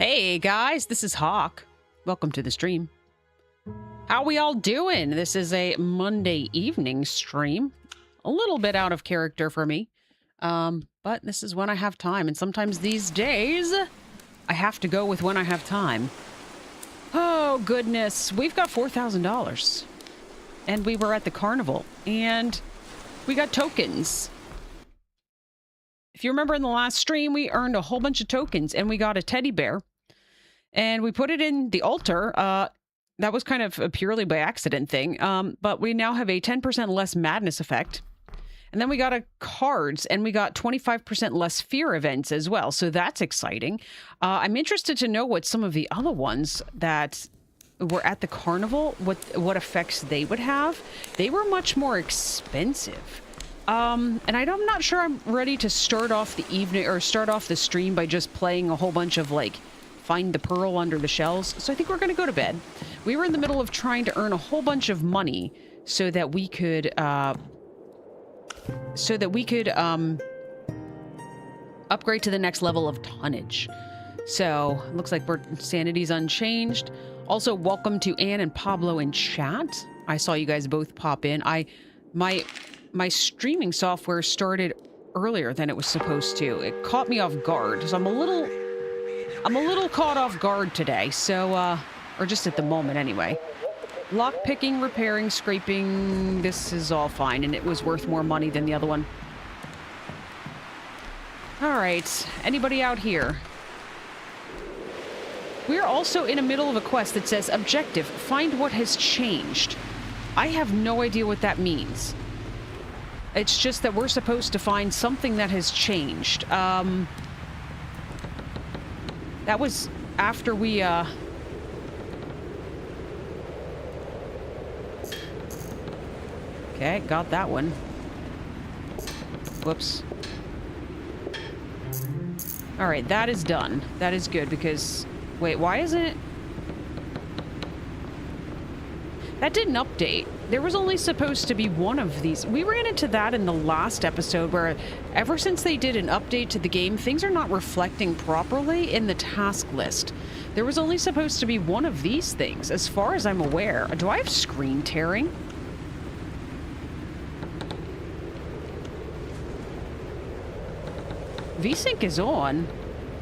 Hey guys, this is Hawk. Welcome to the stream. How we all doing? This is a Monday evening stream. A little bit out of character for me. But this is when I have time, and sometimes these days I have to go with when I have time. Oh goodness, we've got $4,000. And we were at the carnival, and we got tokens. If you remember in the last stream, we earned a whole bunch of tokens, and we got a teddy bear. And we put it in the altar. That was kind of a purely by accident thing. But we now have a 10% less madness effect. And then we got a cards, and we got 25% less fear events as well. So that's exciting. I'm interested to know what some of the other ones that were at the carnival, what effects they would have. They were much more expensive. And I'm not sure I'm ready to start off the evening or start off the stream by just playing a whole bunch of like find the pearl under the shells. So I think we're going to go to bed. We were in the middle of trying to earn a whole bunch of money so that we could upgrade to the next level of tonnage. So looks like sanity's unchanged. Also, welcome to Anne and Pablo in chat. I saw you guys both pop in. My streaming software started earlier than it was supposed to. It caught me off guard. So I'm a little caught off guard today. So, or just at the moment anyway. Lock picking, repairing, scraping. This is all fine, and it was worth more money than the other one. All right. Anybody out here? We're also in the middle of a quest that says objective, find what has changed. I have no idea what that means. It's just that we're supposed to find something that has changed. That was after we, Okay, got that one. Whoops. All right, that is done. That is good because... Wait, why isn't it... That didn't update. There was only supposed to be one of these. We ran into that in the last episode where ever since they did an update to the game, things are not reflecting properly in the task list. There was only supposed to be one of these things, as far as I'm aware. Do I have screen tearing? VSync is on.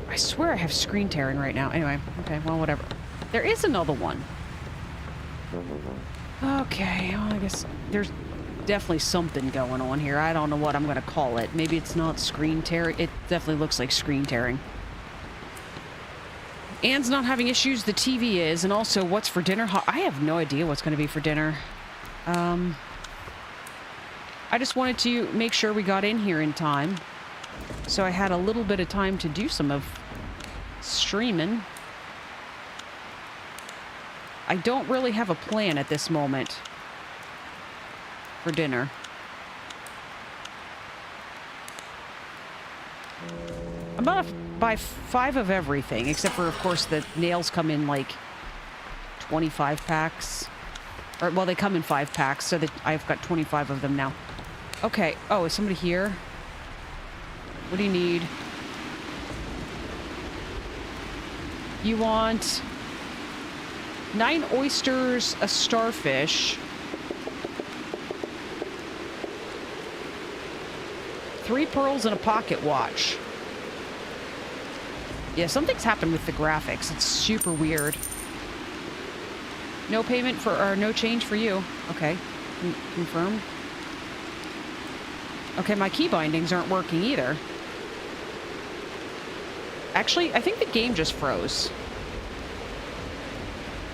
I swear I have screen tearing right now. Anyway, okay, well, whatever. There is another one. Okay, well, I guess there's definitely something going on here. I don't know what I'm going to call it. Maybe it's not screen tearing. It definitely looks like screen tearing. Anne's not having issues. The TV is. And also, what's for dinner? I have no idea what's going to be for dinner. I just wanted to make sure we got in here in time. So I had a little bit of time to do some of streaming. I don't really have a plan at this moment for dinner. I'm about to buy 5 of everything, except for, of course, the nails come in like 25 packs. Or, well, they come in 5 packs, so that I've got 25 of them now. Okay. Oh, is somebody here? What do you need? You want 9 oysters, a starfish, 3 pearls, and a pocket watch. Yeah, something's happened with the graphics. It's super weird. No payment for, or no change for you. Okay, confirm. Okay, my key bindings aren't working either. Actually, I think the game just froze.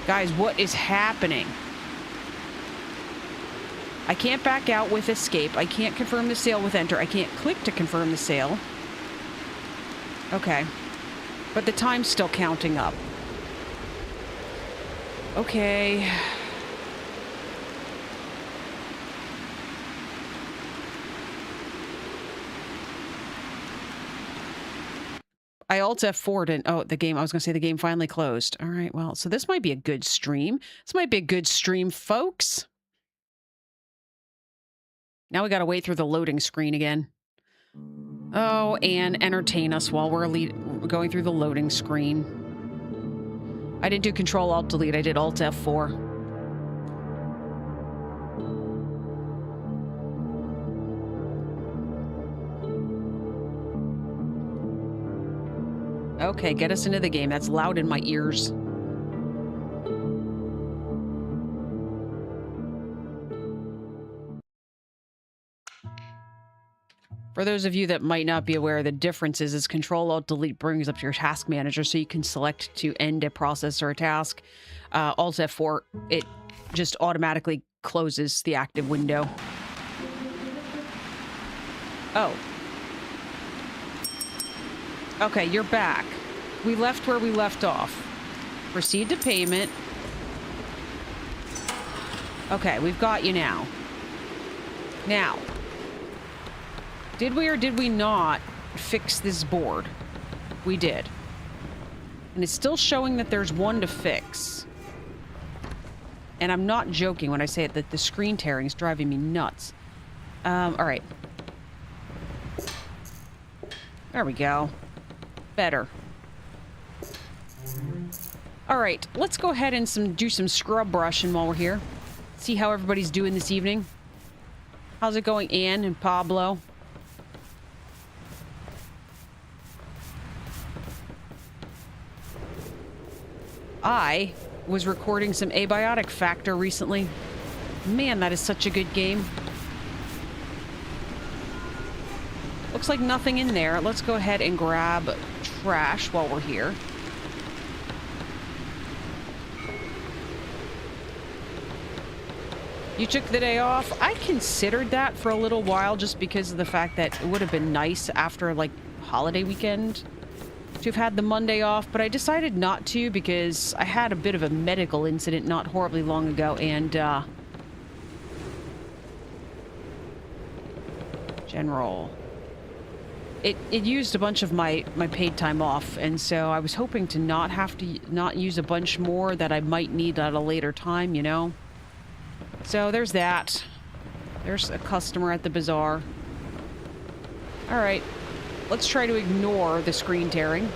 Guys, what is happening? I can't back out with escape. I can't confirm the sale with enter. I can't click to confirm the sale. Okay. But the time's still counting up. Okay. I Alt F4 and oh, the game, I was going to say the game finally closed. All right, well, so this might be a good stream. This might be a good stream, folks. Now we got to wait through the loading screen again. Oh, and entertain us while we're going through the loading screen. I didn't do Control-Alt-Delete. I did Alt-F4. Okay, get us into the game. That's loud in my ears. For those of you that might not be aware, the difference is Control-Alt-Delete brings up your task manager so you can select to end a process or a task. Alt-F4, it just automatically closes the active window. Oh. Okay, you're back. We left where we left off. Proceed to payment. Okay, we've got you now. Now, did we or did we not fix this board? We did. And it's still showing that there's one to fix. And I'm not joking when I say it, that the screen tearing is driving me nuts. All right. There we go. Better. All right, let's go ahead and do some scrub brushing while we're here. See how everybody's doing this evening. How's it going, Ann and Pablo? I was recording some Abiotic Factor recently. Man, that is such a good game. Looks like nothing in there. Let's go ahead and grab trash while we're here. You took the day off? I considered that for a little while just because of the fact that it would have been nice after, like, holiday weekend to have had the Monday off, but I decided not to because I had a bit of a medical incident not horribly long ago, and, General. It used a bunch of my paid time off, and so I was hoping to not have to not use a bunch more that I might need at a later time, you know? So there's that. There's a customer at the bazaar. All right. Let's try to ignore the screen tearing.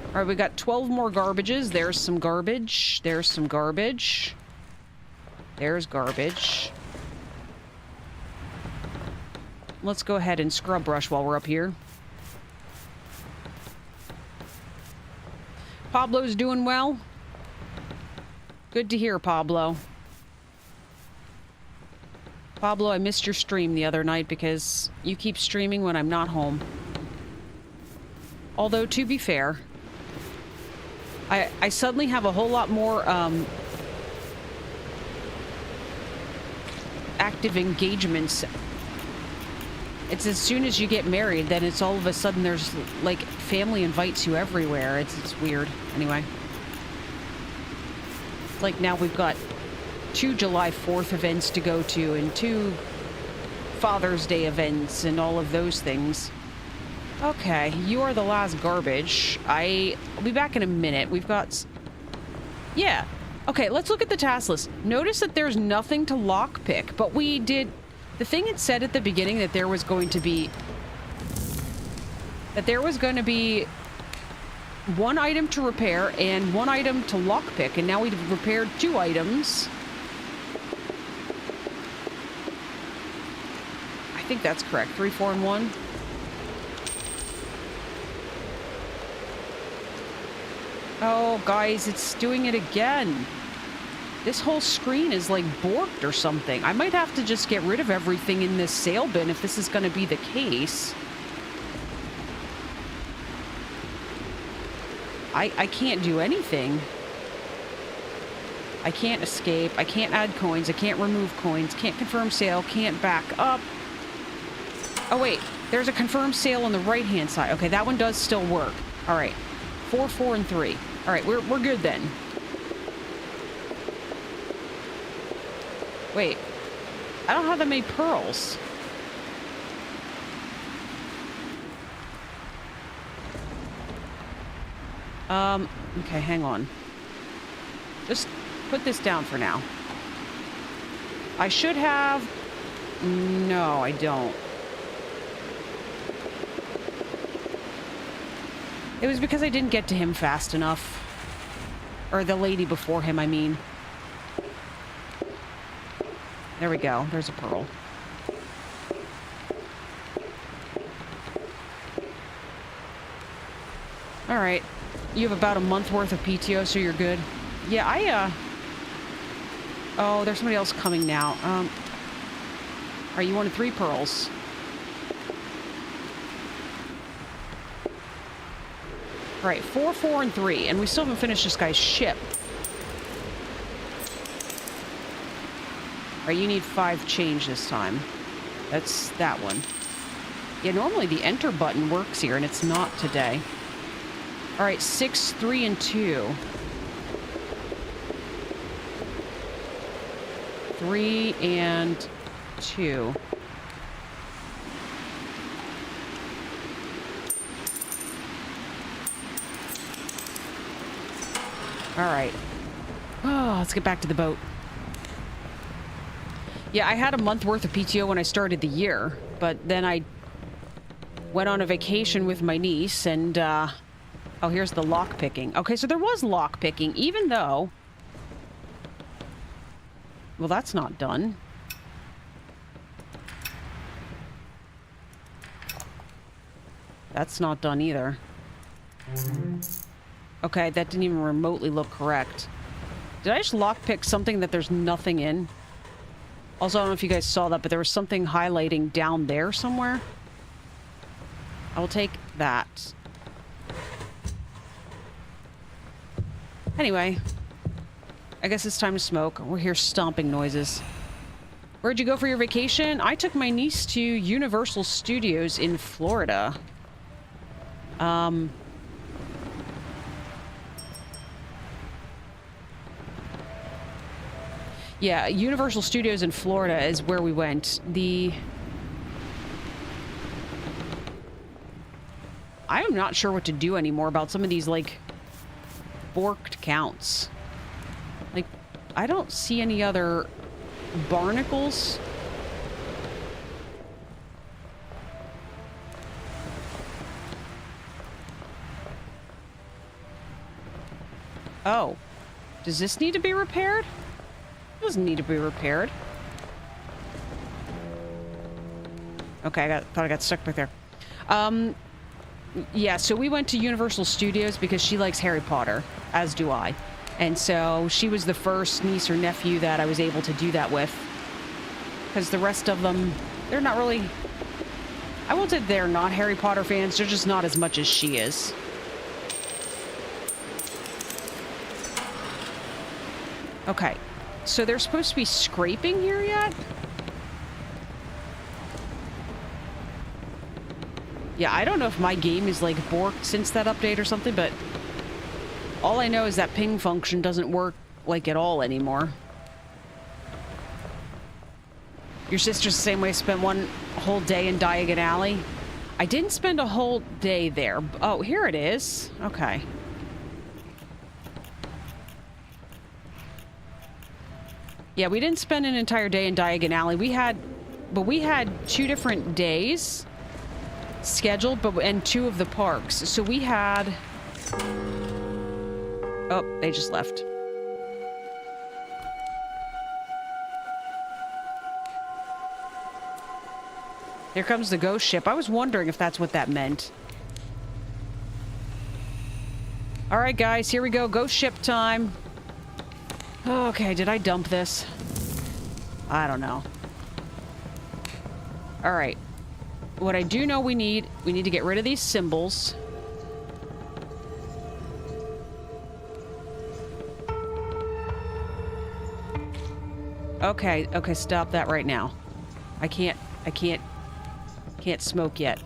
All right, we got 12 more garbages. There's some garbage. There's some garbage. There's garbage. Let's go ahead and scrub brush while we're up here. Pablo's doing well. Good to hear, Pablo. Pablo, I missed your stream the other night because you keep streaming when I'm not home. Although, to be fair, I suddenly have a whole lot more active engagements. It's as soon as you get married, then it's all of a sudden there's, like, family invites you everywhere. It's weird. Anyway. Like, now we've got 2 July 4th events to go to and 2 Father's Day events and all of those things. Okay, you are the last garbage. I'll be back in a minute. We've got... Yeah. Okay, let's look at the task list. Notice that there's nothing to lockpick, but we did... The thing it said at the beginning that there was going to be... That there was going to be 1 item to repair and 1 item to lockpick, and now we've repaired 2 items. I think that's correct. 3, 4, and 1. Oh, guys, it's doing it again. This whole screen is like borked or something. I might have to just get rid of everything in this sale bin if this is going to be the case. I can't do anything. I can't escape. I can't add coins. I can't remove coins. Can't confirm sale. Can't back up. Oh, wait. There's a confirmed sale on the right-hand side. Okay, that one does still work. All right. 4, 4, and 3. All right, we're good then. Wait. I don't have that many pearls. Okay, hang on. Just put this down for now. I should have... No, I don't. It was because I didn't get to him fast enough. Or the lady before him, I mean. There we go. There's a pearl. Alright. You have about a month worth of PTO, so you're good. Yeah, Oh, there's somebody else coming now. Alright, you wanted 3 pearls. Alright, 4, 4, and 3. And we still haven't finished this guy's ship. Alright, you need 5 change this time. That's that one. Yeah, normally the enter button works here, and it's not today. Alright, 6, 3, and 2. 3 and 2. Alright. Oh, let's get back to the boat. Yeah, I had a month worth of PTO when I started the year, but then I went on a vacation with my niece and, oh, here's the lock picking. Okay, so there was lock picking, even though... Well, that's not done. That's not done either. Okay, that didn't even remotely look correct. Did I just lockpick something that there's nothing in? Also, I don't know if you guys saw that, but there was something highlighting down there somewhere. I will take that. Anyway, I guess it's time to smoke. We'll hear stomping noises. Where'd you go for your vacation? I took my niece to Universal Studios in Florida. Yeah, Universal Studios in Florida is where we went. I'm not sure what to do anymore about some of these, like, borked counts. Like, I don't see any other barnacles. Oh. Does this need to be repaired? It doesn't need to be repaired. Okay, thought I got stuck back there. Yeah, so we went to Universal Studios because she likes Harry Potter, as do I. And so she was the first niece or nephew that I was able to do that with. Because the rest of them, they're not really... I won't say they're not Harry Potter fans, they're just not as much as she is. Okay. So they're supposed to be scraping here yet? Yeah, I don't know if my game is like borked since that update or something, but all I know is that ping function doesn't work like at all anymore. Your sister's the same way. Spent one whole day in Diagon Alley. I didn't spend a whole day there. Oh, here it is. Okay. Yeah, we didn't spend an entire day in Diagon Alley. We had 2 different days scheduled, and 2 of the parks. So we had... Oh, they just left. Here comes the ghost ship. I was wondering if that's what that meant. All right, guys, here we go. Ghost ship time. Okay, did I dump this? I don't know. All right. What I do know we need to get rid of these symbols. Okay, stop that right now. I can't smoke yet.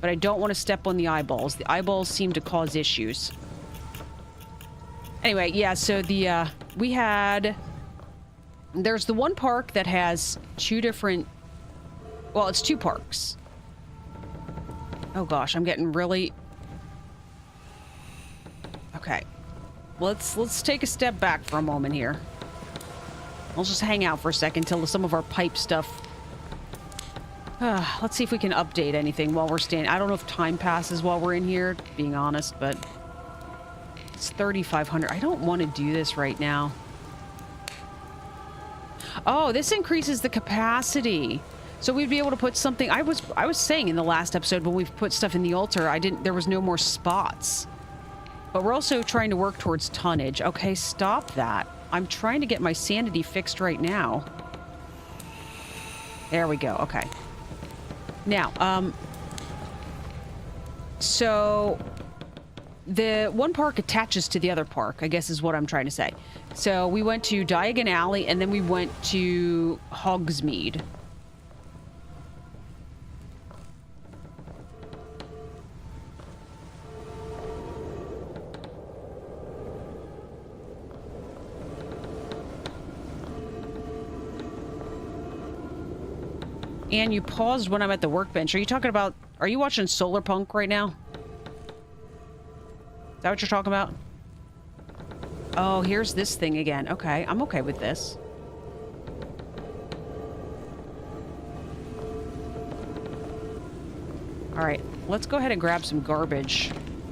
But I don't want to step on the eyeballs. The eyeballs seem to cause issues. Anyway, yeah, so there's the one park that has 2 different, well, it's 2 parks. Oh gosh, I'm getting really... Okay. Let's take a step back for a moment here. I'll just hang out for a second until some of our pipe stuff Let's see if we can update anything while we're standing. I don't know if time passes while we're in here, being honest, but it's 3,500. I don't want to do this right now. Oh, this increases the capacity. So we'd be able to put something. I was saying in the last episode when we've put stuff in the altar, there was no more spots. But we're also trying to work towards tonnage. Okay, stop that. I'm trying to get my sanity fixed right now. There we go. Okay. Now, so the one park attaches to the other park, I guess is what I'm trying to say. So we went to Diagon Alley and then we went to Hogsmeade. And you paused when I'm at the workbench. Are you talking about... Are you watching Solar Punk right now? Is that what you're talking about? Oh, here's this thing again. Okay, I'm okay with this. Alright, let's go ahead and grab some garbage.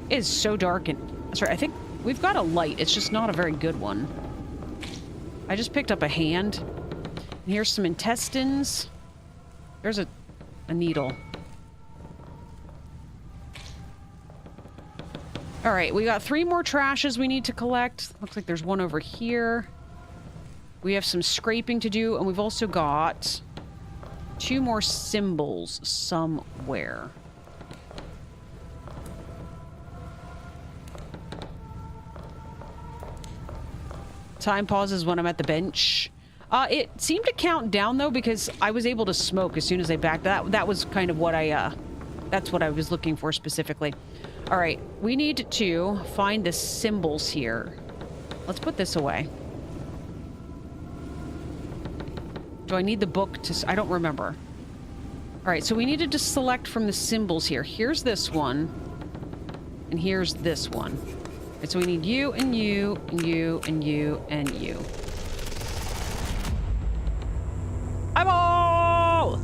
It is so dark and... That's right, I think we've got a light. It's just not a very good one. I just picked up a hand. And here's some intestines. There's a needle. All right, we got 3 more trashes we need to collect. Looks like there's one over here. We have some scraping to do, and we've also got 2 more symbols somewhere. Time pauses when I'm at the bench. It seemed to count down, though, because I was able to smoke as soon as I backed. That was kind of what that's what I was looking for specifically. All right, we need to find the symbols here. Let's put this away. Do I need the book to... I don't remember. All right, so we needed to select from the symbols here. Here's this one. And here's this one. All right, so we need you, and you, and you, and you, and you. Eyeball!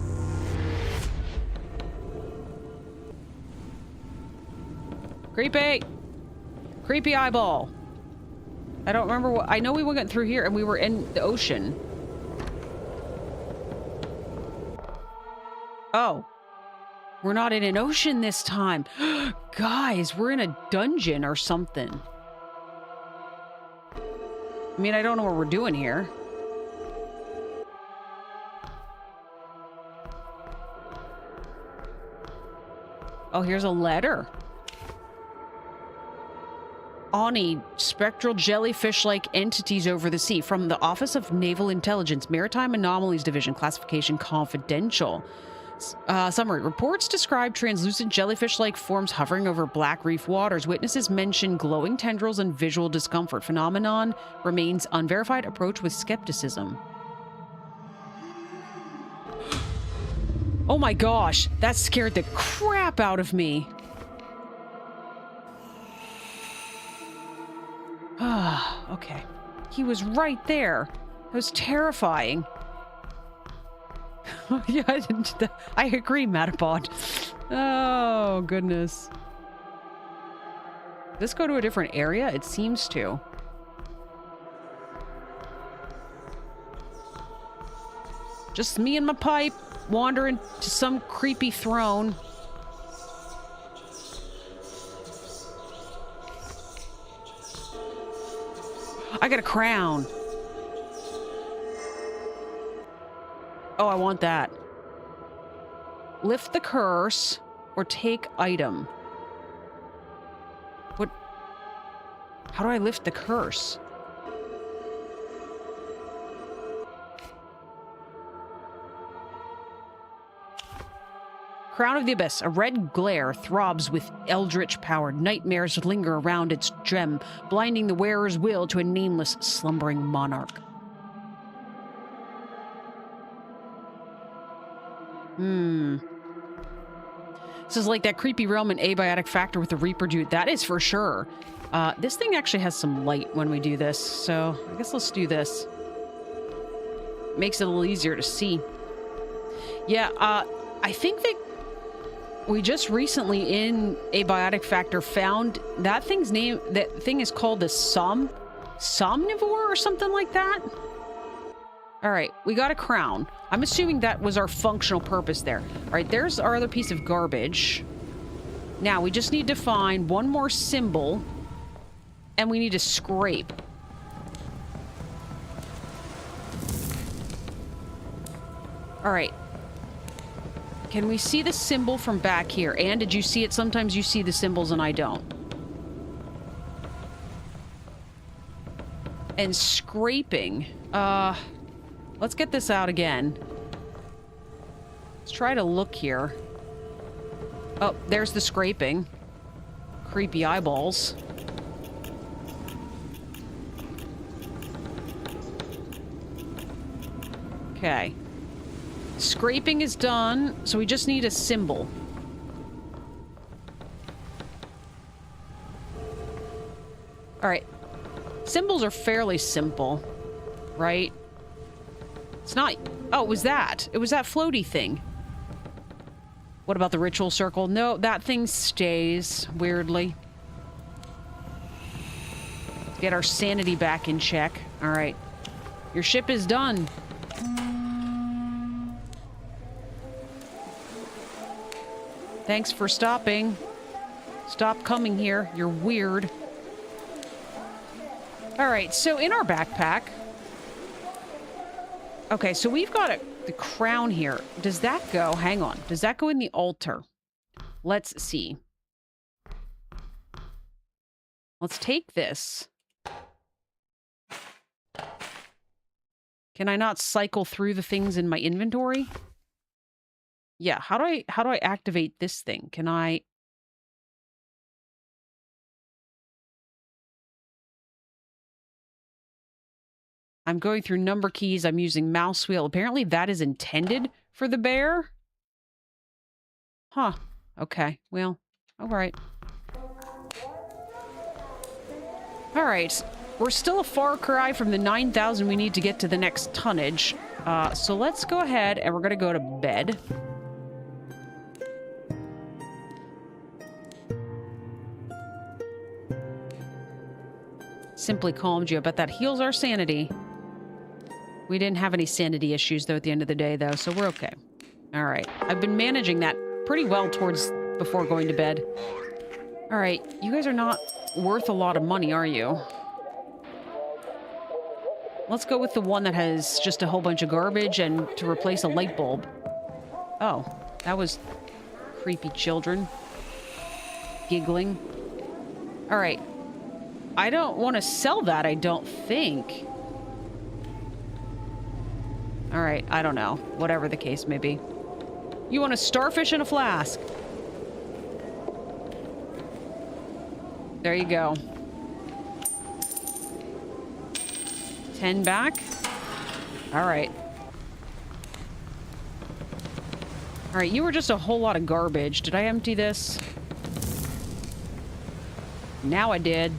Creepy! Creepy eyeball. I don't remember what... I know we went through here and we were in the ocean. Oh. We're not in an ocean this time. Guys, we're in a dungeon or something. I mean, I don't know what we're doing here. Oh, here's a letter. Oni, spectral jellyfish-like entities over the sea. From the Office of Naval Intelligence, Maritime Anomalies Division, classification confidential. Summary. Reports describe translucent jellyfish-like forms hovering over Black Reef waters. Witnesses mention glowing tendrils and visual discomfort. Phenomenon remains unverified. Approach with skepticism. Oh my gosh, that scared the crap out of me. Ah, okay. He was right there. It was terrifying. Yeah, I agree, Matapod. Oh, goodness. Does this go to a different area? It seems to. Just me and my pipe. Wandering to some creepy throne. I got a crown. Oh, I want that. Lift the curse or take item. What? How do I lift the curse? Crown of the Abyss. A red glare throbs with eldritch power. Nightmares linger around its gem, blinding the wearer's will to a nameless, slumbering monarch. This is like that creepy realm in Abiotic Factor with the Reaper dude. That is for sure. This thing actually has some light when we do this, so I guess let's do this. Makes it a little easier to see. Yeah, I think that we just recently in Abiotic Factor found that thing's name. That thing is called the somnivore or something like that. All right, we got a crown. I'm assuming that was our functional purpose there. All right, there's our other piece of garbage. Now we just need to find one more symbol, and we need to scrape. All right. Can we see the symbol from back here? And did you see it? Sometimes you see the symbols and I don't. And scraping. Let's get this out again. Let's try to look here. Oh, there's the scraping. Creepy eyeballs. Okay. Scraping is done, so we just need a symbol. Alright. Symbols are fairly simple, right? It's not... Oh, it was that. It was that floaty thing. What about the ritual circle? No, that thing stays, weirdly. Let's get our sanity back in check. Alright. Your ship is done. Thanks for stopping. Stop coming here. You're weird. Alright, so in our backpack... Okay, so we've got the crown here. Does that go? Hang on. Does that go in the altar? Let's see. Let's take this. Can I not cycle through the things in my inventory? Yeah, how do I activate this thing? Can I... I'm going through number keys. I'm using mouse wheel. Apparently that is intended for the bear. Huh. Okay. Well, all right. All right. We're still a far cry from the 9,000 we need to get to the next tonnage. So let's go ahead and we're going to go to bed. Simply calmed you. I bet that heals our sanity. We didn't have any sanity issues, though, at the end of the day, though, so we're okay. All right. I've been managing that pretty well towards before going to bed. All right. You guys are not worth a lot of money, are you? Let's go with the one that has just a whole bunch of garbage and to replace a light bulb. Oh, that was creepy children. Giggling. All right. I don't want to sell that, I don't think. Alright, I don't know. Whatever the case may be. You want a starfish in a flask? There you go. 10 back? Alright. Alright, you were just a whole lot of garbage. Did I empty this? Now I did.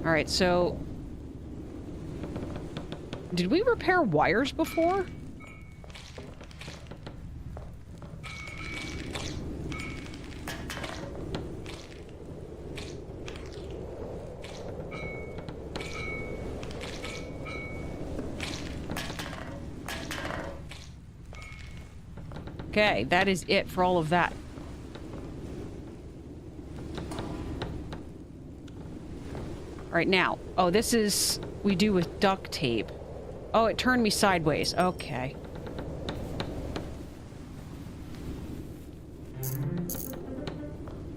Alright, so... Did we repair wires before? Okay, that is it for all of that. Alright, now. Oh, this is... we do with duct tape. Oh, it turned me sideways. Okay.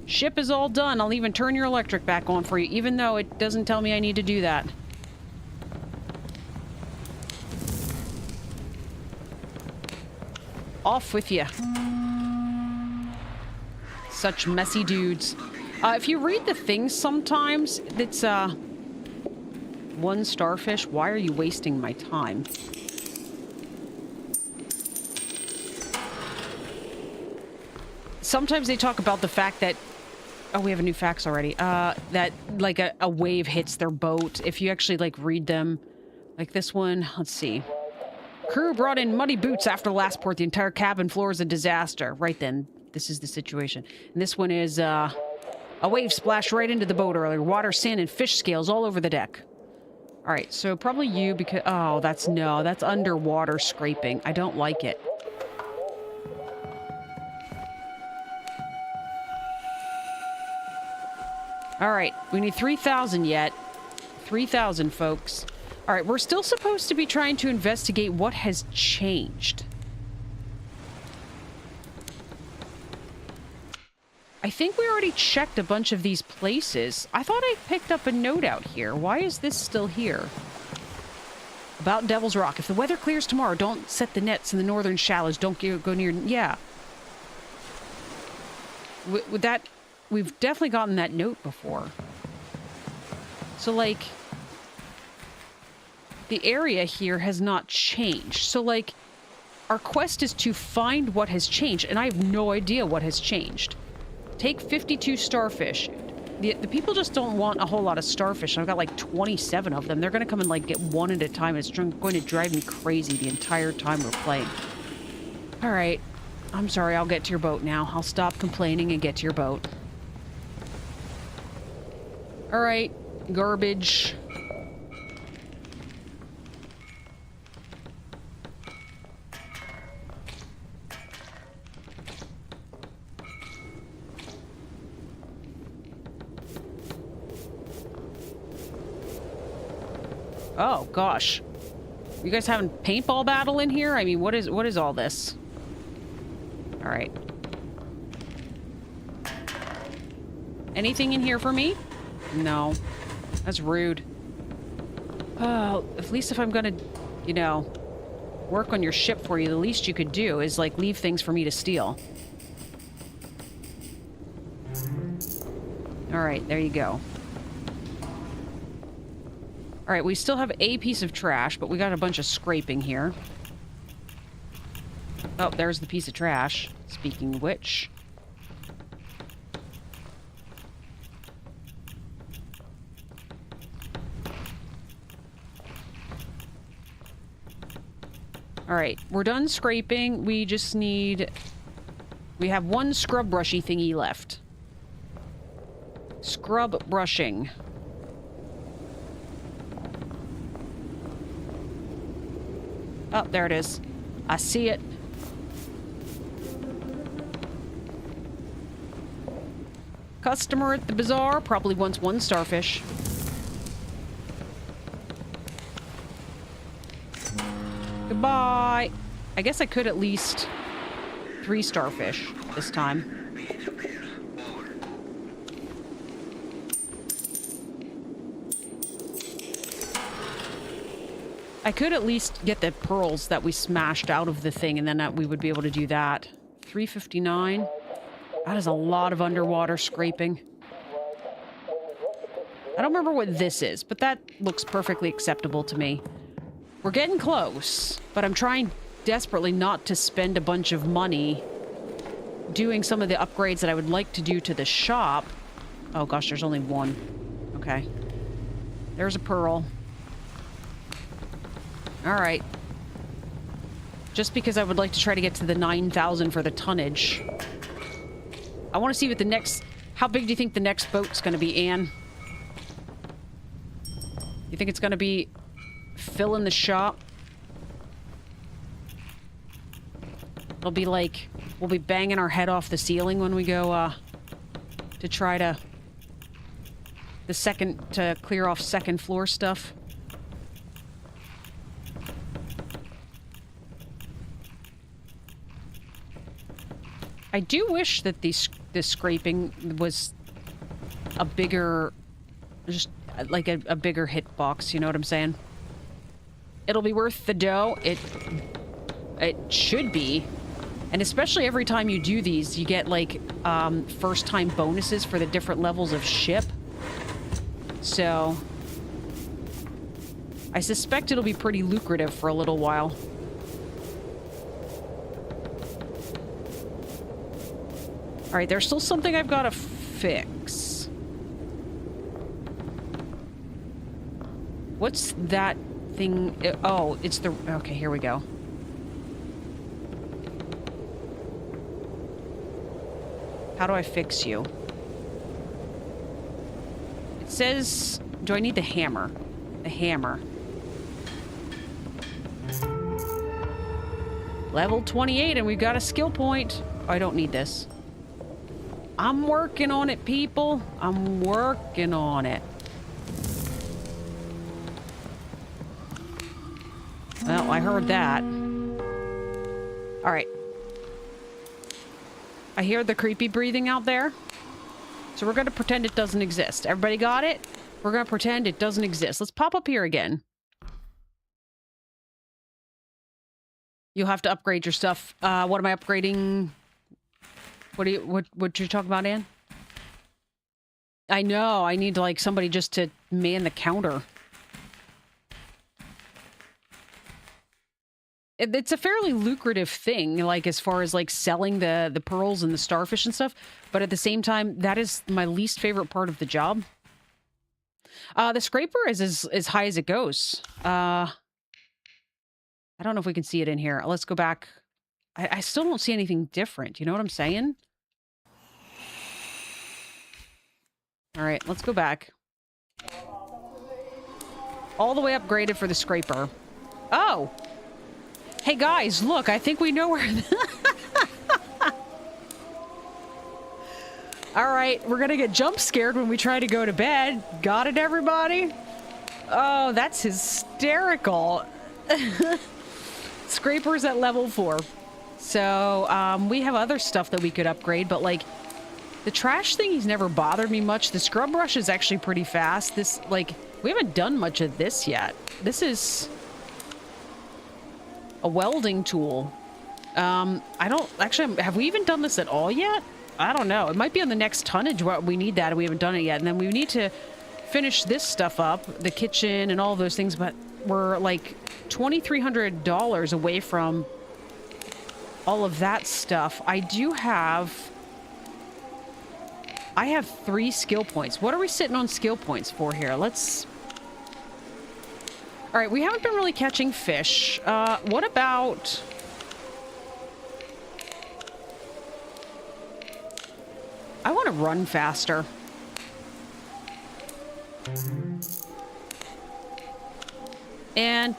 Ship is all done. I'll even turn your electric back on for you, even though it doesn't tell me I need to do that. Off with you. Such messy dudes. If you read the things sometimes, it's, one starfish? Why are you wasting my time? Sometimes they talk about the fact that... Oh, we have a new fax already. That, like, a wave hits their boat. If you actually, like, read them. Like this one. Let's see. Crew brought in muddy boots after the last port. The entire cabin floor is a disaster. Right then, this is the situation. And this one is, a wave splashed right into the boat earlier. Water, sand, and fish scales all over the deck. All right, so probably you because... Oh, that's underwater scraping. I don't like it. All right, we need 3,000 yet. 3,000, folks. All right, we're still supposed to be trying to investigate what has changed. I think we already checked a bunch of these places. I thought I picked up a note out here. Why is this still here? About Devil's Rock. If the weather clears tomorrow, don't set the nets in the northern shallows. Don't go near... Yeah. With that... We've definitely gotten that note before. So, like... The area here has not changed. So, like... Our quest is to find what has changed, and I have no idea what has changed. Take 52 starfish. The people just don't want a whole lot of starfish. I've got like 27 of them. They're going to come and like get one at a time. It's going to drive me crazy the entire time we're playing. All right. I'm sorry. I'll get to your boat now. I'll stop complaining and get to your boat. All right. Garbage. Oh, gosh. You guys having paintball battle in here? I mean, what is all this? All right. Anything in here for me? No. That's rude. Oh, at least if I'm gonna, you know, work on your ship for you, the least you could do is, like, leave things for me to steal. All right, there you go. All right, we still have a piece of trash, but we got a bunch of scraping here. Oh, there's the piece of trash. Speaking of which. All right, we're done scraping. We just need... We have one scrub brushy thingy left. Scrub brushing. Oh, there it is. I see it. Customer at the bazaar probably wants one starfish. Goodbye. I guess I could at least 3 starfish this time. I could at least get the pearls that we smashed out of the thing, and then we would be able to do that. 359. That is a lot of underwater scraping. I don't remember what this is, but that looks perfectly acceptable to me. We're getting close, but I'm trying desperately not to spend a bunch of money doing some of the upgrades that I would like to do to the shop. Oh gosh, there's only one. Okay. There's a pearl. Alright. Just because I would like to try to get to the 9,000 for the tonnage. I want to see what the next... How big do you think the next boat's going to be, Anne? You think it's going to be filling the shop? It'll be like... We'll be banging our head off the ceiling when we go, to try to... to clear off second floor stuff. I do wish that this scraping was a bigger, just like a bigger hitbox, you know what I'm saying? It'll be worth the dough. It should be. And especially every time you do these, you get like first time bonuses for the different levels of ship. So I suspect it'll be pretty lucrative for a little while. All right, there's still something I've got to fix. What's that thing? Oh, it's the... Okay, here we go. How do I fix you? It says, do I need the hammer? The hammer. Level 28 and we've got a skill point. Oh, I don't need this. I'm working on it, people. I'm working on it. Well, I heard that. All right. I hear the creepy breathing out there. So we're going to pretend it doesn't exist. Everybody got it? We're going to pretend it doesn't exist. Let's pop up here again. You'll have to upgrade your stuff. What am I upgrading? What you talking about, Ann? I know. I need like somebody just to man the counter. It's a fairly lucrative thing, like as far as like selling the pearls and the starfish and stuff. But at the same time, that is my least favorite part of the job. The scraper is as high as it goes. I don't know if we can see it in here. Let's go back. I still don't see anything different. You know what I'm saying? All right, let's go back. All the way upgraded for the scraper. Oh! Hey guys, look, I think we know where... Alright, we're gonna get jump scared when we try to go to bed. Got it, everybody? Oh, that's hysterical. Scraper's at level 4. So, we have other stuff that we could upgrade, but like... The trash thing, he's never bothered me much. The scrub brush is actually pretty fast. This, like, we haven't done much of this yet. This is... a welding tool. I don't... Actually, have we even done this at all yet? I don't know. It might be on the next tonnage where we need that and we haven't done it yet. And then we need to finish this stuff up, the kitchen and all those things, but we're like $2,300 away from all of that stuff. I have 3 skill points. What are we sitting on skill points for here? Let's... All right, we haven't been really catching fish. What about... I want to run faster. And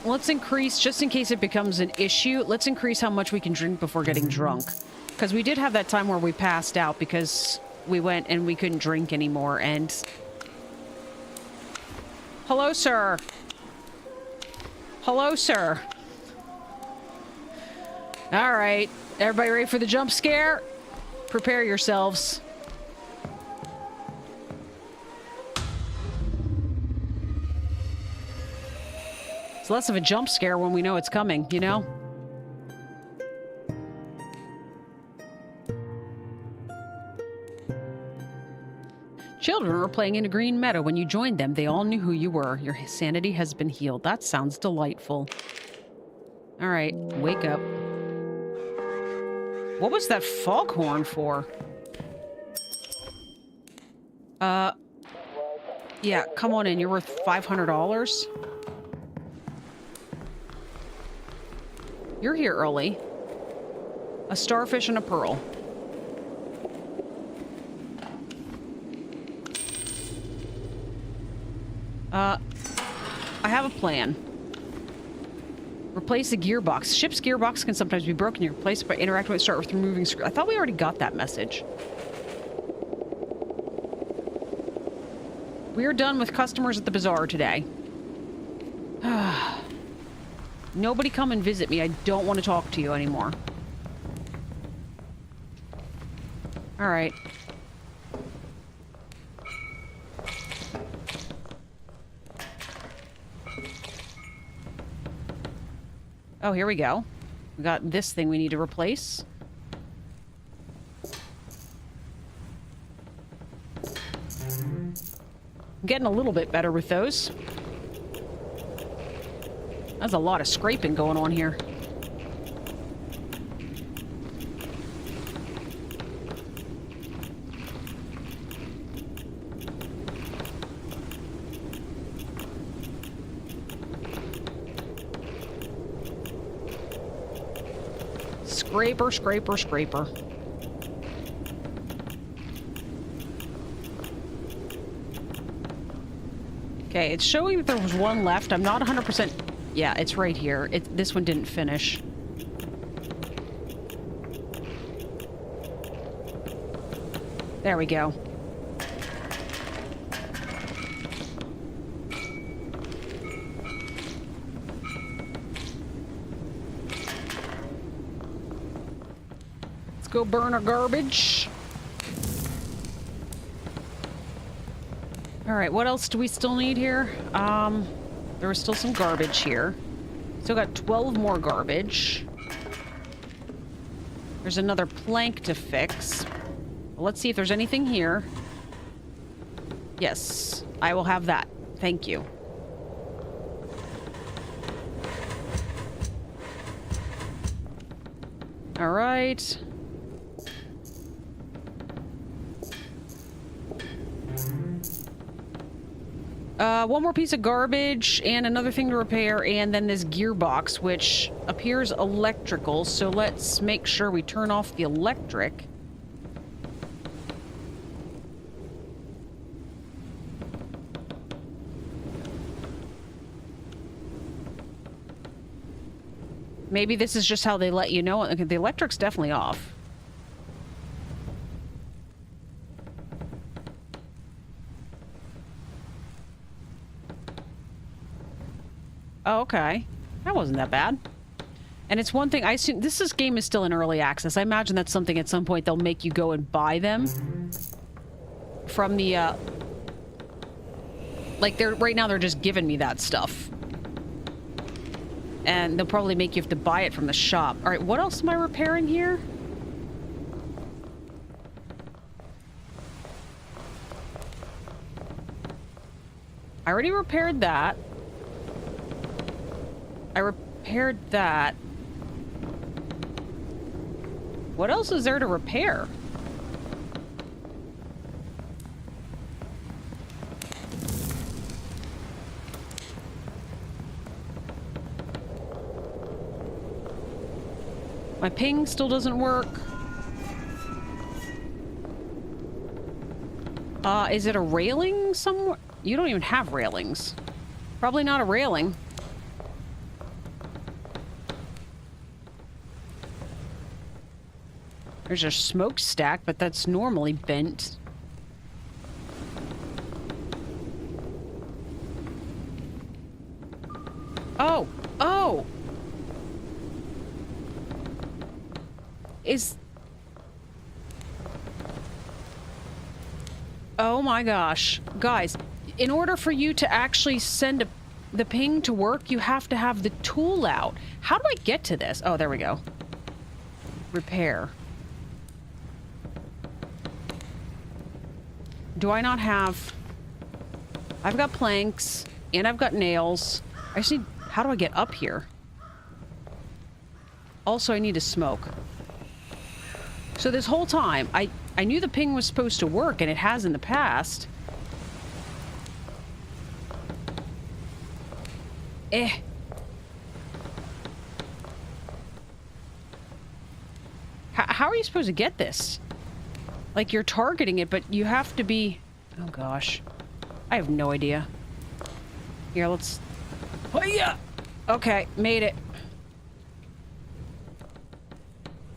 let's increase, just in case it becomes an issue, let's increase how much we can drink before getting drunk. Because we did have that time where we passed out because we went and we couldn't drink anymore, and... Hello, sir. Hello, sir. All right. Everybody ready for the jump scare? Prepare yourselves. It's less of a jump scare when we know it's coming, you know? Children were playing in a green meadow. When you joined them, they all knew who you were. Your sanity has been healed. That sounds delightful. All right, wake up. What was that foghorn for? Yeah, come on in. You're worth $500. You're here early. A starfish and a pearl. I have a plan. Replace the gearbox. Ship's gearbox can sometimes be broken. You replace it by interacting with it. Start with removing screw. I thought we already got that message. We are done with customers at the bazaar today. Nobody come and visit me. I don't want to talk to you anymore. All right. Oh, here we go. We got this thing we need to replace. I'm getting a little bit better with those. There's a lot of scraping going on here. Scraper, scraper, scraper. Okay, it's showing that there was one left. I'm not 100%... Yeah, it's right here. This one didn't finish. There we go. Let's go burn our garbage. All right, what else do we still need here? There was still some garbage here. Still got 12 more garbage. There's another plank to fix. Well, let's see if there's anything here. Yes, I will have that. Thank you. All right. One more piece of garbage and another thing to repair, and then this gearbox, which appears electrical, so let's make sure we turn off the electric. Maybe this is just how they let you know. Okay, the electric's definitely off. Oh, okay. That wasn't that bad. And it's one thing, I assume this game is still in early access. I imagine that's something at some point they'll make you go and buy them from the, like, right now they're just giving me that stuff. And they'll probably make you have to buy it from the shop. All right, what else am I repairing here? I already repaired that. I repaired that. What else is there to repair? My ping still doesn't work. Is it a railing somewhere? You don't even have railings. Probably not a railing. There's a smokestack, but that's normally bent. Oh! Oh! Oh my gosh. Guys, in order for you to actually send the ping to work, you have to have the tool out. How do I get to this? Oh, there we go. Repair. Do I not have... I've got planks, and I've got nails. I just need... How do I get up here? Also, I need to smoke. So this whole time, I knew the ping was supposed to work, and it has in the past. How are you supposed to get this? Like, you're targeting it, but you have to be... Oh, gosh. I have no idea. Here, let's... Oh, yeah! Okay, made it.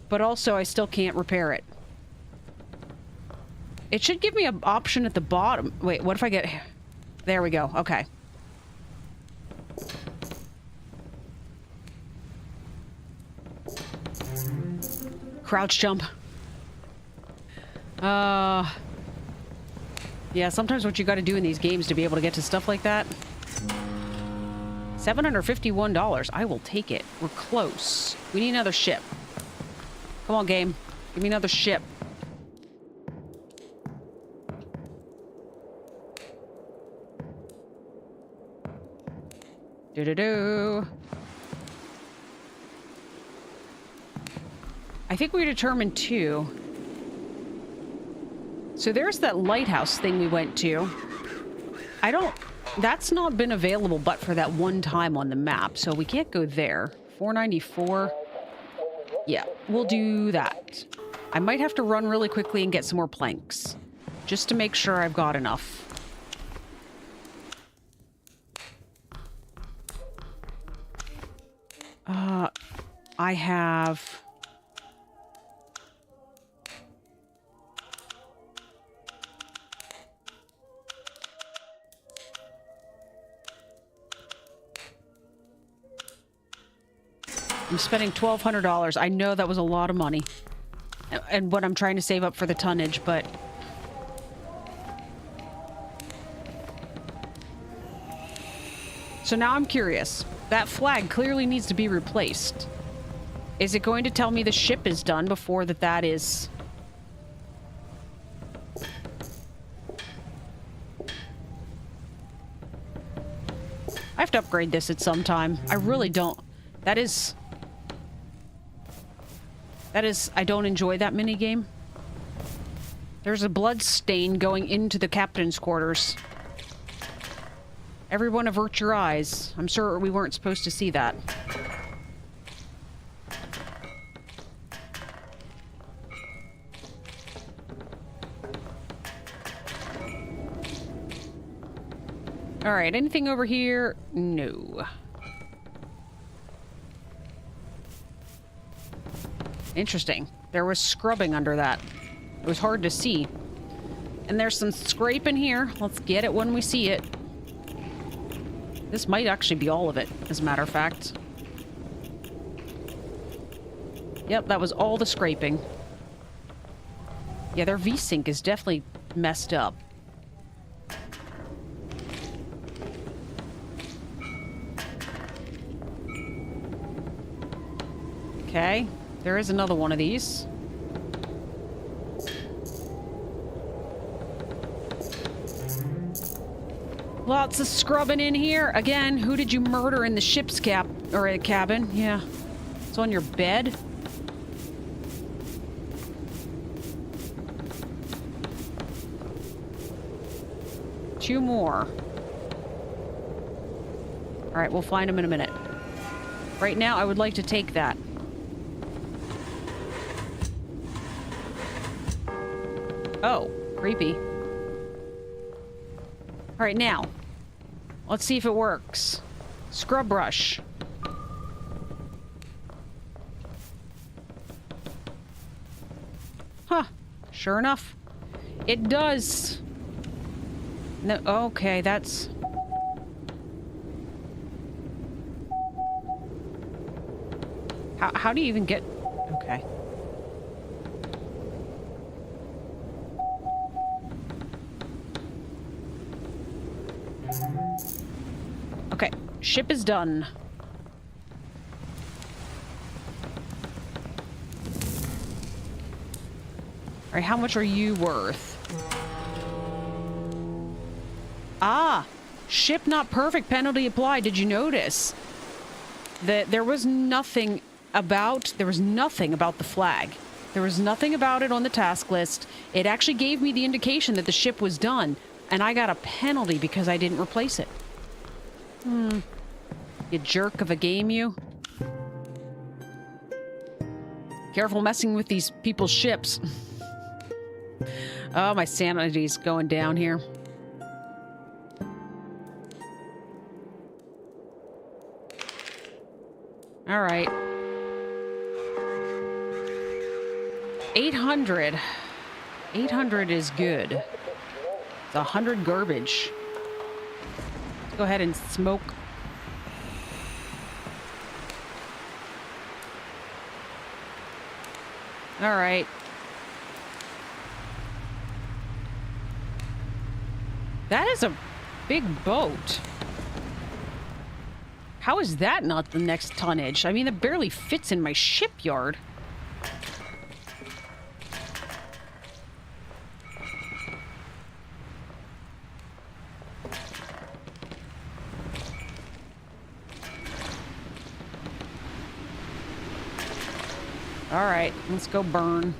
But also, I still can't repair it. It should give me an option at the bottom. Wait, what if I get... There we go. Okay. Crouch jump. Yeah, sometimes what you gotta do in these games to be able to get to stuff like that. $751. I will take it. We're close. We need another ship. Come on, game. Give me another ship. Do-do-do. I think we determined 2. So there's that lighthouse thing we went to. That's not been available but for that one time on the map, so we can't go there. 494. Yeah, we'll do that. I might have to run really quickly and get some more planks, just to make sure I've got enough. I have... I'm spending $1,200. I know that was a lot of money. And what I'm trying to save up for the tonnage, but... So now I'm curious. That flag clearly needs to be replaced. Is it going to tell me the ship is done before that is... I have to upgrade this at some time. I really don't. That is... I don't enjoy that minigame. There's a blood stain going into the captain's quarters. Everyone avert your eyes. I'm sure we weren't supposed to see that. Alright, anything over here? No. Interesting. There was scrubbing under that. It was hard to see. And there's some scraping here. Let's get it when we see it. This might actually be all of it, as a matter of fact. Yep, that was all the scraping. Yeah, their V-Sync is definitely messed up. Okay. There is another one of these. Lots of scrubbing in here. Again, who did you murder in the ship's cabin? Yeah. It's on your bed. Two more. Alright, we'll find them in a minute. Right now, I would like to take that. Oh, creepy. Alright, now. Let's see if it works. Scrub brush. Huh. Sure enough. It does. No, okay, that's... How do you even get... Okay. Okay, ship is done. Alright, how much are you worth? Ah! Ship not perfect, penalty applied. Did you notice? That there was nothing about the flag. There was nothing about it on the task list. It actually gave me the indication that the ship was done, and I got a penalty because I didn't replace it. You jerk of a game, you. Careful messing with these people's ships. Oh, my sanity's going down here. All right. 800. 800 is good. It's 100 garbage. Let's go ahead and smoke. All right. That is a big boat. How is that not the next tonnage? I mean, it barely fits in my shipyard. All right, let's go burn.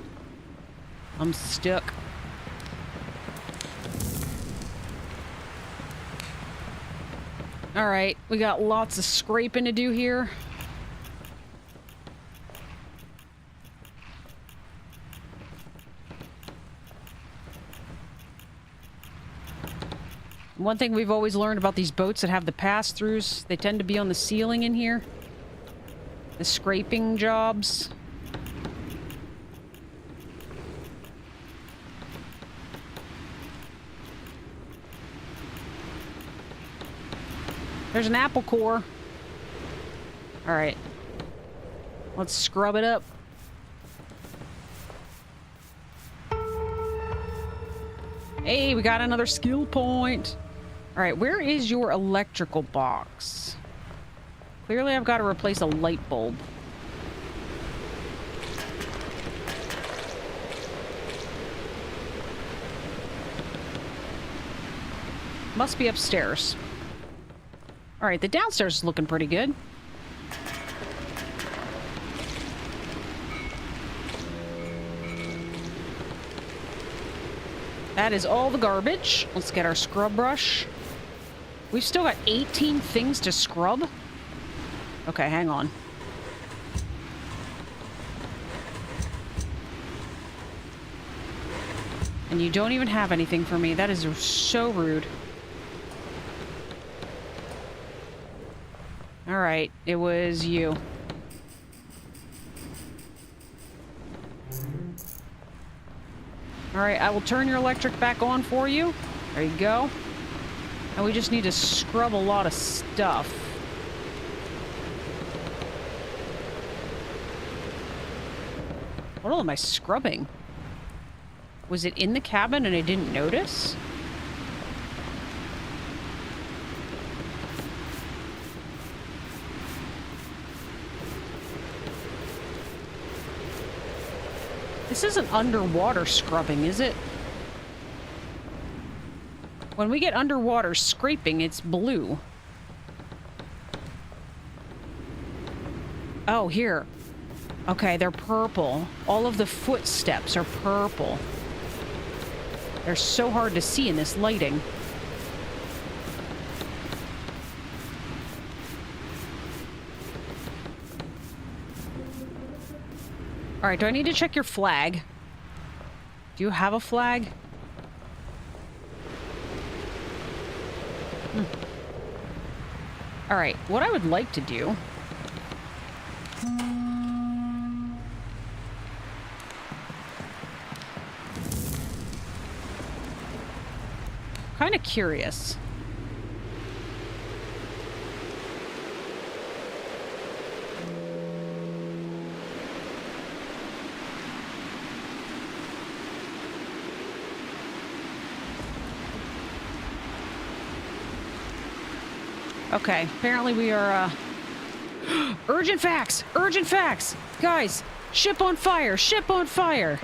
I'm stuck. All right, we got lots of scraping to do here. One thing we've always learned about these boats that have the pass-throughs, they tend to be on the ceiling in here. The scraping jobs. There's an apple core. All right. Let's scrub it up. Hey, we got another skill point. All right, where is your electrical box? Clearly, I've got to replace a light bulb. Must be upstairs. All right, the downstairs is looking pretty good. That is all the garbage. Let's get our scrub brush. We've still got 18 things to scrub. Okay, hang on. And you don't even have anything for me. That is so rude. All right, it was you. All right, I will turn your electric back on for you. There you go. And we just need to scrub a lot of stuff. What all am I scrubbing? Was it in the cabin and I didn't notice? This isn't underwater scrubbing, is it? When we get underwater scraping, it's blue. Oh, here. Okay, they're purple. All of the footsteps are purple. They're so hard to see in this lighting. All right, do I need to check your flag? Do you have a flag? All right, what I would like to do... Kind of curious. Okay, apparently we are, Urgent facts! Urgent facts! Guys, ship on fire! Ship on fire!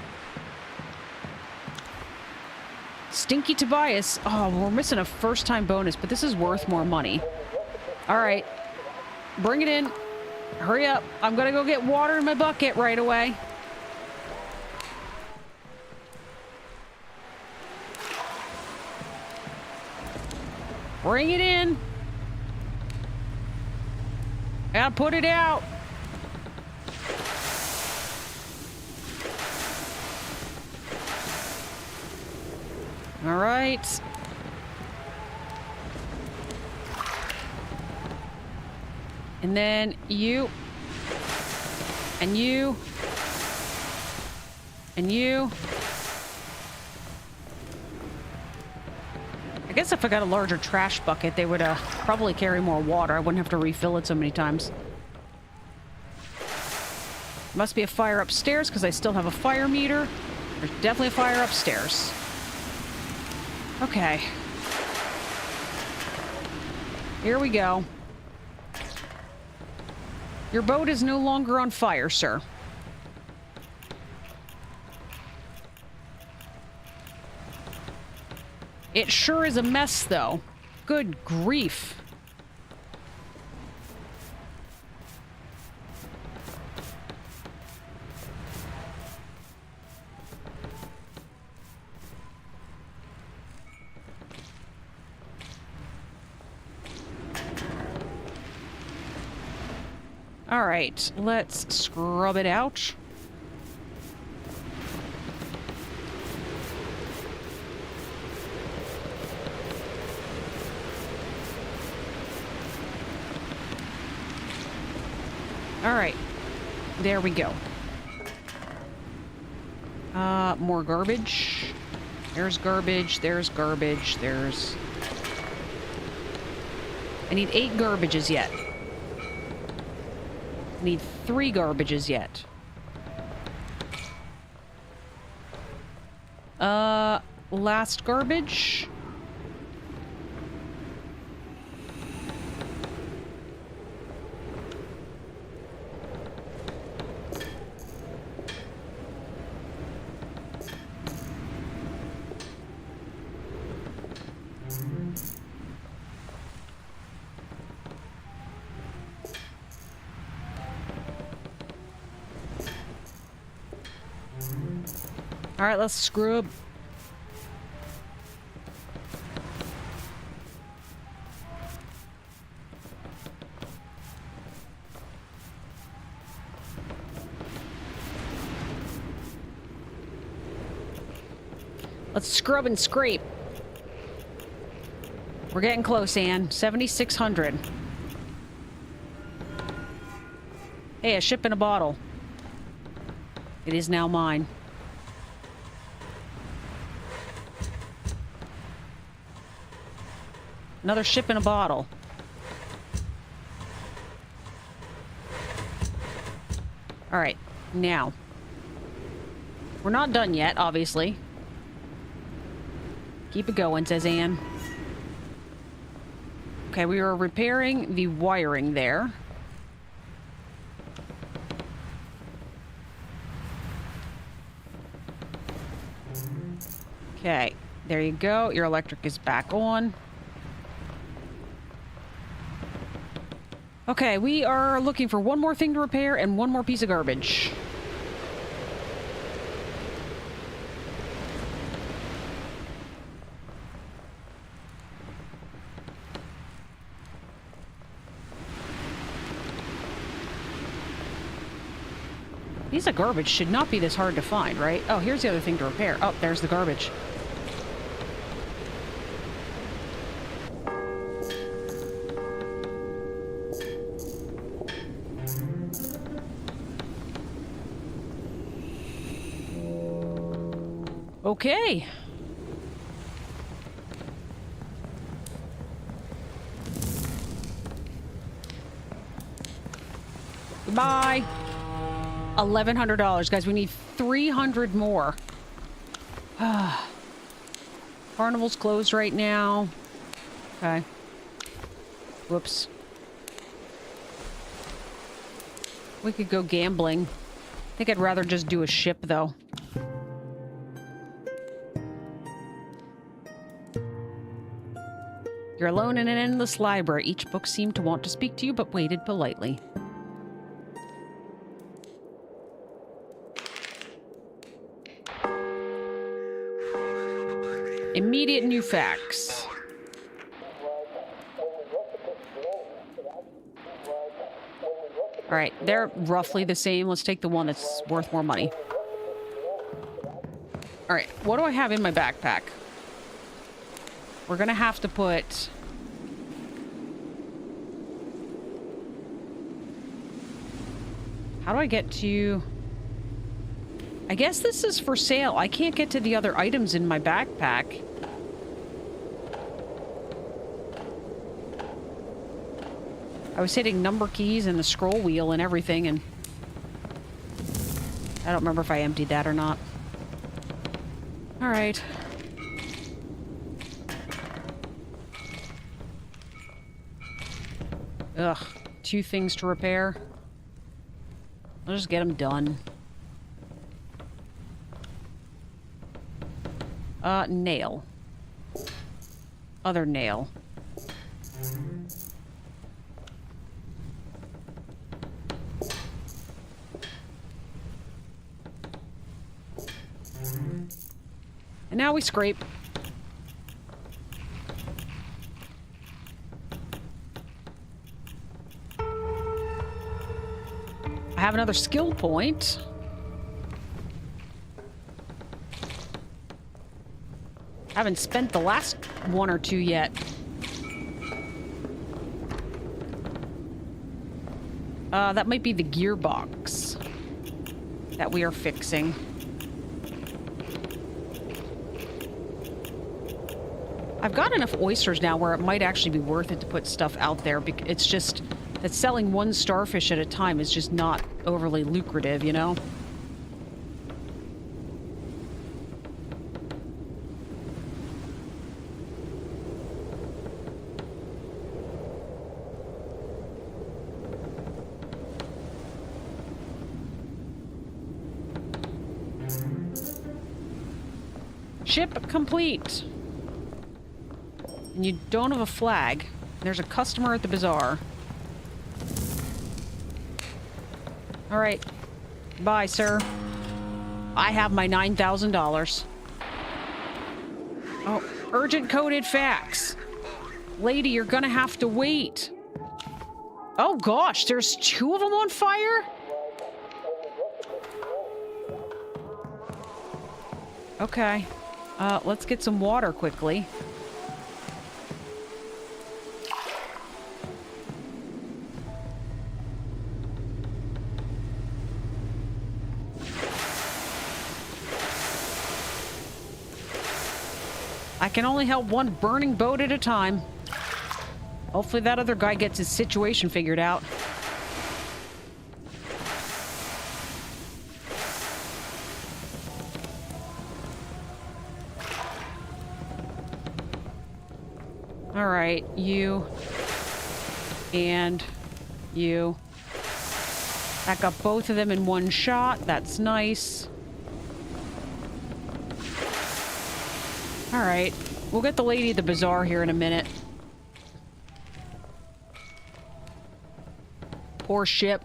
Stinky Tobias. Oh, we're missing a first-time bonus, but this is worth more money. All right. Bring it in. Hurry up. I'm gonna go get water in my bucket right away. Bring it in. Gotta put it out. All right. And then you. And you. And you. I guess if I got a larger trash bucket, they would probably carry more water. I wouldn't have to refill it so many times. Must be a fire upstairs because I still have a fire meter. There's definitely a fire upstairs. Okay. Here we go. Your boat is no longer on fire, sir. It sure is a mess, though. Good grief. All right, let's scrub it out. All right, There we go. More garbage. There's garbage. There's garbage. There's... I need 8 garbages yet. I need 3 garbages yet. Last garbage. All right, let's scrub. Let's scrub and scrape. We're getting close, Anne. 7,600. Hey, a ship in a bottle. It is now mine. Another ship in a bottle. All right, now. We're not done yet, obviously. Keep it going, says Anne. Okay, we are repairing the wiring there. Okay, there you go. Your electric is back on. Okay, we are looking for one more thing to repair and one more piece of garbage. Piece of garbage should not be this hard to find, right? Oh, here's the other thing to repair. Oh, there's the garbage. Okay. Goodbye. $1,100, guys. We need 300 more. Carnival's closed right now. Okay. Whoops. We could go gambling. I think I'd rather just do a ship, though. You're alone in an endless library. Each book seemed to want to speak to you, but waited politely. Immediate new facts. All right, they're roughly the same. Let's take the one that's worth more money. All right, what do I have in my backpack? We're gonna have to put... How do I get to... I guess this is for sale. I can't get to the other items in my backpack. I was hitting number keys and the scroll wheel and everything, and I don't remember if I emptied that or not. All right. Ugh, 2 things to repair. I'll just get them done. Nail. Other nail. And now we scrape. I have another skill point. I haven't spent the last 1 or 2 yet. That might be the gearbox. that we are fixing. I've got enough oysters now where it might actually be worth it to put stuff out there. It's just that selling one starfish at a time is just not overly lucrative, you know? Ship complete. And you don't have a flag. There's a customer at the bazaar. All right. Bye, sir. I have my $9,000. Oh, urgent coded fax. Lady, you're gonna have to wait. Oh gosh, there's 2 of them on fire? Okay. Let's get some water quickly. I can only help one burning boat at a time. Hopefully that other guy gets his situation figured out. All right, you and you. That got both of them in one shot. That's nice. All right, we'll get the lady at the bazaar here in a minute. Poor ship.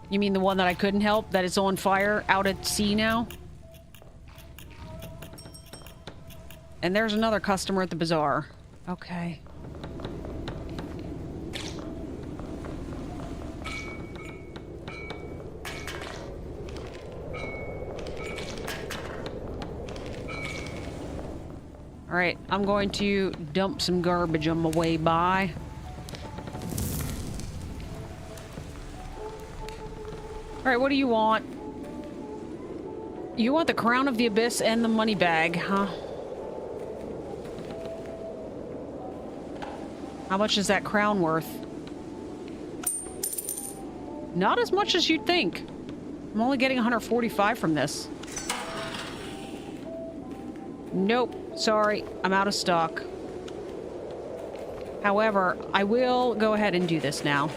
You mean the one that I couldn't help? That is on fire out at sea now? And there's another customer at the bazaar. Okay. All right, I'm going to dump some garbage on my way by. All right, what do you want? You want the Crown of the Abyss and the money bag, huh? How much is that crown worth? Not as much as you'd think. I'm only getting 145 from this. Nope. Sorry. I'm out of stock. However, I will go ahead and do this now.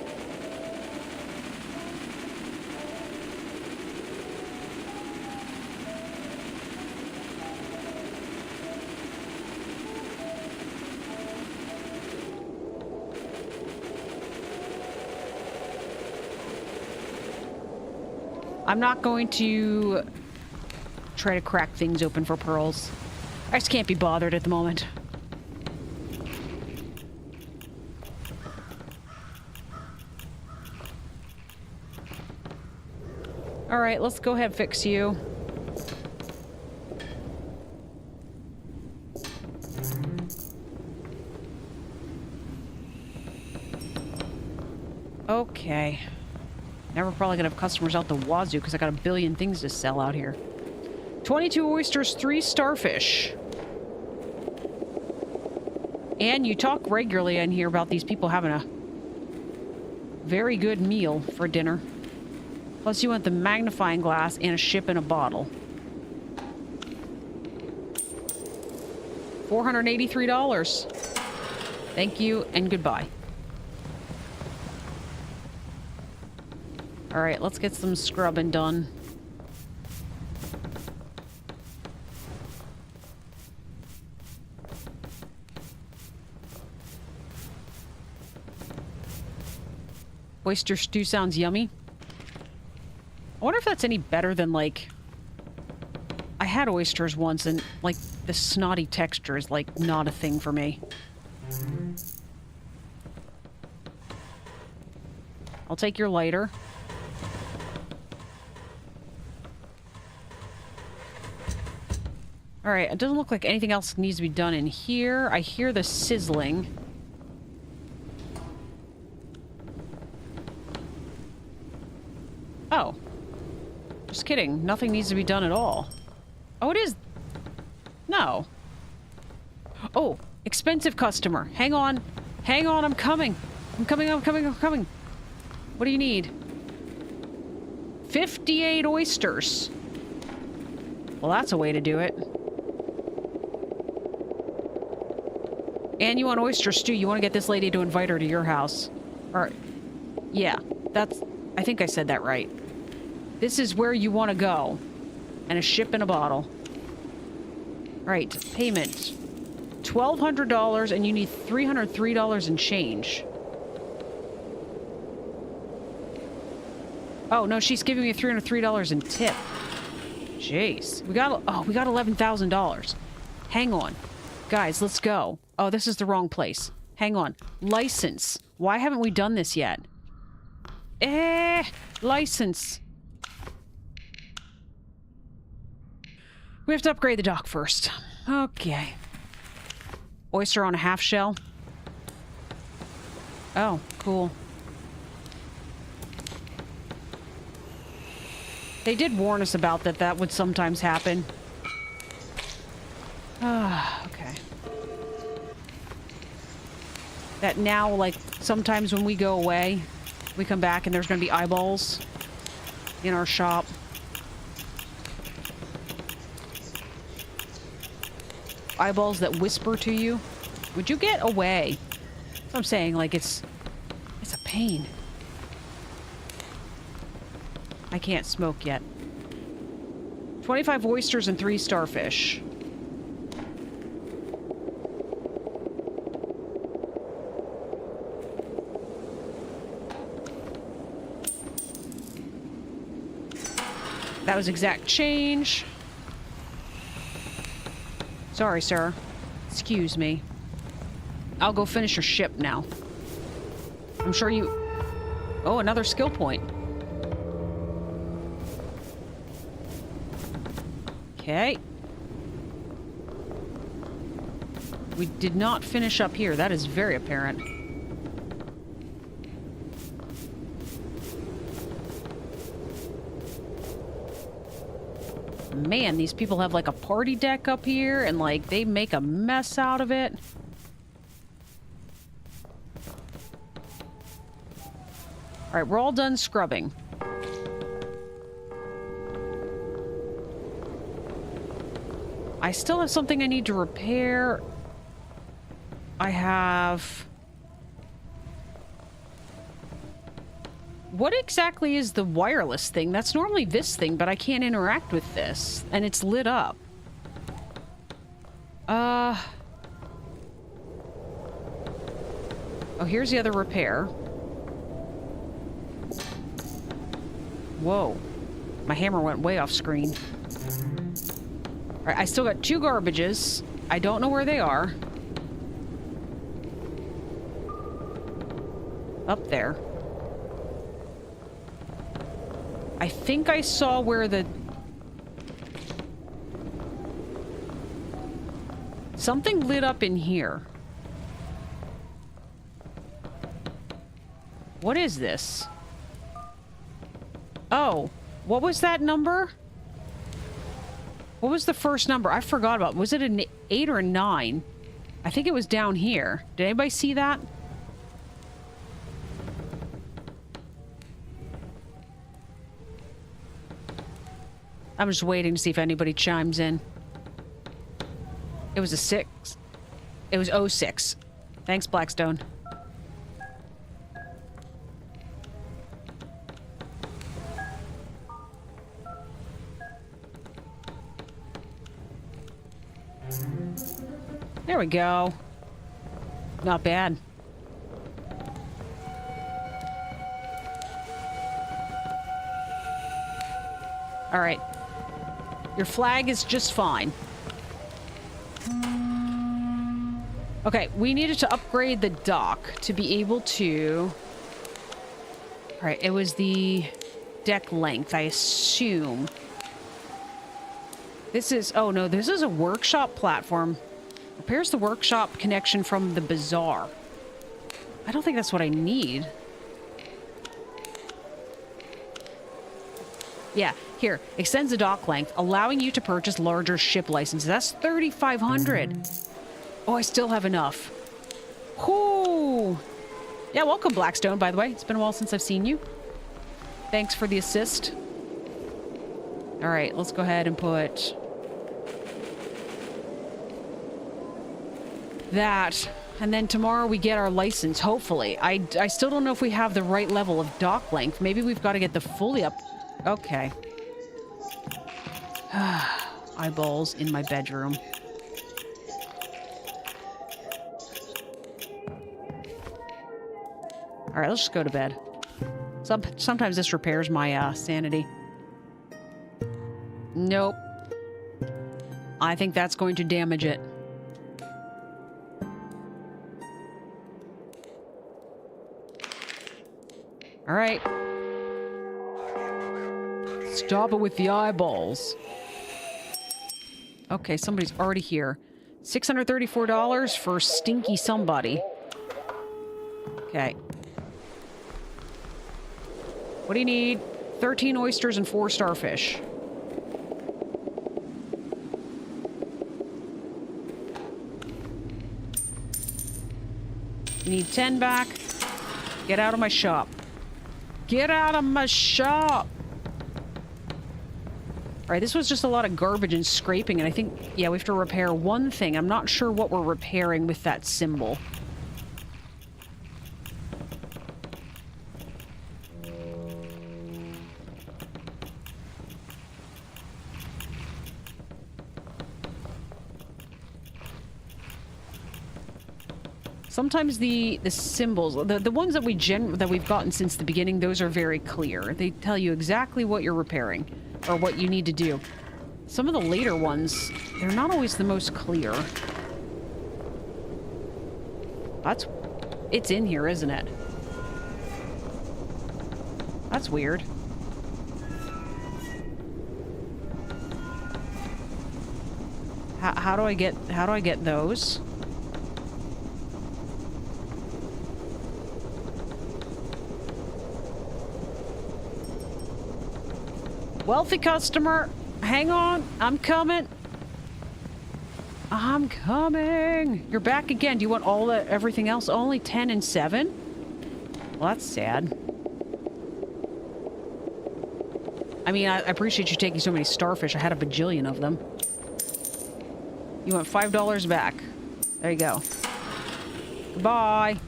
I'm not going to try to crack things open for pearls. I just can't be bothered at the moment. All right, let's go ahead and fix you. Okay. Never probably gonna have customers out the wazoo because I got a billion things to sell out here. 22 oysters, 3 starfish. And you talk regularly in here about these people having a very good meal for dinner. Plus you want the magnifying glass and a ship in a bottle. $483. Thank you and goodbye. All right, let's get some scrubbing done. Oyster stew sounds yummy. I wonder if that's any better than, like... I had oysters once, and, like, the snotty texture is, like, not a thing for me. I'll take your lighter. Alright, it doesn't look like anything else needs to be done in here. I hear the sizzling. Oh. Just kidding. Nothing needs to be done at all. Oh, it is. No. Oh, expensive customer. Hang on. Hang on, I'm coming. I'm coming, I'm coming, I'm coming. What do you need? 58 oysters. Well, that's a way to do it. And you want oyster stew. You want to get this lady to invite her to your house. Or, yeah, that's... I think I said that right. This is where you want to go. And a ship in a bottle. Alright, payment. $1,200 and you need $303 and change. Oh, no, she's giving me $303 in tip. Jeez. We got $11,000. Hang on. Guys, let's go. Oh, this is the wrong place. Hang on. License. Why haven't we done this yet? License. We have to upgrade the dock first. Okay. Oyster on a half shell. Oh, cool. They did warn us about that. That would sometimes happen. Ah, okay. That now, like, sometimes when we go away, we come back and there's going to be eyeballs in our shop. Eyeballs that whisper to you. Would you get away? That's what I'm saying, like, it's a pain. I can't smoke yet. 25 oysters and 3 starfish. That was exact change. Sorry, sir. Excuse me. I'll go finish your ship now. I'm sure you... Oh, another skill point. Okay. We did not finish up here. That is very apparent. Man, these people have like a party deck up here and like they make a mess out of it. All right, we're all done scrubbing. I still have something I need to repair. I have... What exactly is the wireless thing? That's normally this thing, but I can't interact with this. And it's lit up. Oh, here's the other repair. Whoa. My hammer went way off screen. Alright, I still got 2 garbages. I don't know where they are. Up there. I think I saw where the... Something lit up in here. What is this? Oh, what was that number? What was the first number? I forgot about. Was it an 8 or a 9? I think it was down here. Did anybody see that? I'm just waiting to see if anybody chimes in. It was a 6. It was 06. Thanks, Blackstone. There we go. Not bad. All right. Your flag is just fine. Okay, we needed to upgrade the dock to be able to... All right, it was the deck length, I assume. This is... Oh, no, this is a workshop platform. Repairs the workshop connection from the bazaar. I don't think that's what I need. Yeah, Here, extends the dock length, allowing you to purchase larger ship licenses. That's 3,500. Oh, I still have enough. Whoo! Yeah, welcome, Blackstone, by the way. It's been a while since I've seen you. Thanks for the assist. All right, let's go ahead and put that. And then tomorrow we get our license, hopefully. I still don't know if we have the right level of dock length. Maybe we've got to get the fully up. Okay. Eyeballs in my bedroom. All right, let's just go to bed. Sometimes this repairs my sanity. Nope. I think that's going to damage it. All right. Stop it with the eyeballs. Okay, somebody's already here. $634 for stinky somebody. Okay. What do you need? 13 oysters and 4 starfish. You need 10 back. Get out of my shop. Get out of my shop! Alright, this was just a lot of garbage and scraping, and I think, yeah, we have to repair one thing. I'm not sure what we're repairing with that symbol. Sometimes the symbols, the ones that we've gotten since the beginning, those are very clear. They tell you exactly what you're repairing or what you need to do. Some of the later ones, they're not always the most clear. It's in here, isn't it? That's weird. How do I get those? Wealthy customer, hang on, I'm coming. I'm coming. You're back again. Do you want everything else? Only 10 and 7? Well, that's sad. I mean, I appreciate you taking so many starfish. I had a bajillion of them. You want $5 back. There you go. Goodbye.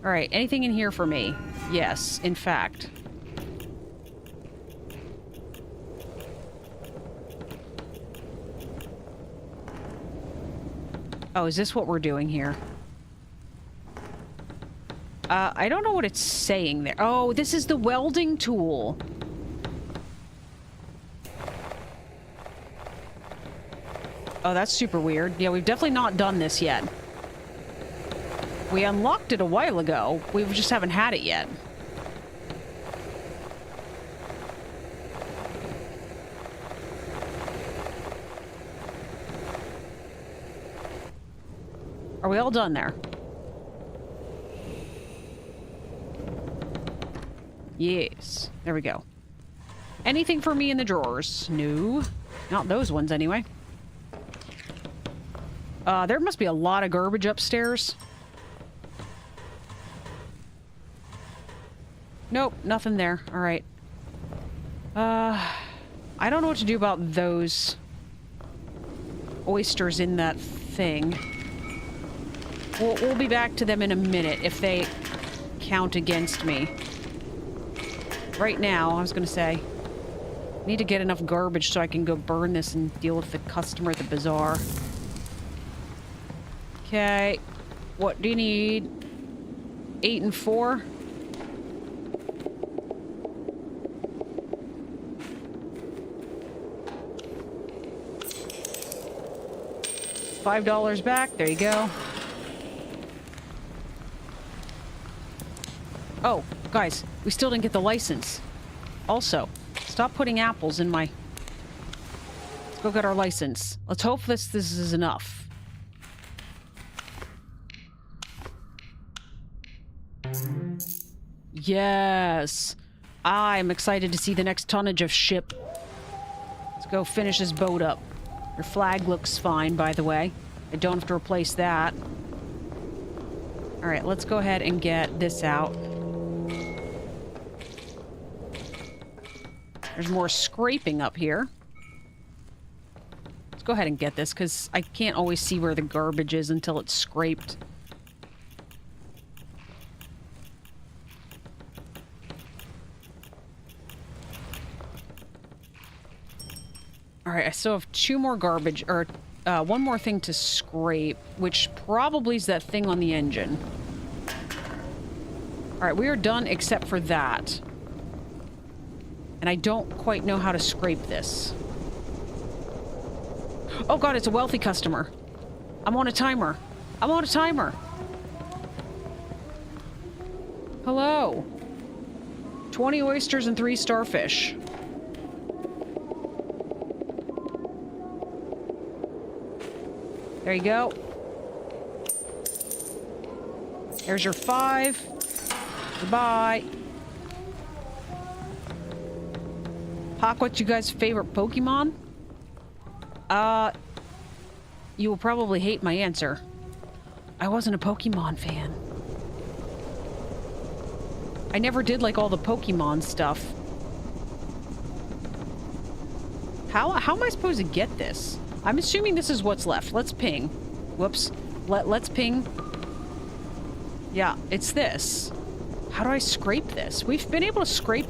All right, anything in here for me? Yes, in fact. Oh, is this what we're doing here? I don't know what it's saying there. Oh, this is the welding tool. Oh, that's super weird. Yeah, we've definitely not done this yet. We unlocked it a while ago. We just haven't had it yet. Are we all done there? Yes. There we go. Anything for me in the drawers? No. Not those ones, anyway. There must be a lot of garbage upstairs. Nope, nothing there. All right. I don't know what to do about those oysters in that thing. We'll be back to them in a minute if they count against me. Right now, I was gonna say, I need to get enough garbage so I can go burn this and deal with the customer at the bazaar. Okay. What do you need? 8 and 4? $5 back. There you go. Oh, guys, we still didn't get the license. Also, stop putting apples in my... Let's go get our license. Let's hope this is enough. Yes. I'm excited to see the next tonnage of ship. Let's go finish this boat up. Your flag looks fine, by the way. I don't have to replace that. Alright, let's go ahead and get this out. There's more scraping up here. Let's go ahead and get this, because I can't always see where the garbage is until it's scraped. Alright, I still have two more garbage, or one more thing to scrape, which probably is that thing on the engine. Alright, we are done except for that. And I don't quite know how to scrape this. Oh god, it's a wealthy customer. I'm on a timer. I'm on a timer. Hello. 20 oysters and 3 starfish. There you go. There's your 5. Goodbye. Hawk, what's you guys' favorite Pokemon? You will probably hate my answer. I wasn't a Pokemon fan. I never did like all the Pokemon stuff. How am I supposed to get this? I'm assuming this is what's left. Let's ping. Whoops. Let's ping. Yeah, it's this. How do I scrape this? We've been able to scrape...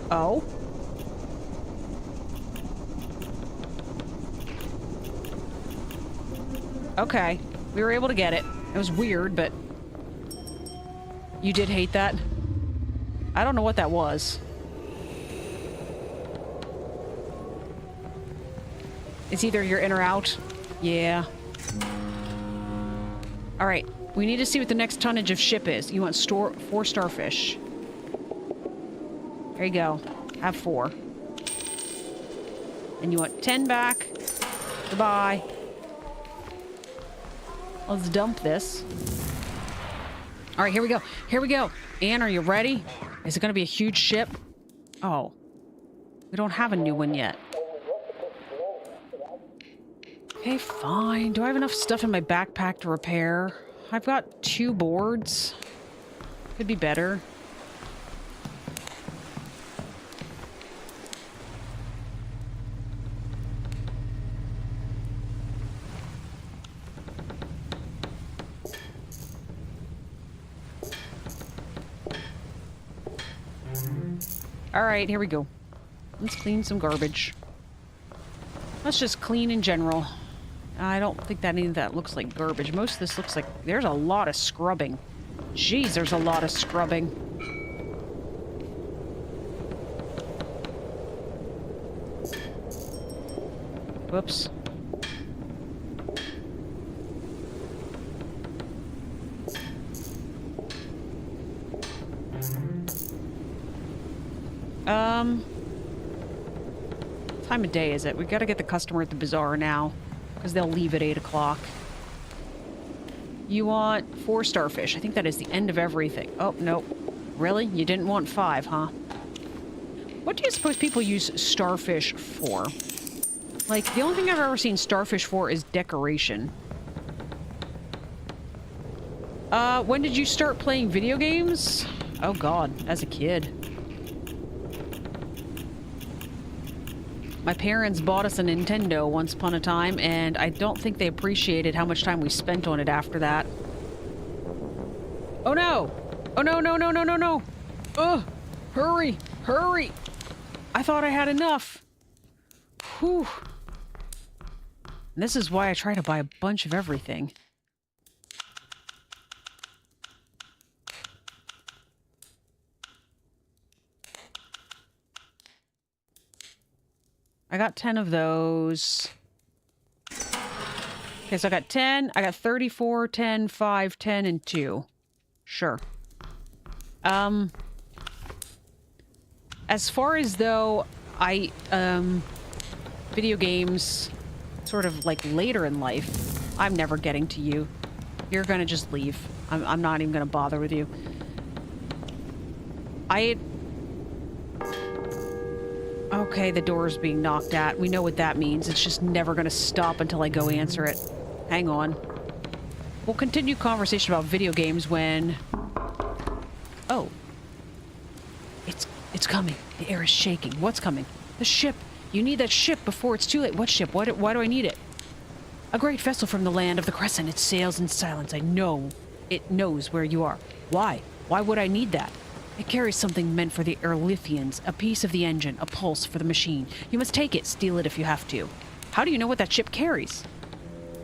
Oh. Okay. We were able to get it. It was weird, but... You did hate that? I don't know what that was. It's either you're in or out. Yeah. Alright. We need to see what the next tonnage of ship is. You want 4 starfish. There you go. Have 4. And you want 10 back. Goodbye. Let's dump this. Alright, here we go. Here we go. Anne, are you ready? Is it going to be a huge ship? Oh. We don't have a new one yet. Okay, fine. Do I have enough stuff in my backpack to repair? I've got 2 boards. Could be better. Alright, here we go. Let's clean some garbage. Let's just clean in general. I don't think that any of that looks like garbage. Most of this looks like... There's a lot of scrubbing. Jeez, there's a lot of scrubbing. Whoops. What time of day is it? We gotta get the customer at the bazaar now, because they'll leave at 8 o'clock. You want 4 starfish. I think that is the end of everything. Oh, nope. Really? You didn't want 5, huh? What do you suppose people use starfish for? Like, the only thing I've ever seen starfish for is decoration. When did you start playing video games? Oh god, as a kid. My parents bought us a Nintendo once upon a time, and I don't think they appreciated how much time we spent on it after that. Oh no! Oh no, no, no, no, no, no! Ugh! Hurry! Hurry! I thought I had enough! Whew. And this is why I try to buy a bunch of everything. I got 10 of those. Okay, so I got 10. I got 34, 10, 5, 10, and 2. Sure. As far as though I, video games sort of like later in life, I'm never getting to you. You're gonna just leave. I'm not even gonna bother with you. Okay, the door's being knocked at. We know what that means. It's just never going to stop until I go answer it. Hang on. We'll continue conversation about video games when... Oh. It's coming. The air is shaking. What's coming? The ship. You need that ship before it's too late. What ship? Why do I need it? A great vessel from the land of the Crescent. It sails in silence. I know. It knows where you are. Why? Why would I need that? It carries something meant for the Erlithians. A piece of the engine. A pulse for the machine. You must take it. Steal it if you have to. How do you know what that ship carries?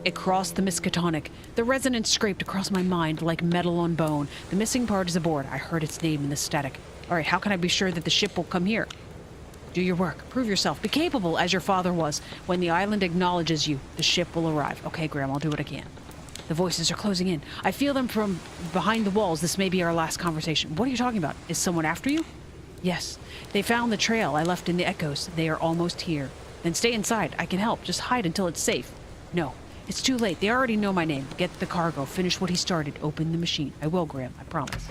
It crossed the Miskatonic. The resonance scraped across my mind like metal on bone. The missing part is aboard. I heard its name in the static. All right, how can I be sure that the ship will come here? Do your work. Prove yourself. Be capable as your father was. When the island acknowledges you, the ship will arrive. Okay, Graham, I'll do what I can. The voices are closing in. I feel them from behind the walls. This may be our last conversation. What are you talking about? Is someone after you? Yes. They found the trail I left in the echoes. They are almost here. Then stay inside. I can help. Just hide until it's safe. No. It's too late. They already know my name. Get the cargo. Finish what he started. Open the machine. I will, Graham. I promise.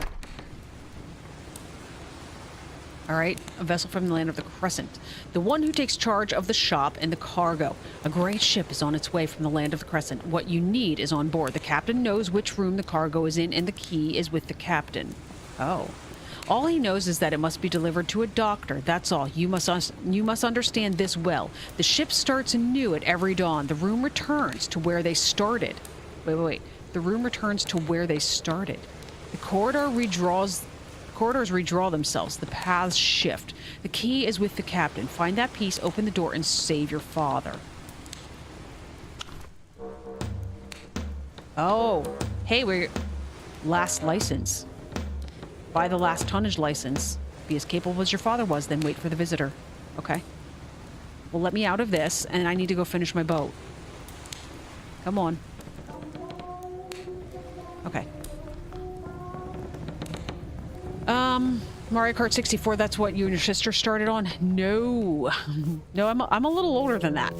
All right, a vessel from the land of the Crescent. The one who takes charge of the shop and the cargo. A great ship is on its way from the land of the Crescent. What you need is on board. The captain knows which room the cargo is in, and the key is with the captain. Oh. All he knows is that it must be delivered to a doctor. That's all. You must understand this well. The ship starts anew at every dawn. The room returns to where they started. Wait. The room returns to where they started. The corridors redraw themselves. The paths shift. The key is with the captain. Find that piece, open the door, and save your father. Oh. Hey, we're... Last license. Buy the last tonnage license. Be as capable as your father was, then wait for the visitor. Okay. Well, let me out of this, and I need to go finish my boat. Come on. Okay. Mario Kart 64, that's what you and your sister started on? No. No, I'm a little older than that.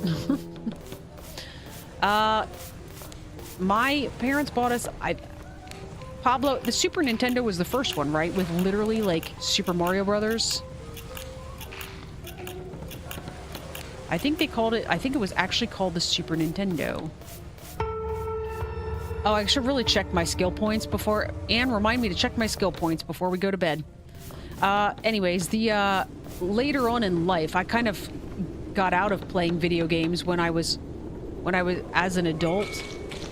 My parents bought us... Pablo, the Super Nintendo was the first one, right? With literally, like, Super Mario Brothers. I think they called it... I think it was actually called the Super Nintendo. Oh, I should really check my skill points before... Anne, remind me to check my skill points before we go to bed. Anyways, the, later on in life, I kind of got out of playing video games when I was as an adult.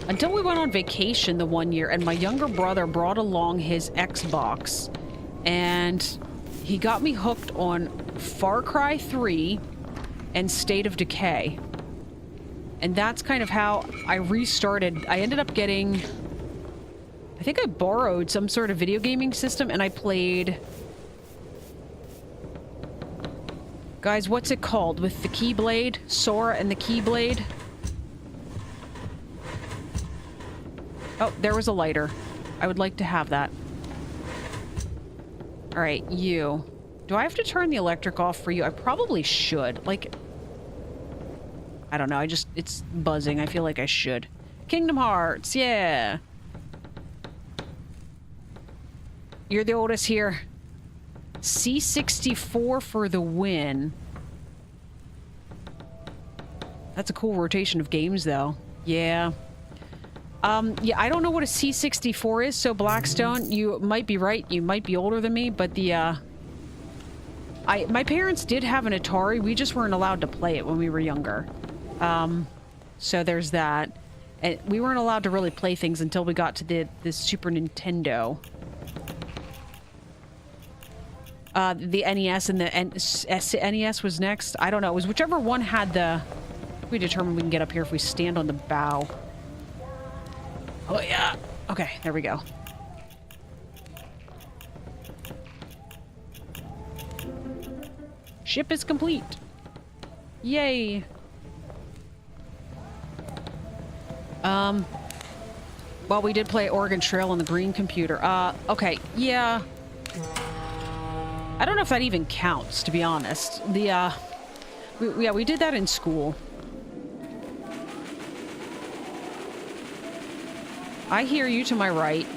Until we went on vacation the one year, and my younger brother brought along his Xbox, and he got me hooked on Far Cry 3 and State of Decay. And that's kind of how I restarted. I ended up getting... I think I borrowed some sort of video gaming system, and I played... Guys, what's it called? With the Keyblade? Sora and the Keyblade? Oh, there was a lighter. I would like to have that. Alright, you. Do I have to turn the electric off for you? I probably should. Like... I don't know, it's buzzing. I feel like I should. Kingdom Hearts, yeah! You're the oldest here. C64 for the win. That's a cool rotation of games, though. Yeah. Yeah, I don't know what a C64 is, so Blackstone, you might be right. You might be older than me, but the, my parents did have an Atari. We just weren't allowed to play it when we were younger. So there's that. And we weren't allowed to really play things until we got to the Super Nintendo. The NES and the NES was next. I don't know. It was whichever one had the... We determined we can get up here if we stand on the bow. Oh, yeah. Okay, there we go. Ship is complete. Yay. Well, we did play Oregon Trail on the green computer. Okay, yeah. I don't know if that even counts, to be honest. The, we did that in school. I hear you to my right.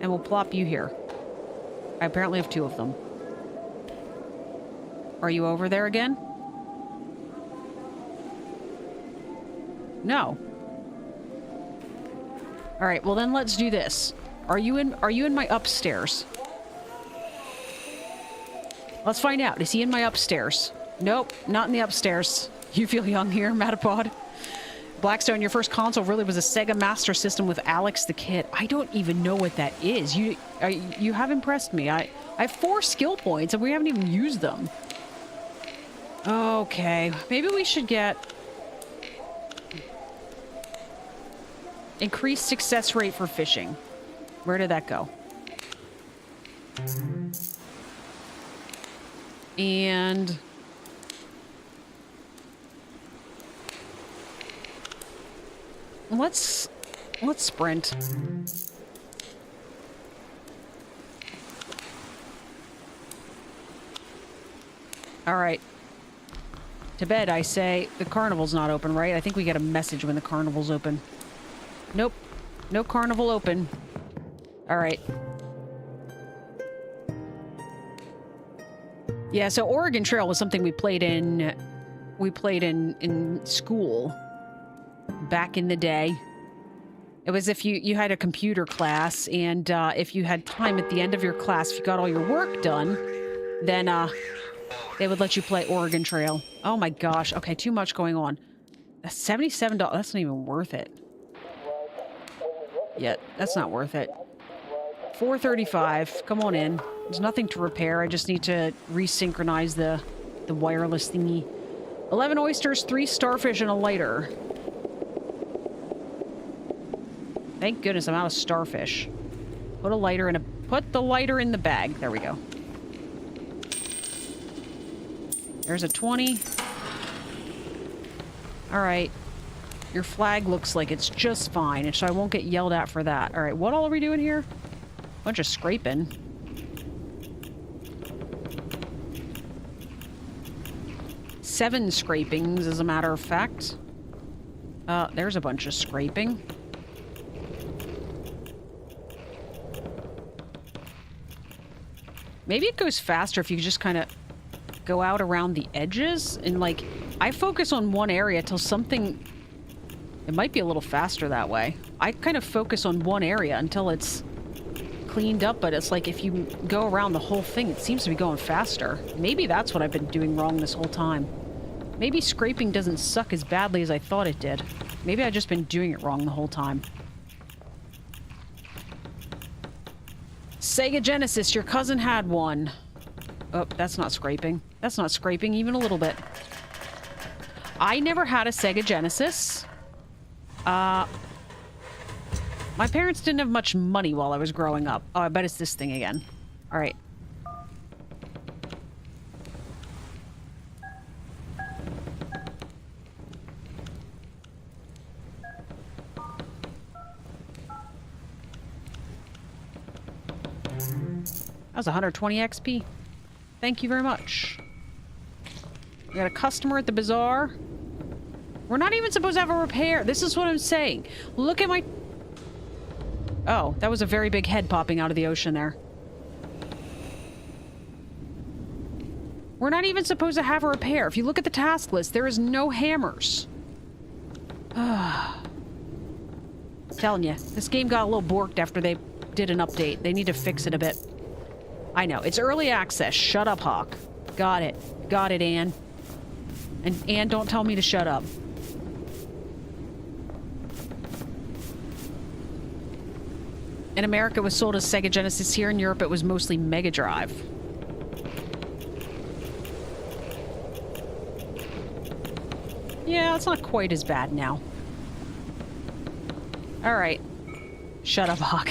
And we'll plop you here. I apparently have 2 of them. Are you over there again? No. All right, well then let's do this. Are you in my upstairs? Let's find out. Is he in my upstairs? Nope, not in the upstairs. You feel young here, Matapod? Blackstone, your first console really was a Sega Master System with Alex the Kid. I don't even know what that is. You have impressed me. I have 4 skill points and we haven't even used them. Okay, maybe we should get increased success rate for fishing. Where did that go? And let's sprint. All right. To bed, I say. The carnival's not open, right? I think we get a message when the carnival's open. Nope. No carnival open. All right. Yeah, so Oregon Trail was something we played in school back in the day. It was if you had a computer class, and if you had time at the end of your class, if you got all your work done, then they would let you play Oregon Trail. Oh my gosh. Okay, too much going on. That's $77. That's not even worth it. Yeah, that's not worth it. $435. Come on in. There's nothing to repair. I just need to resynchronize the wireless thingy. 11 oysters, 3 starfish, and a lighter. Thank goodness I'm out of starfish. Put the lighter in the bag. There we go. There's a 20. All right. Your flag looks like it's just fine, and so I won't get yelled at for that. All right, what all are we doing here? Bunch of scraping. Seven scrapings, as a matter of fact. There's a bunch of scraping. Maybe it goes faster if you just kind of go out around the edges and, like, I focus on one area till something... It might be a little faster that way. I kind of focus on one area until it's cleaned up, but it's like if you go around the whole thing, it seems to be going faster. Maybe that's what I've been doing wrong this whole time. Maybe scraping doesn't suck as badly as I thought it did. Maybe I've just been doing it wrong the whole time. Sega Genesis, your cousin had one. Oh, that's not scraping. That's not scraping even a little bit. I never had a Sega Genesis. My parents didn't have much money while I was growing up. Oh, I bet it's this thing again. All right. That was 120 XP. Thank you very much. We got a customer at the bazaar. We're not even supposed to have a repair. This is what I'm saying. Look at my... Oh, that was a very big head popping out of the ocean there. We're not even supposed to have a repair. If you look at the task list, there is no hammers. Telling you, this game got a little borked after they did an update. They need to fix it a bit. I know. It's early access. Shut up, Hawk. Got it. Got it, Anne. And Anne, don't tell me to shut up. In America, it was sold as Sega Genesis. Here in Europe, it was mostly Mega Drive. Yeah, it's not quite as bad now. Alright. Shut up, Hawk.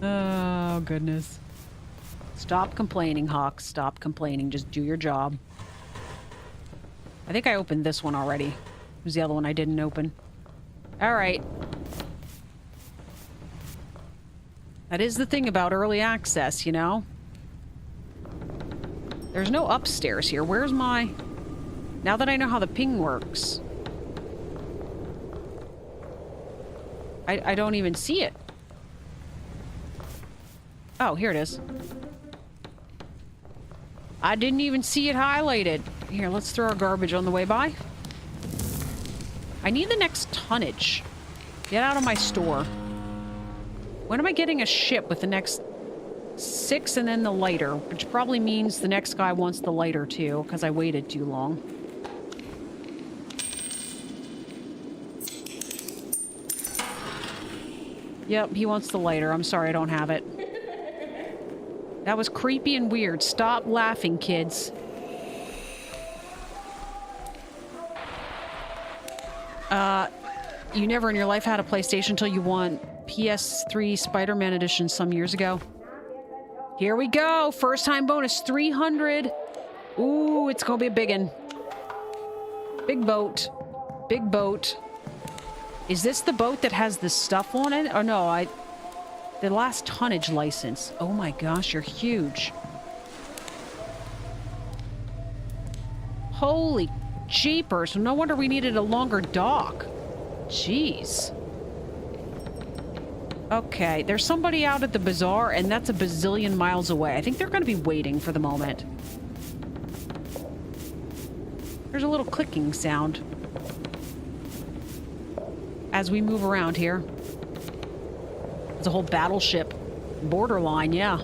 Oh, goodness. Stop complaining, Hawk. Stop complaining. Just do your job. I think I opened this one already. It was the other one I didn't open. Alright. That is the thing about early access, you know? There's no upstairs here. Where's my... Now that I know how the ping works... I don't even see it. Oh, here it is. I didn't even see it highlighted. Here, let's throw our garbage on the way by. I need the next tonnage. Get out of my store. When am I getting a ship with the next 6 and then the lighter? Which probably means the next guy wants the lighter too, because I waited too long. Yep, he wants the lighter. I'm sorry, I don't have it. That was creepy and weird. Stop laughing, kids. You never in your life had a PlayStation until you won PS3 Spider-Man Edition some years ago. Here we go. First time bonus, 300. Ooh, it's gonna be a biggin'. Big boat. Big boat. Is this the boat that has the stuff on it? Oh no, the last tonnage license. Oh my gosh, you're huge. Holy jeepers. No wonder we needed a longer dock. Jeez. Okay, there's somebody out at the bazaar, and that's a bazillion miles away. I think they're going to be waiting for the moment. There's a little clicking sound as we move around here. It's a whole battleship. Borderline, yeah.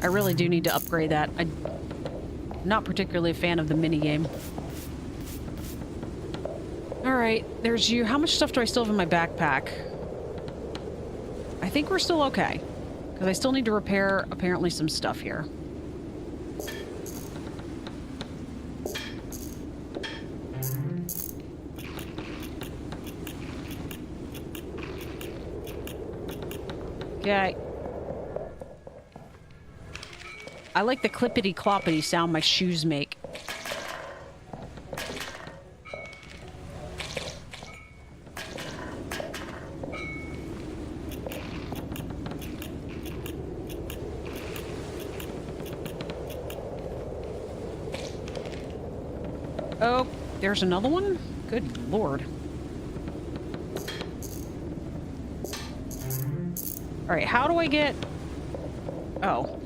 I really do need to upgrade that. I'm not particularly a fan of the minigame. Alright, there's you. How much stuff do I still have in my backpack? I think we're still okay. Because I still need to repair, apparently, some stuff here. Okay. I like the clippity-cloppity sound my shoes make. Oh, there's another one? Good lord. Alright, how do I get... Oh.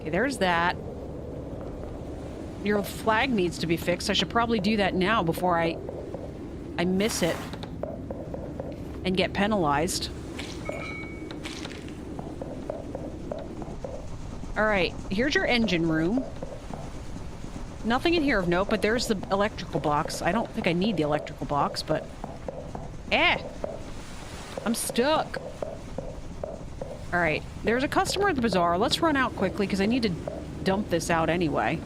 Okay, there's that. Your flag needs to be fixed. I should probably do that now before I miss it and get penalized. Alright, here's your engine room. Nothing in here of note, but there's the electrical box. I don't think I need the electrical box, but... I'm stuck. Alright, there's a customer at the bazaar. Let's run out quickly, because I need to dump this out anyway.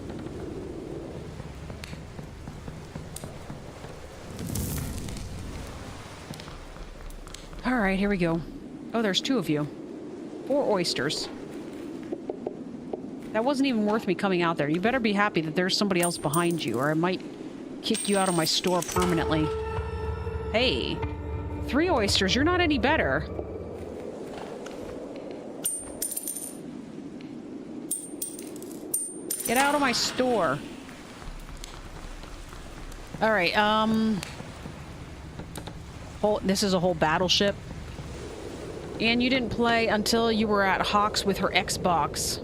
Alright, here we go. Oh, there's 2 of you. 4 oysters. That wasn't even worth me coming out there. You better be happy that there's somebody else behind you, or I might kick you out of my store permanently. Hey, 3 oysters, you're not any better. Get out of my store. Alright, this is a whole battleship. And you didn't play until you were at Hawks with her Xbox.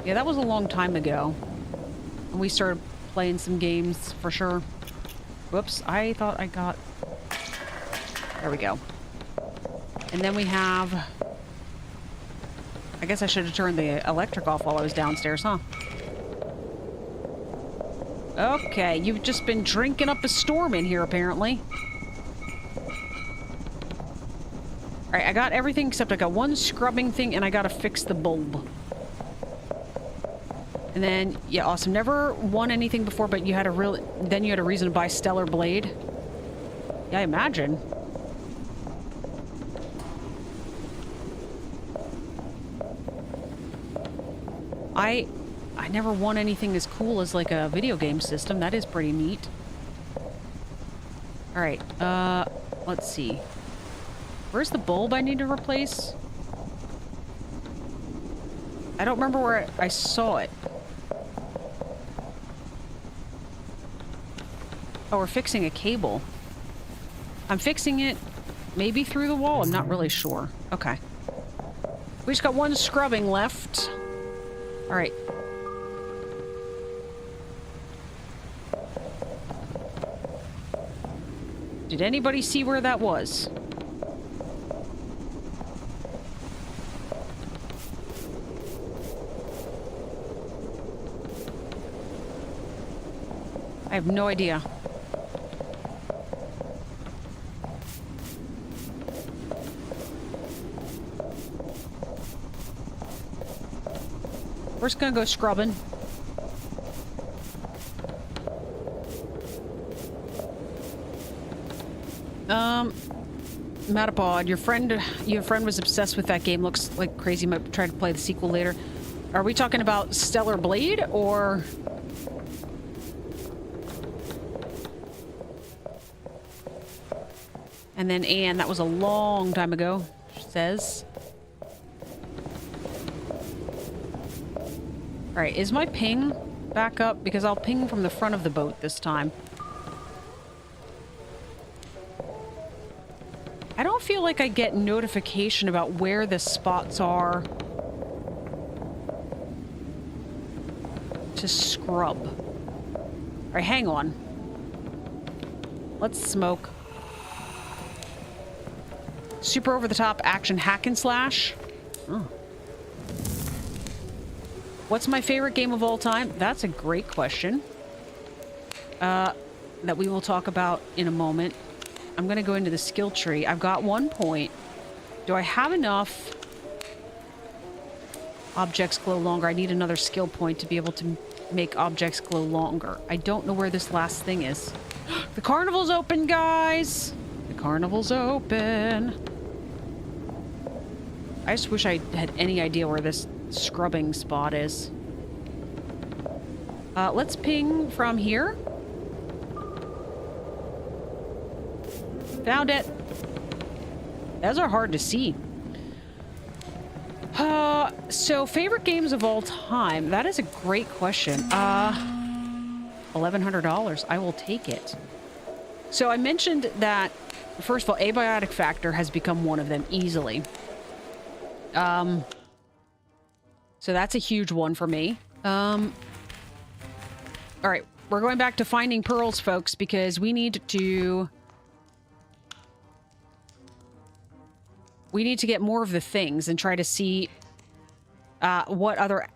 Yeah, that was a long time ago. And we started playing some games, for sure. Whoops, I thought I got... There we go. And then we have... I guess I should have turned the electric off while I was downstairs, huh? Okay, you've just been drinking up a storm in here, apparently. Alright, I got everything except I got one scrubbing thing and I gotta fix the bulb. And then, yeah, awesome. Never won anything before, but you had a real... Then you had a reason to buy Stellar Blade. Yeah, I imagine. I never won anything as cool as, like, a video game system. That is pretty neat. Alright, let's see. Where's the bulb I need to replace? I don't remember where I saw it. Oh, we're fixing a cable. I'm fixing it maybe through the wall. I'm not really sure. Okay. We just got one scrubbing left. All right. Did anybody see where that was? I have no idea. We're just gonna go scrubbing. Matapod, your friend was obsessed with that game. Looks like crazy. Might try to play the sequel later. Are we talking about Stellar Blade or? And then Anne, that was a long time ago, she says. Alright, is my ping back up? Because I'll ping from the front of the boat this time. I don't feel like I get notification about where the spots are to scrub. Alright, hang on. Let's smoke. Super over-the-top action hack and slash. Oh. What's my favorite game of all time? That's a great question. That we will talk about in a moment. I'm going to go into the skill tree. I've got 1 point. Do I have enough objects glow longer? I need another skill point to be able to make objects glow longer. I don't know where this last thing is. The carnival's open, guys! The carnival's open. I just wish I had any idea where this scrubbing spot is. Let's ping from here. Found it. Those are hard to see. So favorite games of all time. That is a great question. $1,100. I will take it. So I mentioned that, first of all, abiotic factor has become one of them easily. So that's a huge one for me. All right, we're going back to finding pearls, folks, because we need to get more of the things and try to see what other...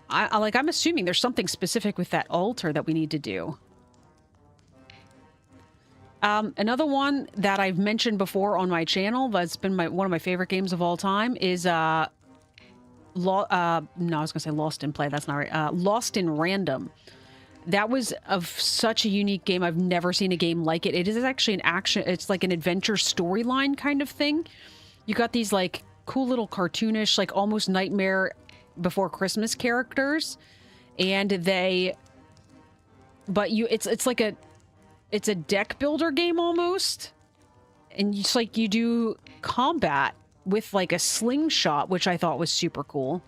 I'm assuming there's something specific with that altar that we need to do. Another one that I've mentioned before on my channel that's been one of my favorite games of all time is no, I was gonna say Lost in Play. That's not right. Lost in Random. That was of such a unique game. I've never seen a game like it. It is actually an action. It's like an adventure storyline kind of thing. You got these like cool little cartoonish, like almost Nightmare Before Christmas characters, and it's like it's a deck builder game almost, and it's like you do combat with like a slingshot, which I thought was super cool.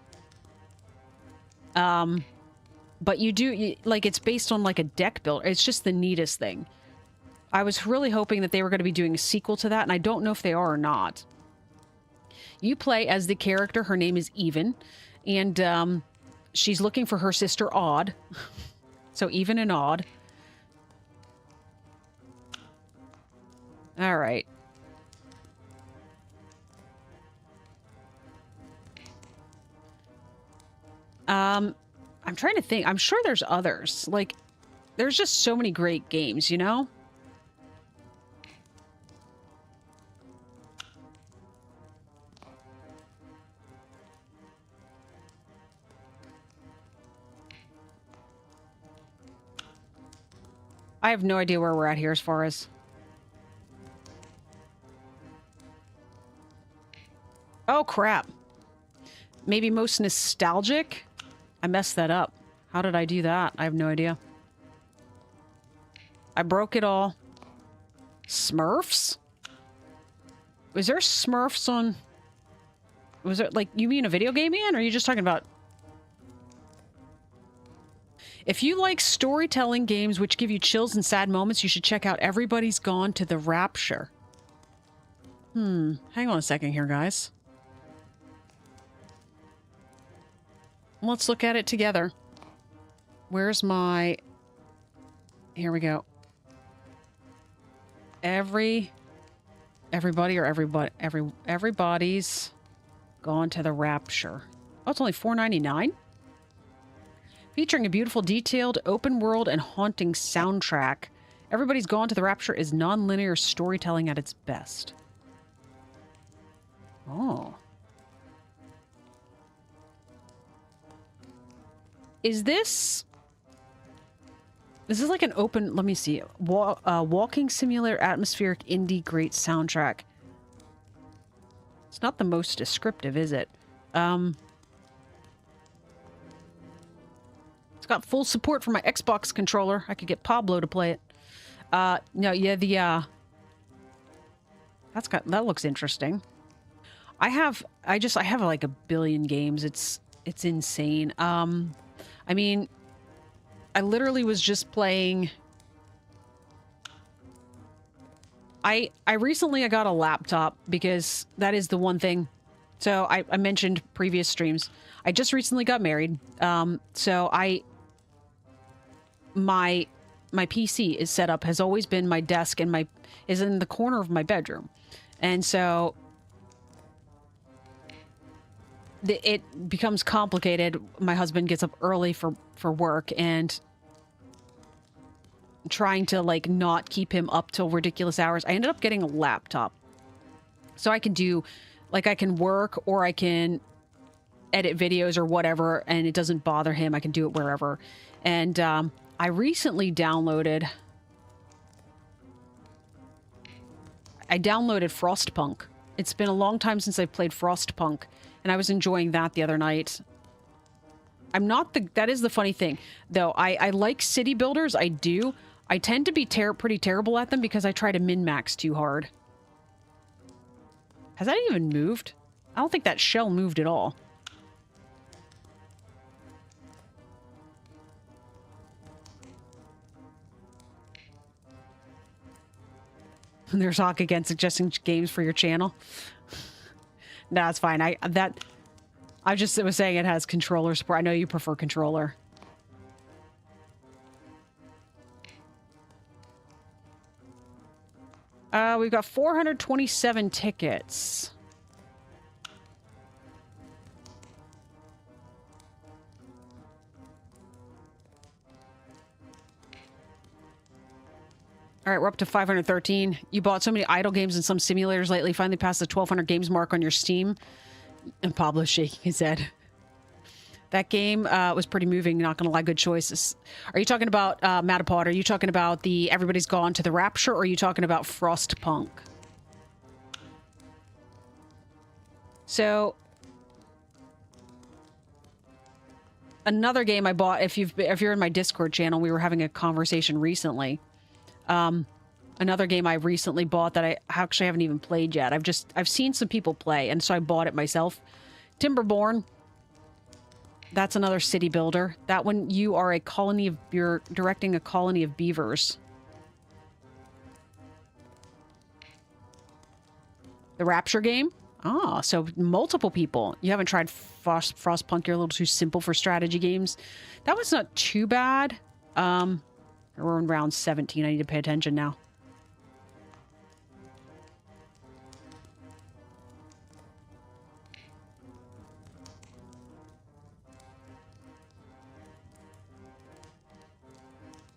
But like it's based on like a deck builder. It's just the neatest thing. I was really hoping that they were going to be doing a sequel to that, and I don't know if they are or not. You play as the character. Her name is Even, and she's looking for her sister Odd. So Even and Odd. All right. I'm trying to think. I'm sure there's others. Like, there's just so many great games, you know? I have no idea where we're at here as far as... Oh, crap. Maybe most nostalgic? I messed that up. How did I do that? I have no idea. I broke it all. Smurfs? Was there Smurfs on... Was it like... You mean a video game, Ian? Or are you just talking about... If you like storytelling games which give you chills and sad moments, you should check out Everybody's Gone to the Rapture. Hang on a second here, guys. Let's look at it together. Where's my... Here we go. Everybody's Gone to the Rapture. Oh, it's only $4.99? Featuring a beautiful, detailed, open world and haunting soundtrack, Everybody's Gone to the Rapture is non-linear storytelling at its best. Oh. Is this like an open... Let me see. Walking simulator, atmospheric, indie, great soundtrack. It's not the most descriptive, is it? It's got full support for my Xbox controller. I could get Pablo to play it. No, yeah, that looks interesting. I have like a billion games. It's insane. I mean, I literally was just playing... I recently got a laptop because that is the one thing. So I mentioned previous streams. I just recently got married. So my PC is set up, has always been my desk and is in the corner of my bedroom. And so it becomes complicated. My husband gets up early for work, and trying to like not keep him up till ridiculous hours, I ended up getting a laptop. So I can do, like, I can work or I can edit videos or whatever, and it doesn't bother him. I can do it wherever. And I recently downloaded Frostpunk. It's been a long time since I've played Frostpunk, and I was enjoying that the other night. That is the funny thing, though. I like city builders, I do. I tend to be pretty terrible at them because I try to min-max too hard. Has that even moved? I don't think that shell moved at all. There's Hawk again suggesting games for your channel. No, it's fine. I just was saying it has controller support. I know you prefer controller. We've got 427 tickets. All right, we're up to 513. You bought so many idle games and some simulators lately, finally passed the 1,200 games mark on your Steam. And Pablo's shaking his head. That game was pretty moving, not gonna lie, good choices. Are you talking about, Matapod, are you talking about the Everybody's Gone to the Rapture, or are you talking about Frostpunk? So, another game I bought, if you're in my Discord channel, we were having a conversation recently. Another game I recently bought that I actually haven't even played yet. I've seen some people play, and so I bought it myself. Timberborn. That's another city builder. That one, you're directing a colony of beavers. The Rapture game? Ah, so multiple people. You haven't tried Frostpunk. You're a little too simple for strategy games. That was not too bad. We're in round 17. I need to pay attention now.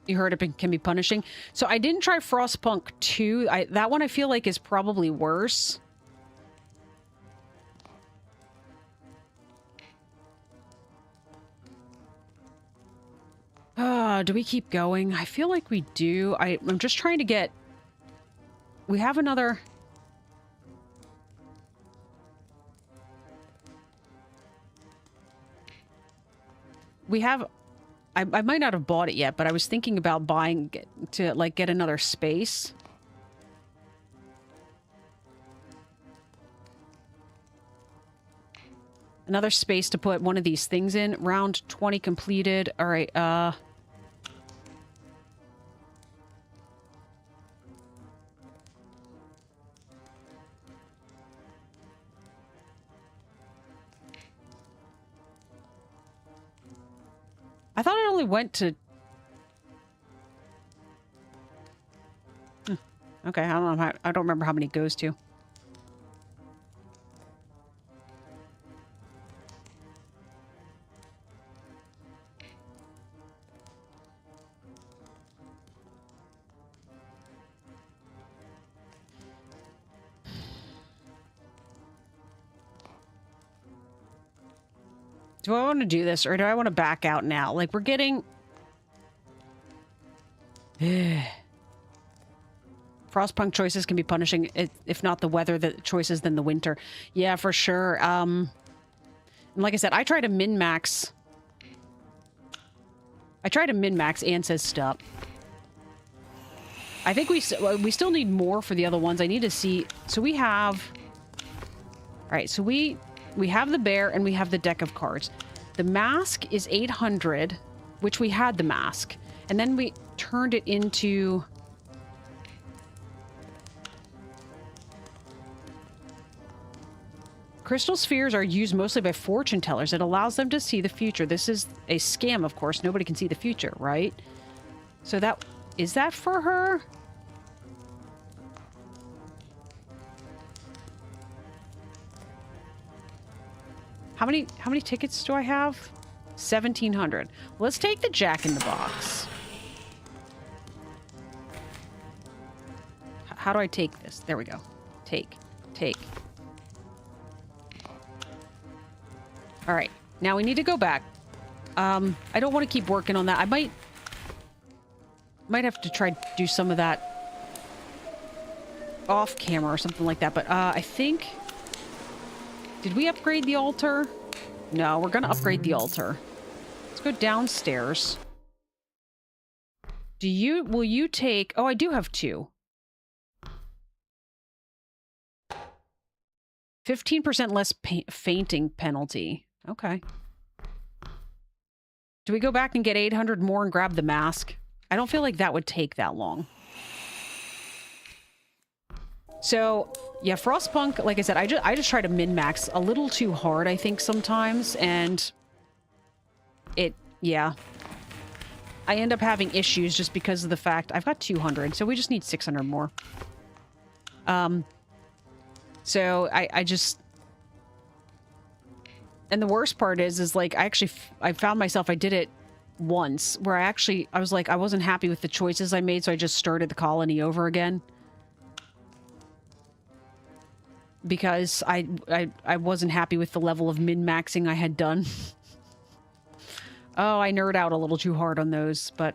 You heard it can be punishing. So I didn't try Frostpunk 2. That one I feel like is probably worse. Do we keep going? I feel like we do. I'm just trying to get... We have another... We have... I might not have bought it yet, but I was thinking about buying to, like, get another space. Another space to put one of these things in. Round 20 completed. All right, I thought it only went to... Okay, I don't know. I don't remember how many it goes to. Do I want to do this or do I want to back out now? Like, we're getting... Frostpunk choices can be punishing, if not the weather, the choices, then the winter. Yeah, for sure. And like I said, I try to min-max. I try to min-max and says stop. I think we still need more for the other ones. I need to see... So we have... All right, so we have the bear and we have the deck of cards. The mask is 800, which we had the mask. And then we turned it into... Crystal spheres are used mostly by fortune tellers. It allows them to see the future. This is a scam, of course. Nobody can see the future, right? So that... Is that for her? How many tickets do I have? 1,700. Let's take the Jack in the Box. How do I take this? There we go. Take. All right. Now we need to go back. I don't want to keep working on that. I might have to try to do some of that off camera or something like that. But I think... Did we upgrade the altar? No, we're going to upgrade the altar. Let's go downstairs. Will you take... Oh, I do have 2. 15% less fainting penalty. Okay. Do we go back and get 800 more and grab the mask? I don't feel like that would take that long. So, yeah, Frostpunk, like I said, I just try to min-max a little too hard, I think, sometimes, and yeah. I end up having issues just because of the fact I've got 200, so we just need 600 more. So I just... And the worst part is like, I found myself, I did it once, where I was like, I wasn't happy with the choices I made, so I just started the colony over again. Because I wasn't happy with the level of min-maxing I had done. Oh, I nerd out a little too hard on those, but...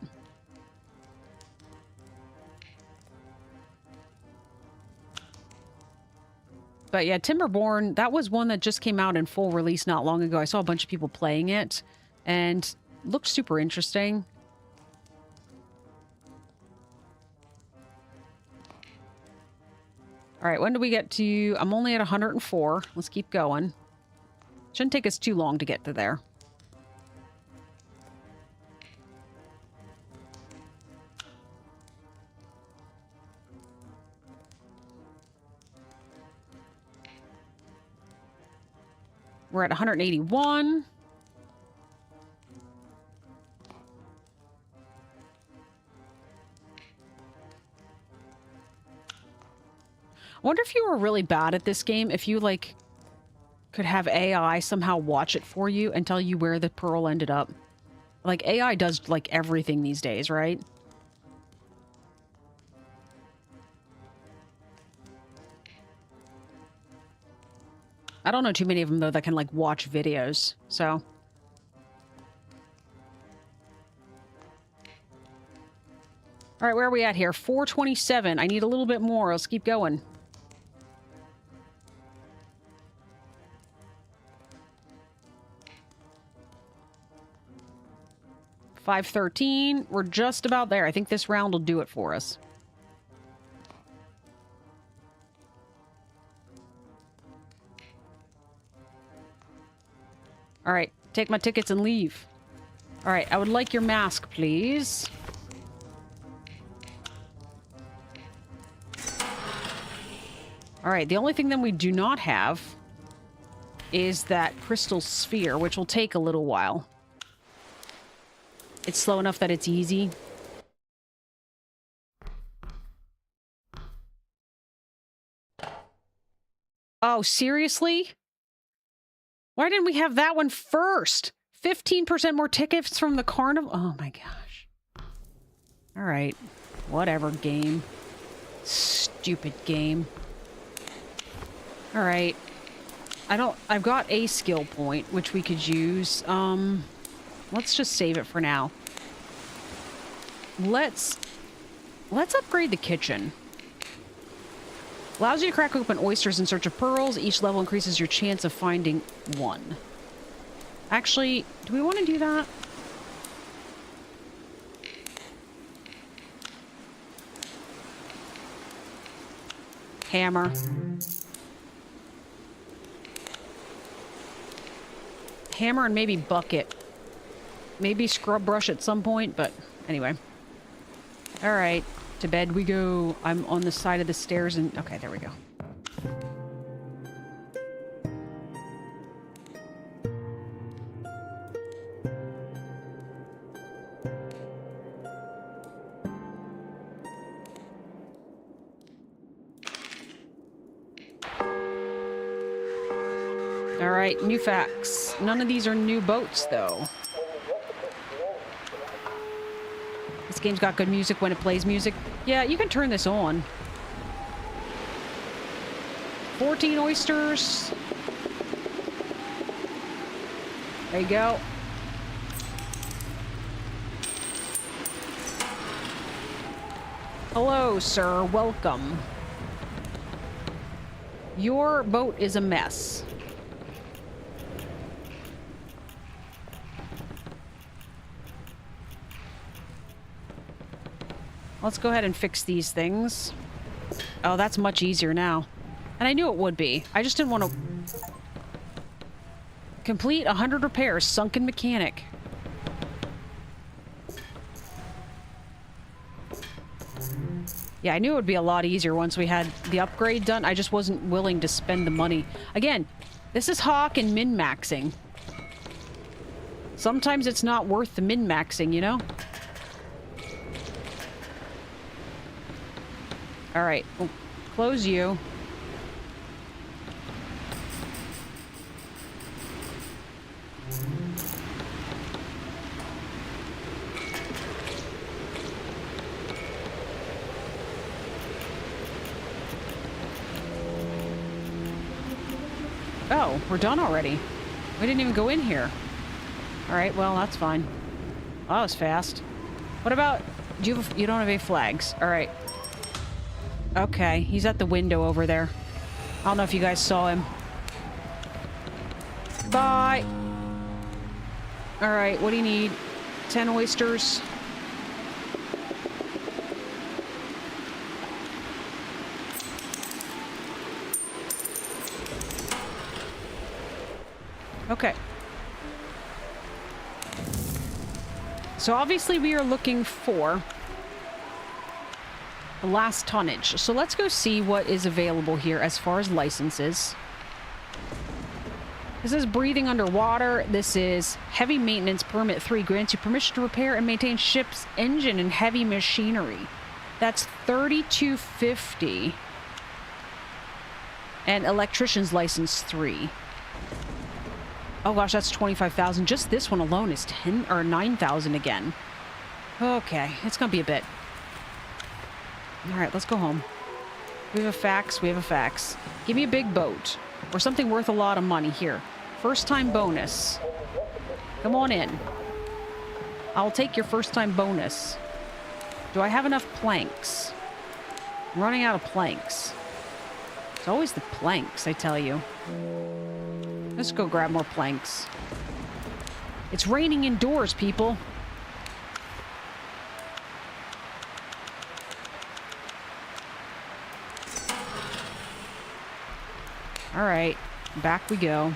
But yeah, Timberborn, that was one that just came out in full release not long ago. I saw a bunch of people playing it, and looked super interesting. All right, when do we get to... I'm only at 104. Let's keep going. Shouldn't take us too long to get to there. We're at 181. I wonder if you were really bad at this game, if you, like, could have AI somehow watch it for you and tell you where the pearl ended up. Like, AI does, like, everything these days, right? I don't know too many of them, though, that can, like, watch videos, so... All right, where are we at here? 427. I need a little bit more. Let's keep going. $513. We're just about there. I think this round will do it for us. All right, take my tickets and leave. All right, I would like your mask, please. All right, the only thing that we do not have is that crystal sphere, which will take a little while. It's slow enough that it's easy. Oh, seriously? Why didn't we have that one first? 15% more tickets from the carnival? Oh my gosh. All right. Whatever, game. Stupid game. All right. I've got a skill point, which we could use. Let's just save it for now. Let's upgrade the kitchen. Allows you to crack open oysters in search of pearls. Each level increases your chance of finding one. Actually, do we want to do that? Hammer. Hammer and maybe bucket. Maybe scrub brush at some point, but anyway. All right, to bed we go. I'm on the side of the stairs and... Okay, there we go. All right, new facts. None of these are new boats, though. This game's got good music when it plays music. Yeah, you can turn this on. 14 oysters. There you go. Hello, sir. Welcome. Your boat is a mess. Let's go ahead and fix these things. Oh, that's much easier now. And I knew it would be. I just didn't want to... Complete 100 repairs. Sunken mechanic. Yeah, I knew it would be a lot easier once we had the upgrade done. I just wasn't willing to spend the money. Again, this is Hawk and min-maxing. Sometimes it's not worth the min-maxing, you know? All right, we'll close you. Oh, we're done already. We didn't even go in here. All right, well, that's fine. Well, that was fast. What about... you don't have any flags. All right. Okay, he's at the window over there. I don't know if you guys saw him. Bye! Alright, what do you need? 10 oysters? Okay. So obviously we are looking for... the last tonnage. So let's go see what is available here as far as licenses. This is breathing underwater. This is heavy maintenance permit 3 grants you permission to repair and maintain ship's engine and heavy machinery. That's $32.50. And electrician's license 3. Oh gosh, that's $25,000. Just this one alone is 10 or 9,000 again. Okay, it's gonna be a bit. All right, let's go home. We have a fax. We have a fax. Give me a big boat or something worth a lot of money here. First time bonus. Come on in. I'll take your first time bonus. Do I have enough planks? I'm running out of planks. It's always the planks, I tell you. Let's go grab more planks. It's raining indoors, people. All right, back we go.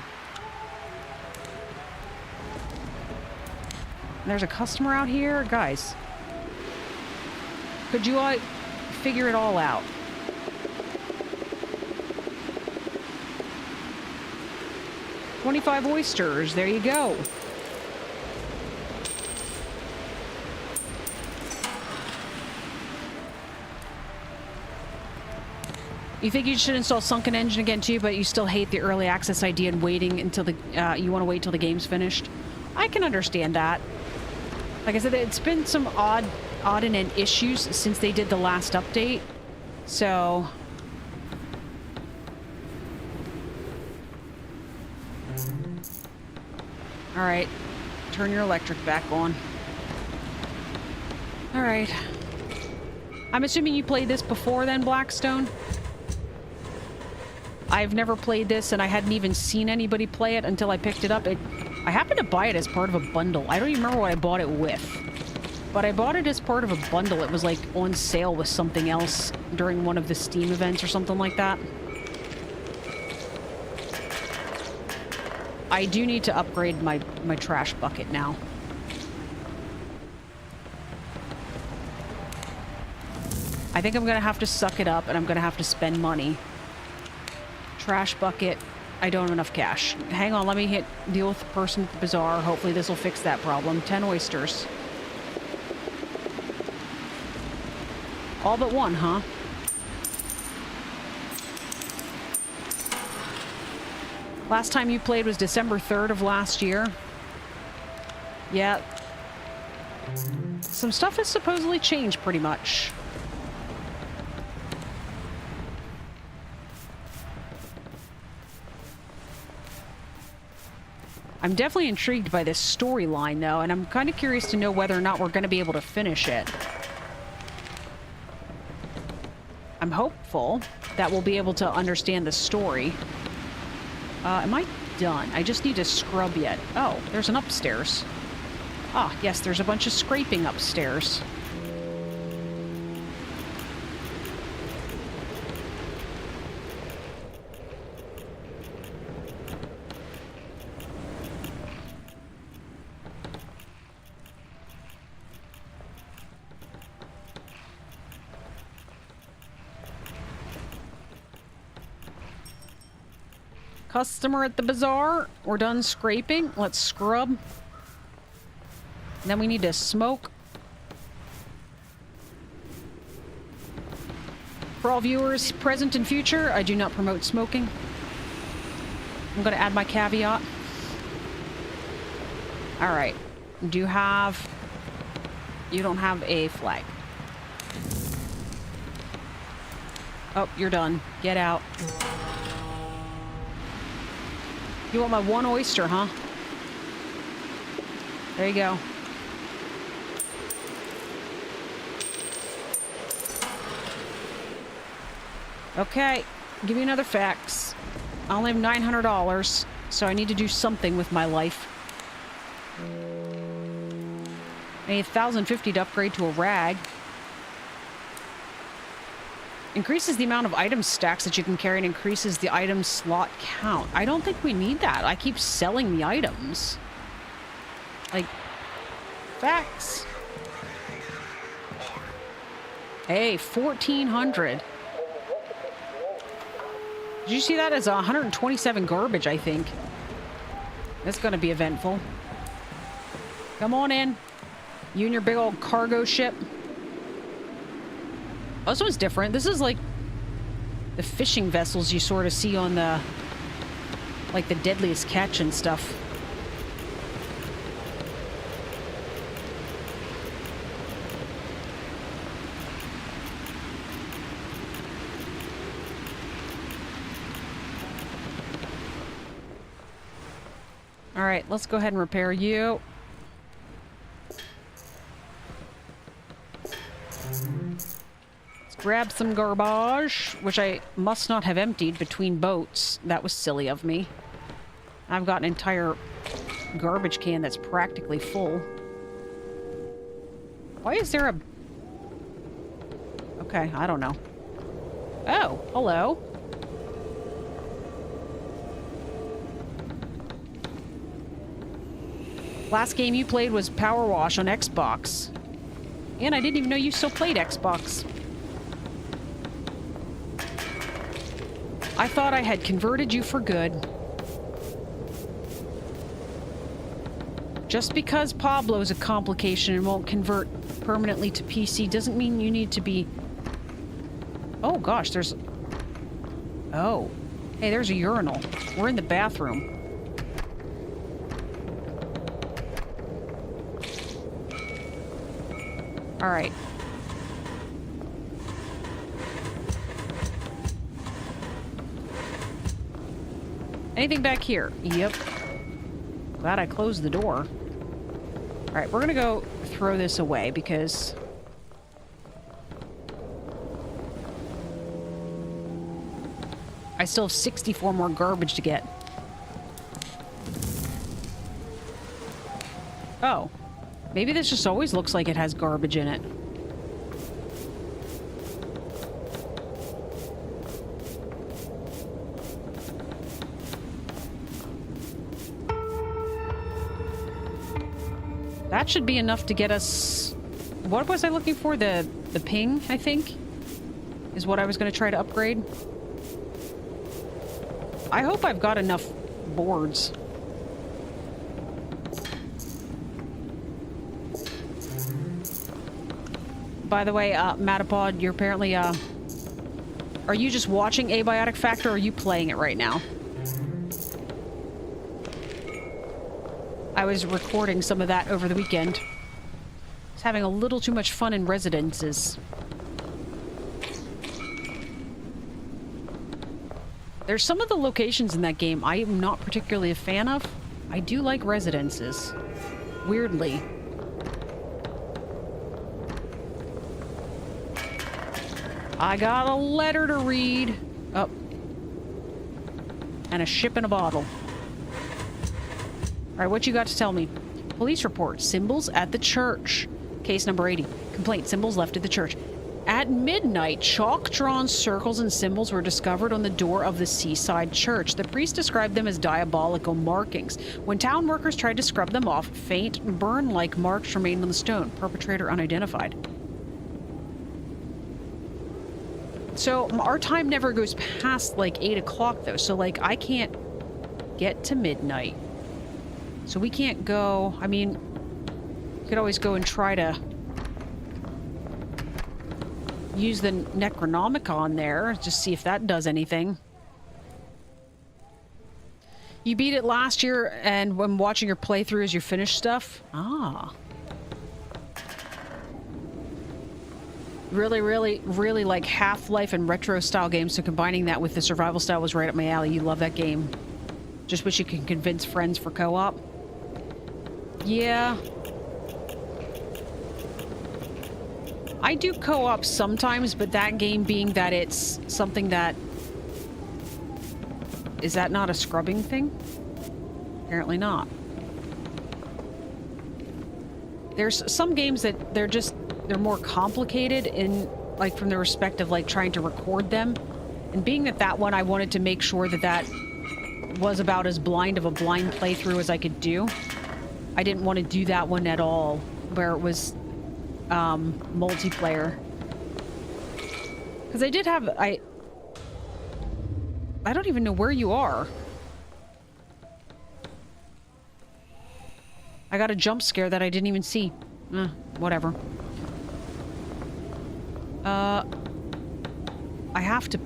There's a customer out here. Guys, could you figure it all out? $25 oysters. There you go. You think you should install Sunken Engine again too, but you still hate the early access idea and waiting until the you want to wait till the game's finished? I can understand that. Like I said, it's been some odd and end issues since they did the last update. So all right, turn your electric back on. All right. I'm assuming you played this before then, Blackstone? I've never played this, and I hadn't even seen anybody play it until I picked it up. I happened to buy it as part of a bundle. I don't even remember what I bought it with. But I bought it as part of a bundle. It was, like, on sale with something else during one of the Steam events or something like that. I do need to upgrade my trash bucket now. I think I'm going to have to suck it up, and I'm going to have to spend money. Trash bucket. I don't have enough cash. Hang on, let me deal with the person at the bazaar. Hopefully this will fix that problem. 10 oysters. All but one, huh? Last time you played was December 3rd of last year. Yeah. Some stuff has supposedly changed pretty much. I'm definitely intrigued by this storyline, though, and I'm kind of curious to know whether or not we're going to be able to finish it. I'm hopeful that we'll be able to understand the story. Am I done? I just need to scrub yet. Oh, there's an upstairs. Ah, yes, there's a bunch of scraping upstairs. Customer at the bazaar. We're done scraping. Let's scrub. And then we need to smoke. For all viewers, present and future, I do not promote smoking. I'm going to add my caveat. All right. Do you have... You don't have a flag. Oh, you're done. Get out. You want my one oyster, huh? There you go. Okay, give me another fax. I only have $900, so I need to do something with my life. I need 1,050 to upgrade to a rag. Increases the amount of item stacks that you can carry and increases the item slot count. I don't think we need that. I keep selling the items. Like, facts. Hey, 1,400. Did you see that as 127 garbage, I think? That's going to be eventful. Come on in. You and your big old cargo ship. Oh, this one's different. This is like the fishing vessels you sort of see on the, like the Deadliest Catch and stuff. All right, let's go ahead and repair you. Grab some garbage, which I must not have emptied between boats. That was silly of me. I've got an entire garbage can that's practically full. Why is there a... Okay, I don't know. Oh, hello. Last game you played was Power Wash on Xbox. And I didn't even know you still played Xbox. I thought I had converted you for good. Just because Pablo's a complication and won't convert permanently to PC doesn't mean you need to be... Oh gosh, there's Oh. Hey, there's a urinal. We're in the bathroom. All right. Anything back here? Yep. Glad I closed the door. All right, we're gonna go throw this away because I still have 64 more garbage to get. Oh. Maybe this just always looks like it has garbage in it. That should be enough to get us... What was I looking for? The ping, I think, is what I was going to try to upgrade. I hope I've got enough boards. By the way, Matapod, you're apparently, are you just watching Abiotic Factor or are you playing it right now? I was recording some of that over the weekend. I was having a little too much fun in residences. There's some of the locations in that game I am not particularly a fan of. I do like residences. Weirdly. I got a letter to read. Oh. And a ship in a bottle. Alright, what you got to tell me? Police report. Symbols at the church. Case number 80. Complaint. Symbols left at the church. At midnight, chalk-drawn circles and symbols were discovered on the door of the seaside church. The priest described them as diabolical markings. When town workers tried to scrub them off, faint, burn-like marks remained on the stone. Perpetrator unidentified. So, our time never goes past, like, 8 o'clock, though. So, like, I can't get to midnight. So we can't go... I mean, we could always go and try to use the Necronomicon there. Just see if that does anything. You beat it last year, and when watching your playthroughs, you finished stuff? Ah. Really, really, really like Half-Life and retro-style games, so combining that with the survival style was right up my alley. You love that game. Just wish you could convince friends for co-op. Yeah. I do co-op sometimes, but that game being that it's something that... Is that not a scrubbing thing? Apparently not. There's some games that they're more complicated in, like, from the respect of, like, trying to record them. And being that one, I wanted to make sure that was about as blind of a blind playthrough as I could do. I didn't want to do that one at all, where it was multiplayer. Because I did have... I don't even know where you are. I got a jump scare that I didn't even see. Whatever. I have to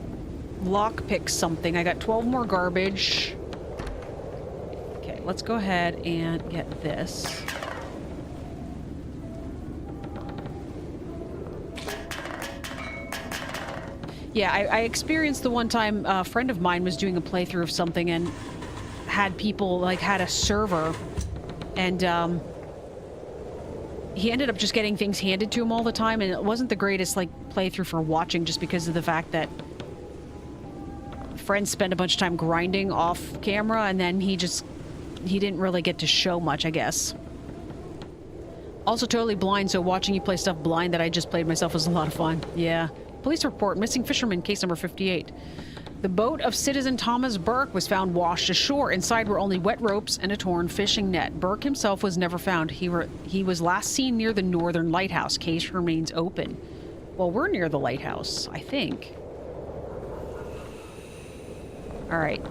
lockpick something. I got 12 more garbage. Okay, let's go ahead and get this. Yeah, I experienced the one time a friend of mine was doing a playthrough of something and had people, like, had a server, and he ended up just getting things handed to him all the time, and it wasn't the greatest, like, playthrough for watching just because of the fact that friends spent a bunch of time grinding off camera, and then he didn't really get to show much, I guess. Also totally blind, so watching you play stuff blind that I just played myself was a lot of fun. Yeah. Police report, missing fisherman, case number 58. The boat of citizen Thomas Burke was found washed ashore. Inside were only wet ropes and a torn fishing net. Burke himself was never found. He was last seen near the northern lighthouse. Case remains open. Well, we're near the lighthouse, I think. All right.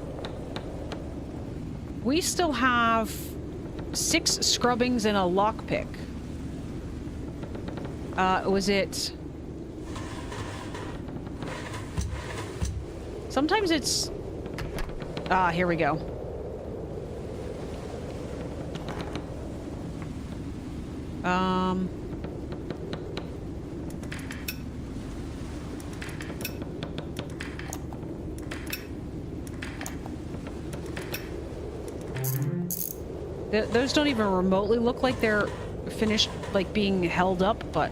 We still have 6 scrubbings and a lockpick. Was it... Sometimes it's... Ah, here we go. Those don't even remotely look like they're finished, like, being held up, but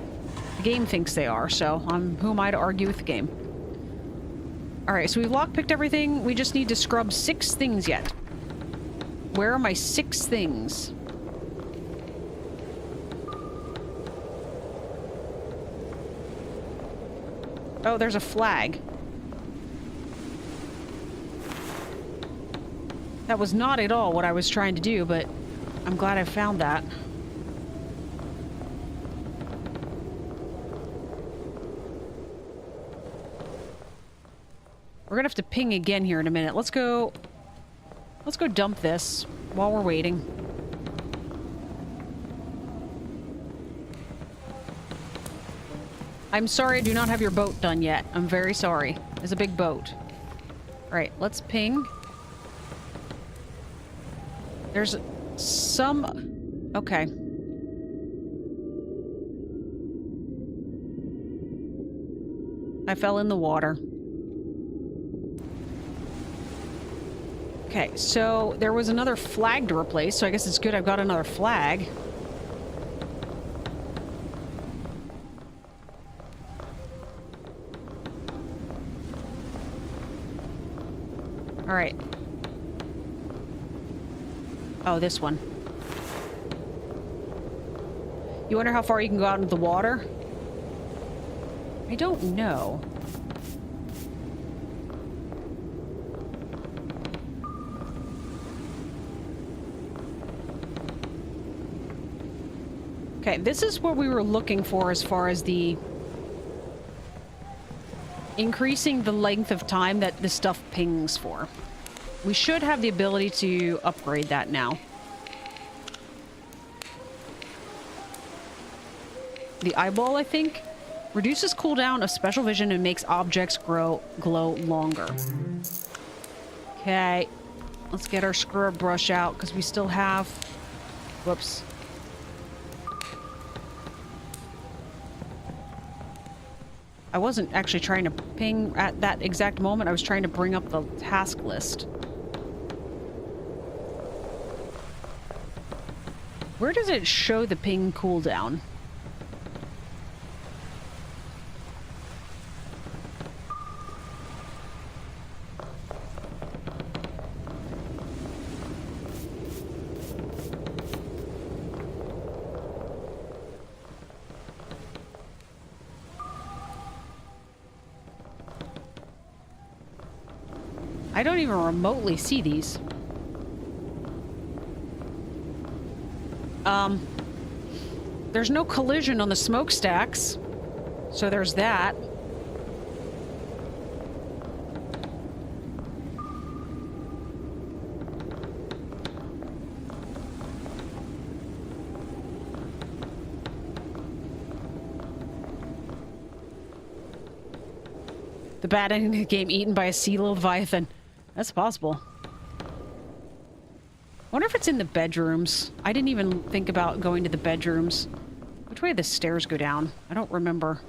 the game thinks they are, so who am I to argue with the game? Alright, so we've lockpicked everything. We just need to scrub 6 things yet. Where are my 6 things? Oh, there's a flag. That was not at all what I was trying to do, but I'm glad I found that. We're gonna have to ping again here in a minute. Let's go dump this while we're waiting. I'm sorry I do not have your boat done yet. I'm very sorry. It's a big boat. Alright, let's ping. There's some... Okay. I fell in the water. Okay, so there was another flag to replace, so I guess it's good I've got another flag. Alright. Oh, this one. You wonder how far you can go out into the water? I don't know. Okay, this is what we were looking for as far as the... increasing the length of time that this stuff pings for. We should have the ability to upgrade that now. The eyeball, I think, reduces cooldown of special vision and makes objects glow longer. Okay, let's get our scrub brush out because we still have... Whoops. I wasn't actually trying to ping at that exact moment. I was trying to bring up the task list. Where does it show the ping cooldown? I don't even remotely see these. There's no collision on the smokestacks, so there's that. The bad ending of the game eaten by a sea leviathan. That's possible. I wonder if it's in the bedrooms. I didn't even think about going to the bedrooms. Which way do the stairs go down? I don't remember.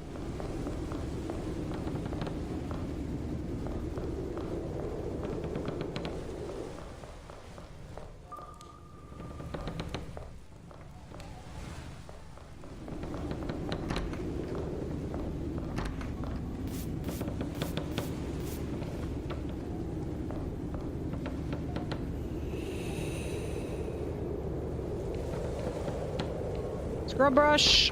Scrub brush.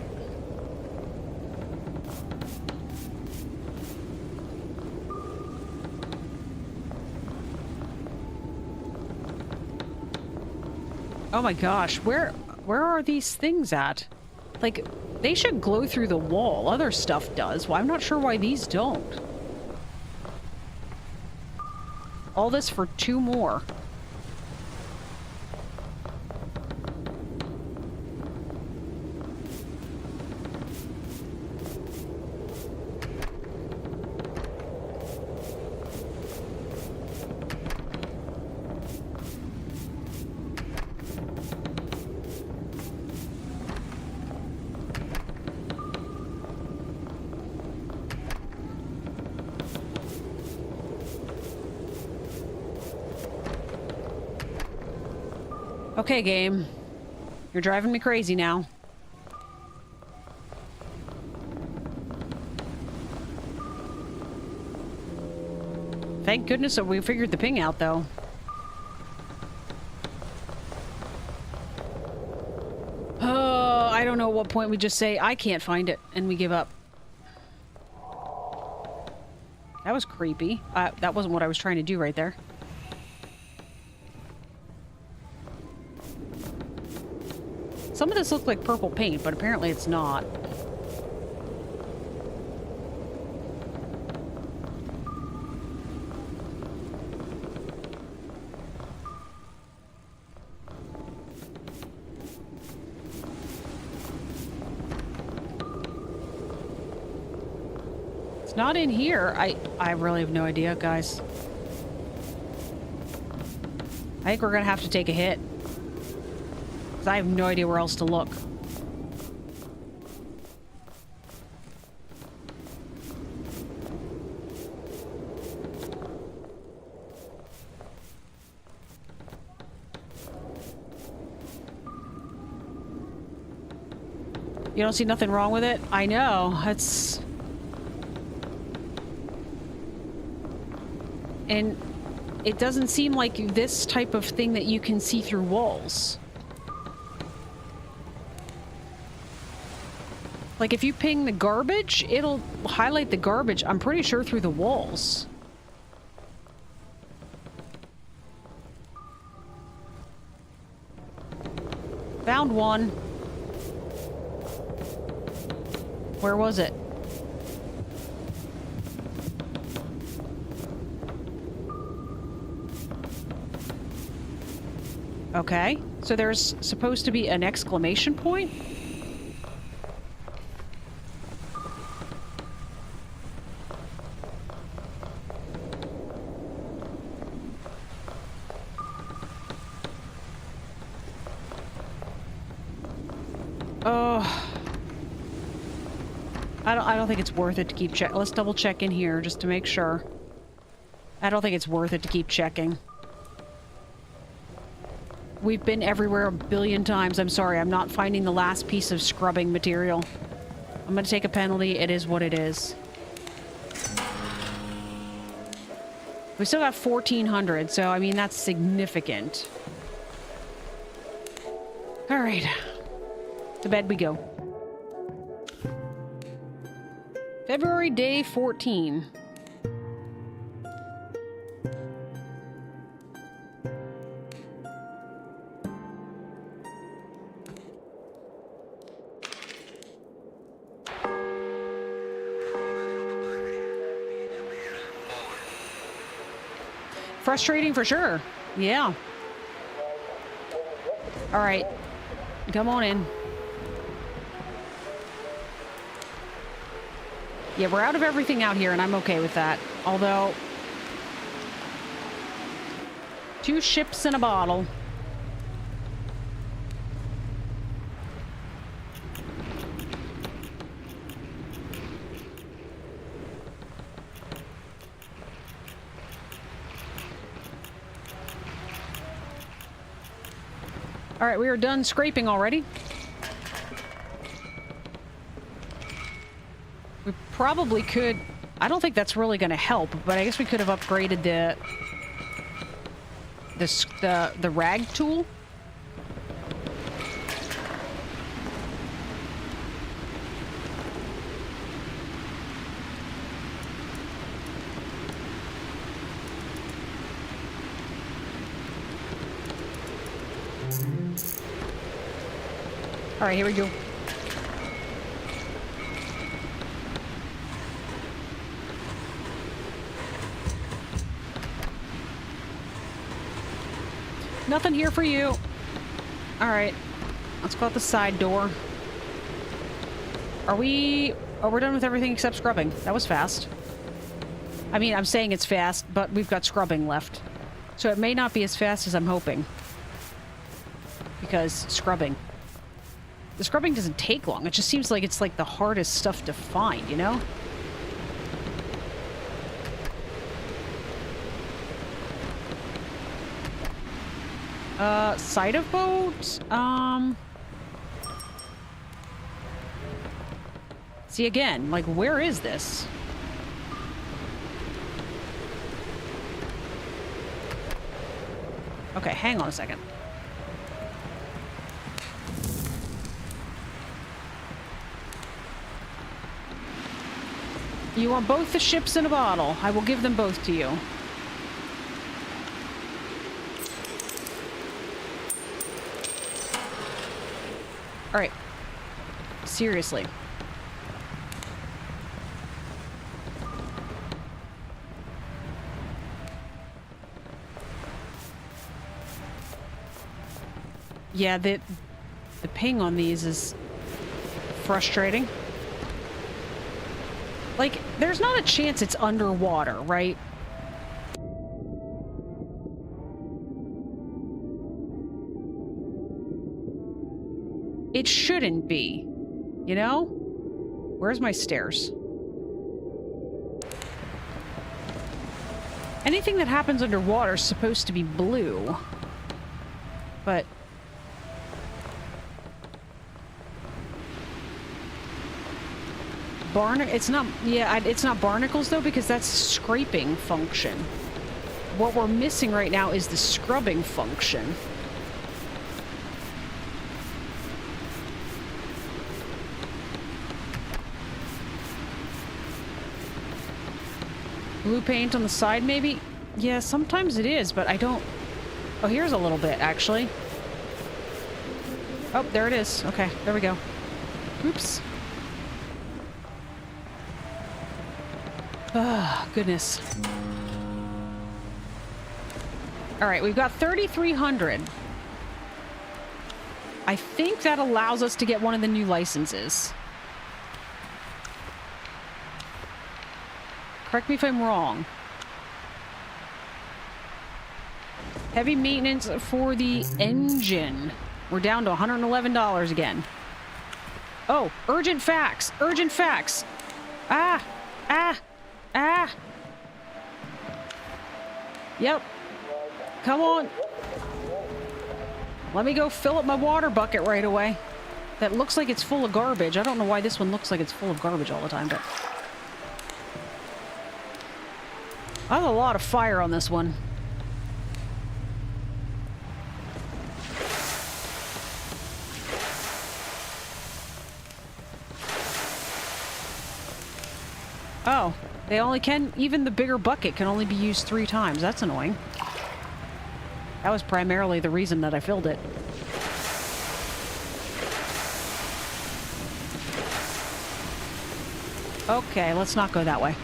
Oh my gosh, where are these things at? Like, they should glow through the wall. Other stuff does. Well, I'm not sure why these don't. All this for 2 more. Okay, game. You're driving me crazy now. Thank goodness that we figured the ping out, though. Oh, I don't know at what point we just say, I can't find it, and we give up. That was creepy. That wasn't what I was trying to do right there. Some of this looked like purple paint, but apparently it's not. It's not in here. I really have no idea, guys. I think we're gonna have to take a hit. I have no idea where else to look. You don't see nothing wrong with it? I know. That's... And it doesn't seem like this type of thing that you can see through walls. Like, if you ping the garbage, it'll highlight the garbage, I'm pretty sure, through the walls. Found one. Where was it? Okay, so there's supposed to be an exclamation point? I don't think it's worth it to keep check. Let's double check in here just to make sure. I don't think it's worth it to keep checking. We've been everywhere a billion times. I'm sorry, I'm not finding the last piece of scrubbing material. I'm gonna take a penalty. It is what it is. We still got 1,400, so I mean, that's significant. All right. To bed we go. February day 14. Frustrating for sure. Yeah. All right. Come on in. Yeah, we're out of everything out here, and I'm okay with that. Although, 2 ships in a bottle. All right, we are done scraping already. We probably could... I don't think that's really going to help, but I guess we could have upgraded the rag tool. All right, here we go. Nothing here for you. All right, let's go out the side door. Are we... Oh, we're done with everything except scrubbing. That was fast. I mean, I'm saying it's fast, but we've got scrubbing left. So it may not be as fast as I'm hoping. Because scrubbing. The scrubbing doesn't take long. It just seems like it's like the hardest stuff to find, you know? Side of boat? See, again, like, where is this? Okay, hang on a second. You want both the ships in a bottle. I will give them both to you. All right. Seriously. Yeah, the ping on these is frustrating. Like, there's not a chance it's underwater, right? It shouldn't be, you know? Where's my stairs? Anything that happens underwater is supposed to be blue. But... it's not, yeah, it's not barnacles though, because that's scraping function. What we're missing right now is the scrubbing function. Blue paint on the side, maybe? Yeah, sometimes it is, but I don't... Oh, here's a little bit, actually. Oh, there it is. Okay, there we go. Oops. Oh, goodness. All right, we've got 3,300. I think that allows us to get one of the new licenses. Correct me if I'm wrong. Heavy maintenance for the engine. We're down to $111 again. Oh, urgent fax. Urgent fax. Ah. Ah. Ah! Yep. Come on. Let me go fill up my water bucket right away. That looks like it's full of garbage. I don't know why this one looks like it's full of garbage all the time, but... I have a lot of fire on this one. Oh. They only can, even the bigger bucket can only be used 3 times. That's annoying. That was primarily the reason that I filled it. Okay, let's not go that way.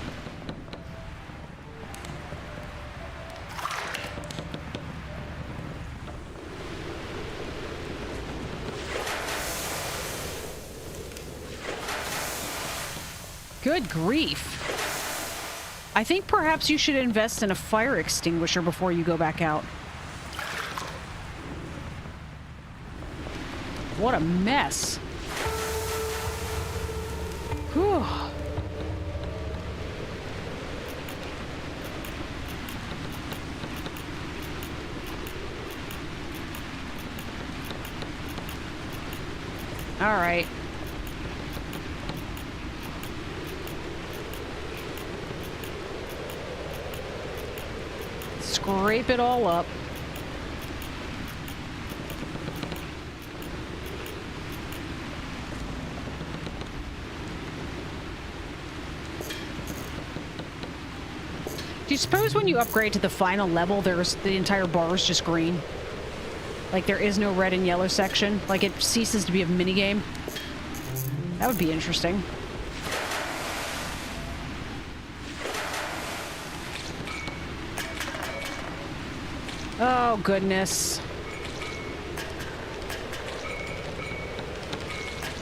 Good grief. I think perhaps you should invest in a fire extinguisher before you go back out. What a mess. Whew. All right. Scrape it all up. Do you suppose when you upgrade to the final level, the entire bar is just green? Like there is no red and yellow section? Like it ceases to be a minigame? That would be interesting. Oh, goodness.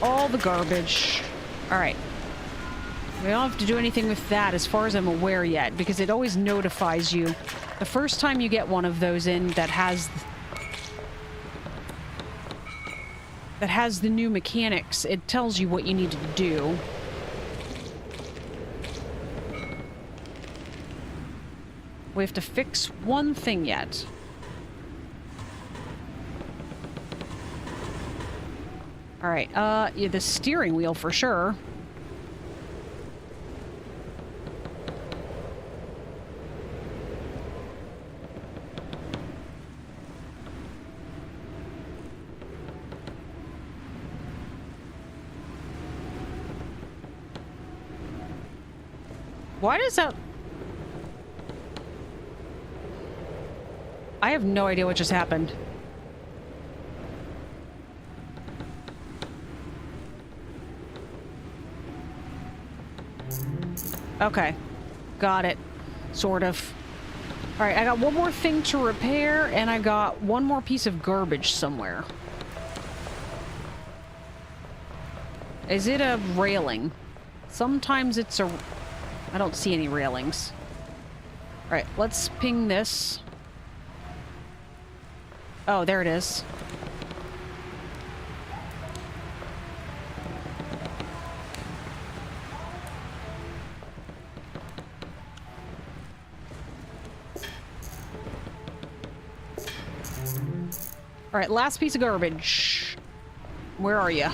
All the garbage. All right. We don't have to do anything with that as far as I'm aware yet, because it always notifies you. The first time you get one of those in that has the new mechanics, it tells you what you need to do. We have to fix one thing yet. All right, yeah, the steering wheel for sure. Why does that... I have no idea what just happened. Okay. Got it. Sort of. Alright, I got one more thing to repair, and I got one more piece of garbage somewhere. Is it a railing? Sometimes it's a... I don't see any railings. Alright, let's ping this. Oh, there it is. Alright, last piece of garbage. Where are you?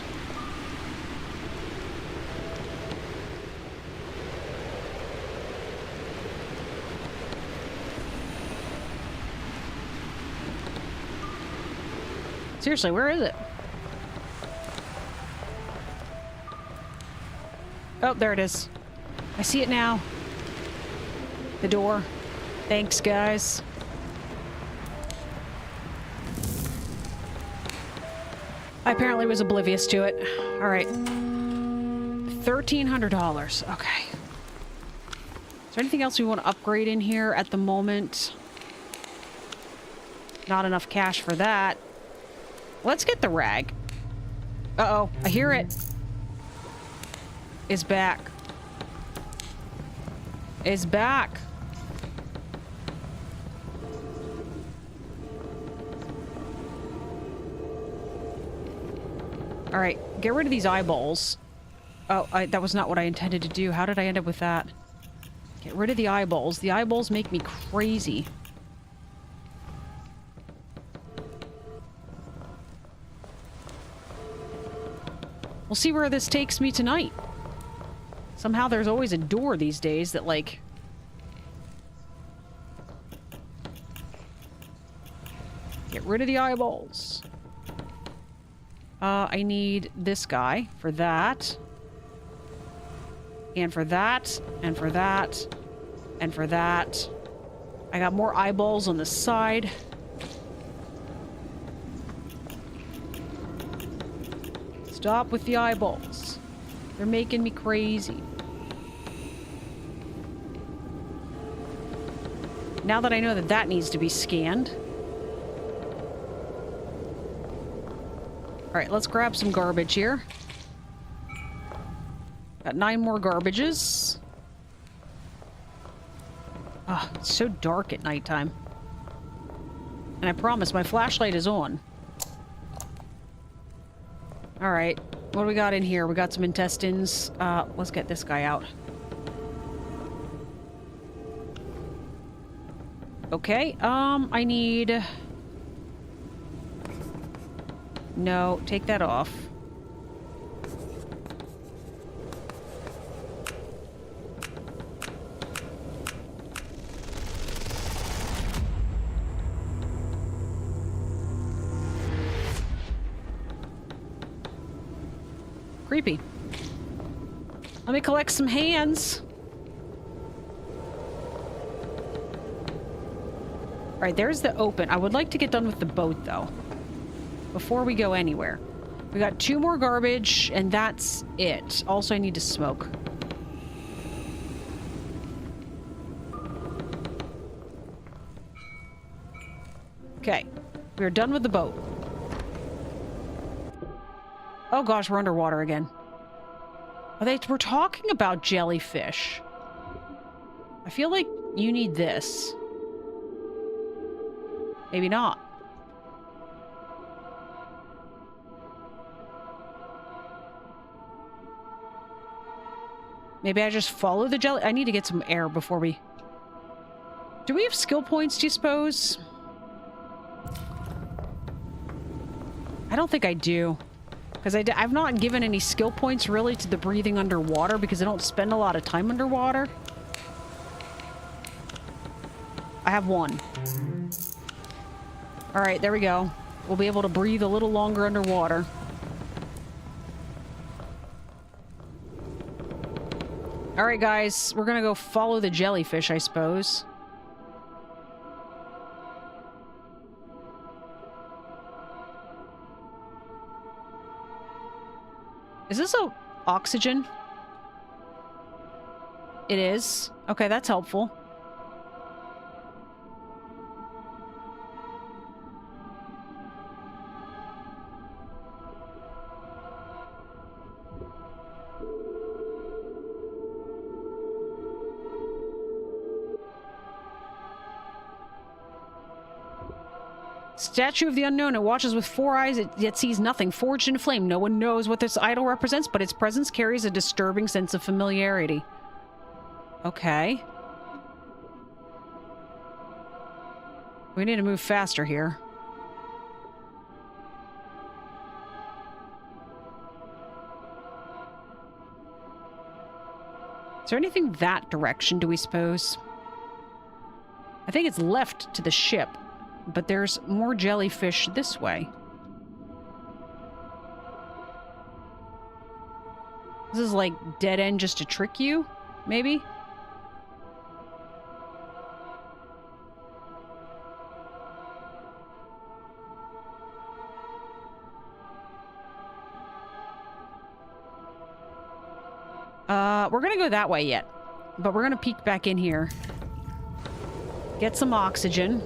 Seriously, where is it? Oh, there it is. I see it now. The door. Thanks, guys. I apparently was oblivious to it. All right. $1,300. Okay. Is there anything else we want to upgrade in here at the moment? Not enough cash for that. Let's get the rag. Uh-oh, I hear it. It's back. It's back. All right, get rid of these eyeballs. Oh, that was not what I intended to do. How did I end up with that? Get rid of the eyeballs. The eyeballs make me crazy. We'll see where this takes me tonight. Somehow there's always a door these days that, like... Get rid of the eyeballs. I need this guy for that. And for that. And for that. And for that. I got more eyeballs on the side. Stop with the eyeballs. They're making me crazy. Now that I know that that needs to be scanned. Alright, let's grab some garbage here. Got 9 more garbages. Ah, it's so dark at nighttime. And I promise my flashlight is on. Alright, what do we got in here? We got some intestines. Let's get this guy out. Okay, I need... No, take that off. Creepy. Let me collect some hands. Alright, there's the open. I would like to get done with the boat, though. Before we go anywhere. We got 2 more garbage, and that's it. Also, I need to smoke. Okay. We're done with the boat. Oh gosh, we're underwater again. We're talking about jellyfish. I feel like you need this. Maybe not. Maybe I just follow the jelly. I need to get some air before we... Do we have skill points, do you suppose? I don't think I do. Because I've not given any skill points really to the breathing underwater because I don't spend a lot of time underwater. I have one. All right, there we go. We'll be able to breathe a little longer underwater. All right, guys, we're gonna go follow the jellyfish, I suppose. Is this a oxygen? It is. Okay, that's helpful. Statue of the Unknown. It watches with 4 eyes, it yet sees nothing. Forged in flame. No one knows what this idol represents, but its presence carries a disturbing sense of familiarity. Okay. We need to move faster here. Is there anything that direction, do we suppose? I think it's left to the ship. But there's more jellyfish this way. This is like dead end just to trick you, maybe? We're gonna go that way yet. But we're gonna peek back in here. Get some oxygen.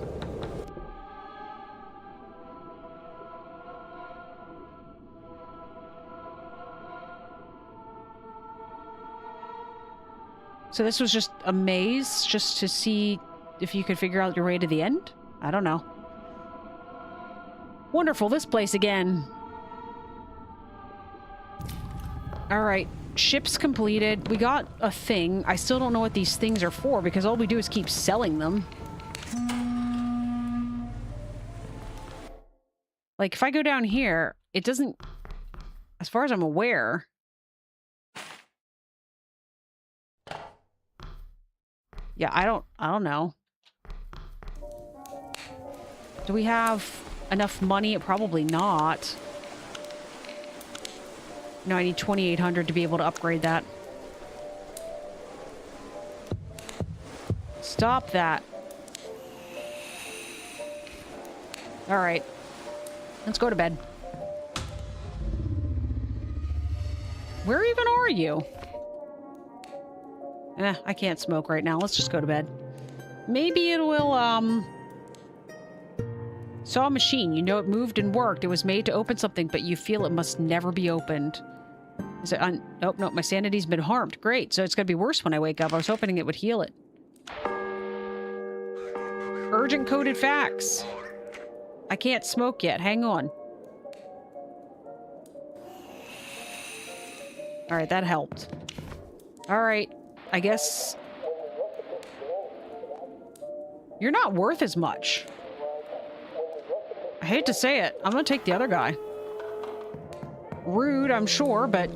So this was just a maze, just to see if you could figure out your way to the end? I don't know. Wonderful, this place again. Alright, ship's completed. We got a thing. I still don't know what these things are for, because all we do is keep selling them. Like, if I go down here, it doesn't... As far as I'm aware... Yeah, I don't know. Do we have enough money? Probably not. No, I need 2,800 to be able to upgrade that. Stop that. Alright. Let's go to bed. Where even are you? I can't smoke right now. Let's just go to bed. Maybe it will, Saw a machine. You know it moved and worked. It was made to open something, but you feel it must never be opened. Is it oh, no, my sanity's been harmed. Great. So it's gonna be worse when I wake up. I was hoping it would heal it. Urgent coded facts. I can't smoke yet. Hang on. Alright, that helped. Alright. I guess... You're not worth as much. I hate to say it. I'm gonna take the other guy. Rude, I'm sure, but...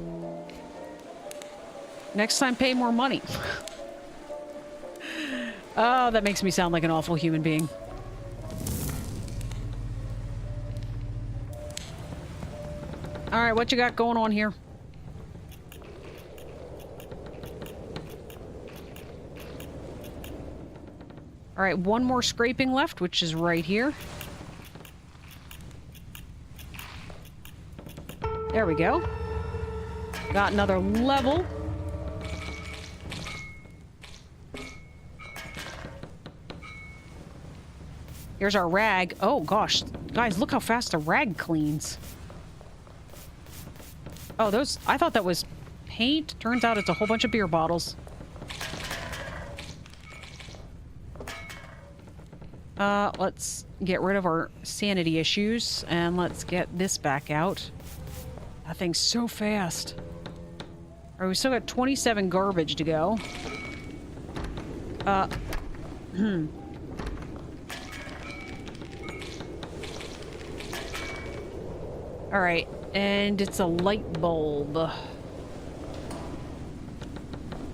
Next time, pay more money. Oh, that makes me sound like an awful human being. Alright, what you got going on here? Alright, one more scraping left, which is right here. There we go. Got another level. Here's our rag. Oh, gosh. Guys, look how fast the rag cleans. Oh, those... I thought that was paint. Turns out it's a whole bunch of beer bottles. Let's get rid of our sanity issues, and let's get this back out. That thing's so fast. Alright, we still got 27 garbage to go. All right, and it's a light bulb.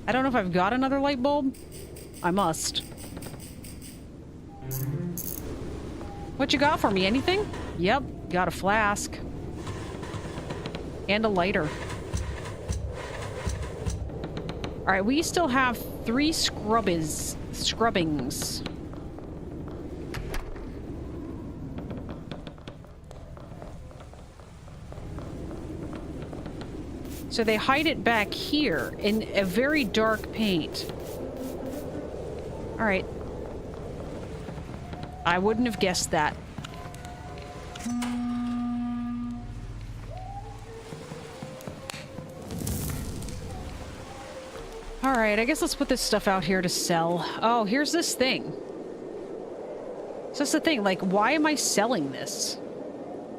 I don't know if I've got another light bulb. I must. What you got for me? Anything? Yep, got a flask. And a lighter. All right, we still have 3 scrubbings. So they hide it back here in a very dark paint. All right. I wouldn't have guessed that. All right, I guess let's put this stuff out here to sell. Oh, here's this thing. So that's the thing, like, why am I selling this?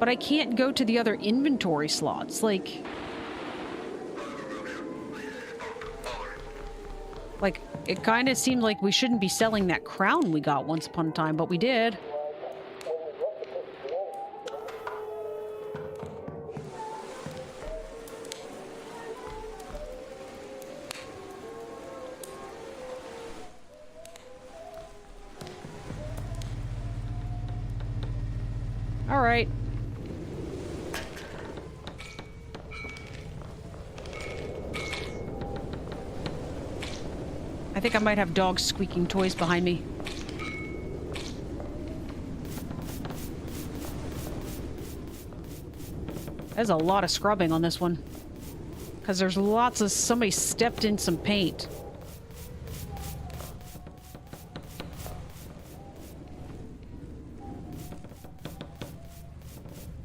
But I can't go to the other inventory slots, like, it kind of seemed like we shouldn't be selling that crown we got once upon a time, but we did. All right. I think I might have dogs squeaking toys behind me. There's a lot of scrubbing on this one. Because there's lots of... somebody stepped in some paint.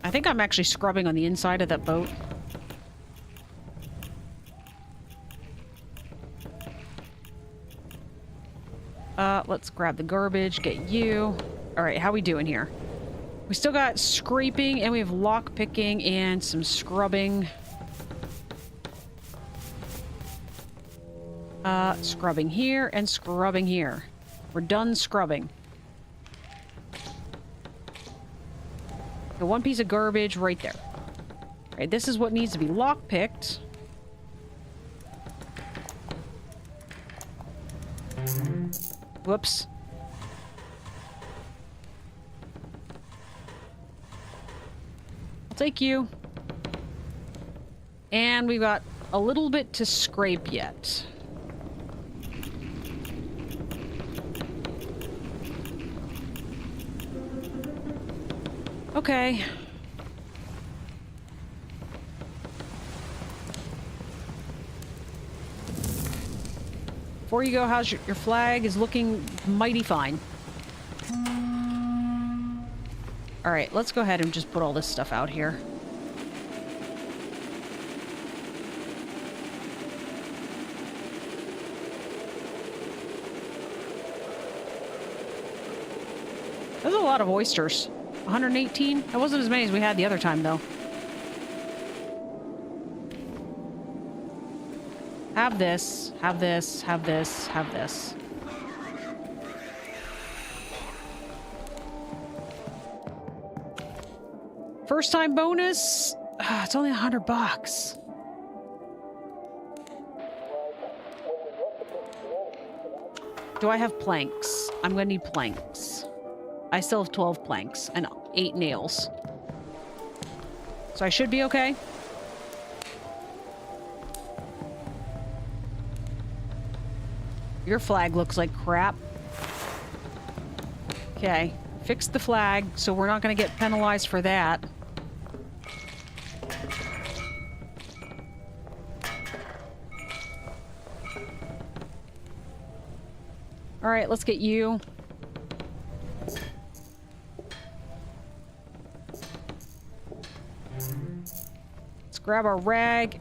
I think I'm actually scrubbing on the inside of that boat. Let's grab the garbage, get you. All right, how we doing here? We still got scraping, and we have lock picking and some scrubbing. Scrubbing here and scrubbing here. We're done scrubbing. The one piece of garbage right there. All right, this is what needs to be lock picked. Whoops. I'll take you. And we've got a little bit to scrape yet. Okay. Before you go, how's your flag is looking mighty fine. All right, let's go ahead and just put all this stuff out here. There's a lot of oysters. 118? That wasn't as many as we had the other time, though. Have this, have this, have this, have this. First time bonus? It's only $100. Do I have planks? I'm gonna need planks. I still have 12 planks and 8 nails. So I should be okay. Your flag looks like crap. Okay. Fix the flag, so we're not going to get penalized for that. All right, let's get you. Let's grab our rag.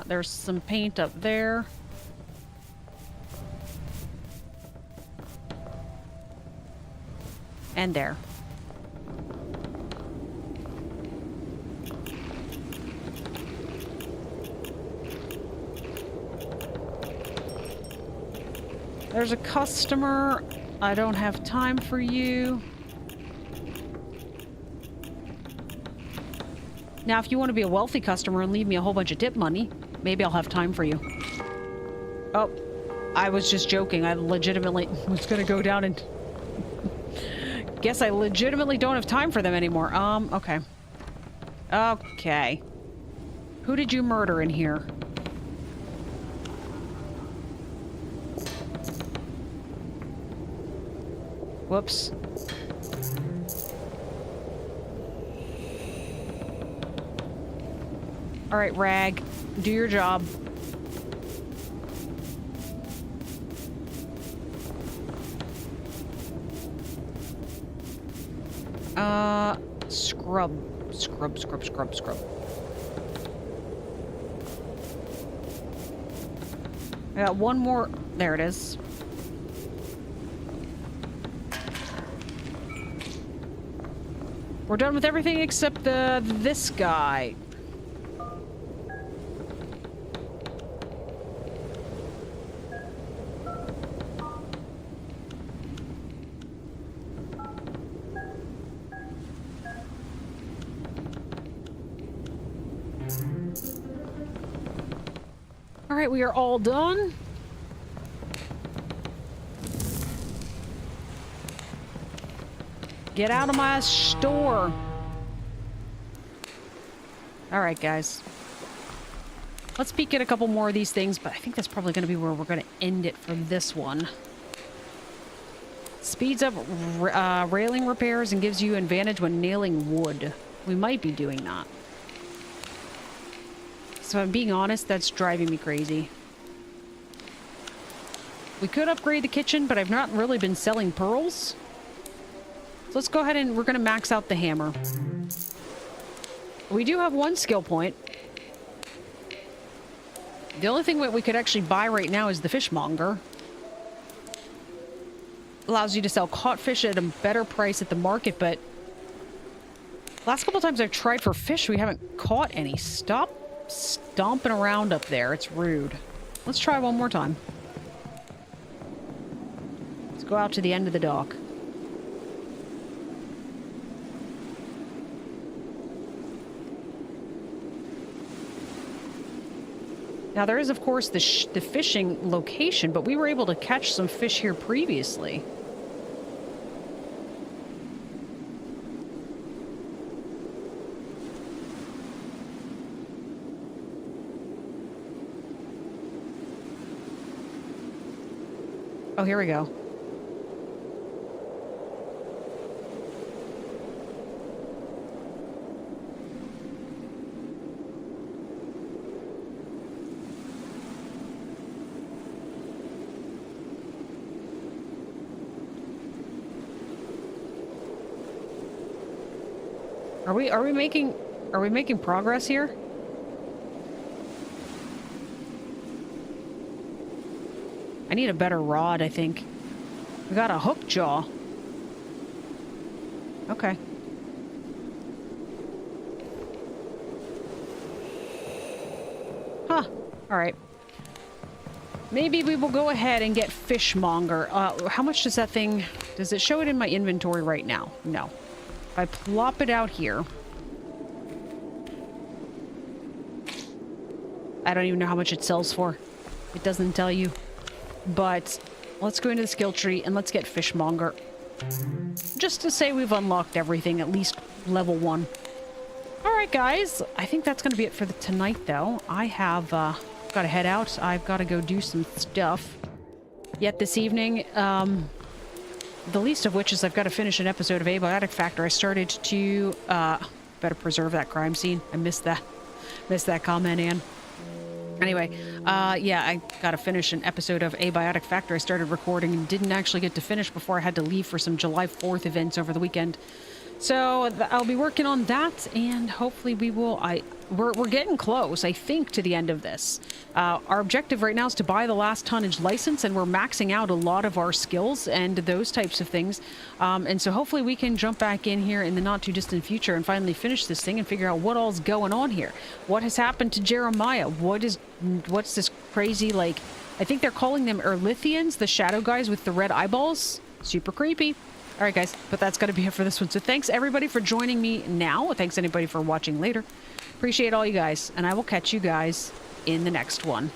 There's some paint up there. And there. There's a customer I don't have time for you. Now, if you want to be a wealthy customer and leave me a whole bunch of tip money, maybe I'll have time for you. Oh, I was just joking. I legitimately was going to go down and... Guess I legitimately don't have time for them anymore. Okay. Okay. Who did you murder in here? Whoops. All right, Rag, do your job. Scrub. I got one more. There it is. We're done with everything except this guy. All right, we are all done. Get out of my store. All right, guys. Let's peek at a couple more of these things, but I think that's probably going to be where we're going to end it for this one. Speeds up railing repairs and gives you advantage when nailing wood. We might be doing that. So if I'm being honest, that's driving me crazy. We could upgrade the kitchen, but I've not really been selling pearls. So let's go ahead and we're going to max out the hammer. We do have one skill point. The only thing that we could actually buy right now is the fishmonger. Allows you to sell caught fish at a better price at the market, but last couple times I've tried for fish, we haven't caught any. Stop stomping around up there. It's rude. Let's try one more time. Let's go out to the end of the dock. Now there is, of course, the fishing location, but we were able to catch some fish here previously. Oh, here we go. Are we making progress here? I need a better rod, I think. We got a hook jaw. Okay. Huh. All right. Maybe we will go ahead and get fishmonger. How much does that thing... Does it show it in my inventory right now? No. If I plop it out here... I don't even know how much it sells for. It doesn't tell you. But let's go into the skill tree and let's get fishmonger. Just to say we've unlocked everything, at least level 1. Alright guys, I think that's going to be it for tonight though. I have got to head out. I've got to go do some stuff. Yet this evening, the least of which is I've got to finish an episode of Abiotic Factor. I started to, better preserve that crime scene. I missed that. Missed that comment, Anne. Anyway, yeah, I gotta finish an episode of Abiotic Factor. I started recording and didn't actually get to finish before I had to leave for some July 4th events over the weekend. So I'll be working on that, and hopefully we will... We're getting close, I think, to the end of this. Our objective right now is to buy the last tonnage license, and we're maxing out a lot of our skills and those types of things. And so hopefully we can jump back in here in the not-too-distant future and finally finish this thing and figure out what all's going on here. What has happened to Jeremiah? What's this crazy, like... I think they're calling them Erlithians, the shadow guys with the red eyeballs. Super creepy. All right, guys, but that's going to be it for this one. So thanks, everybody, for joining me now. Thanks, anybody, for watching later. Appreciate all you guys, and I will catch you guys in the next one.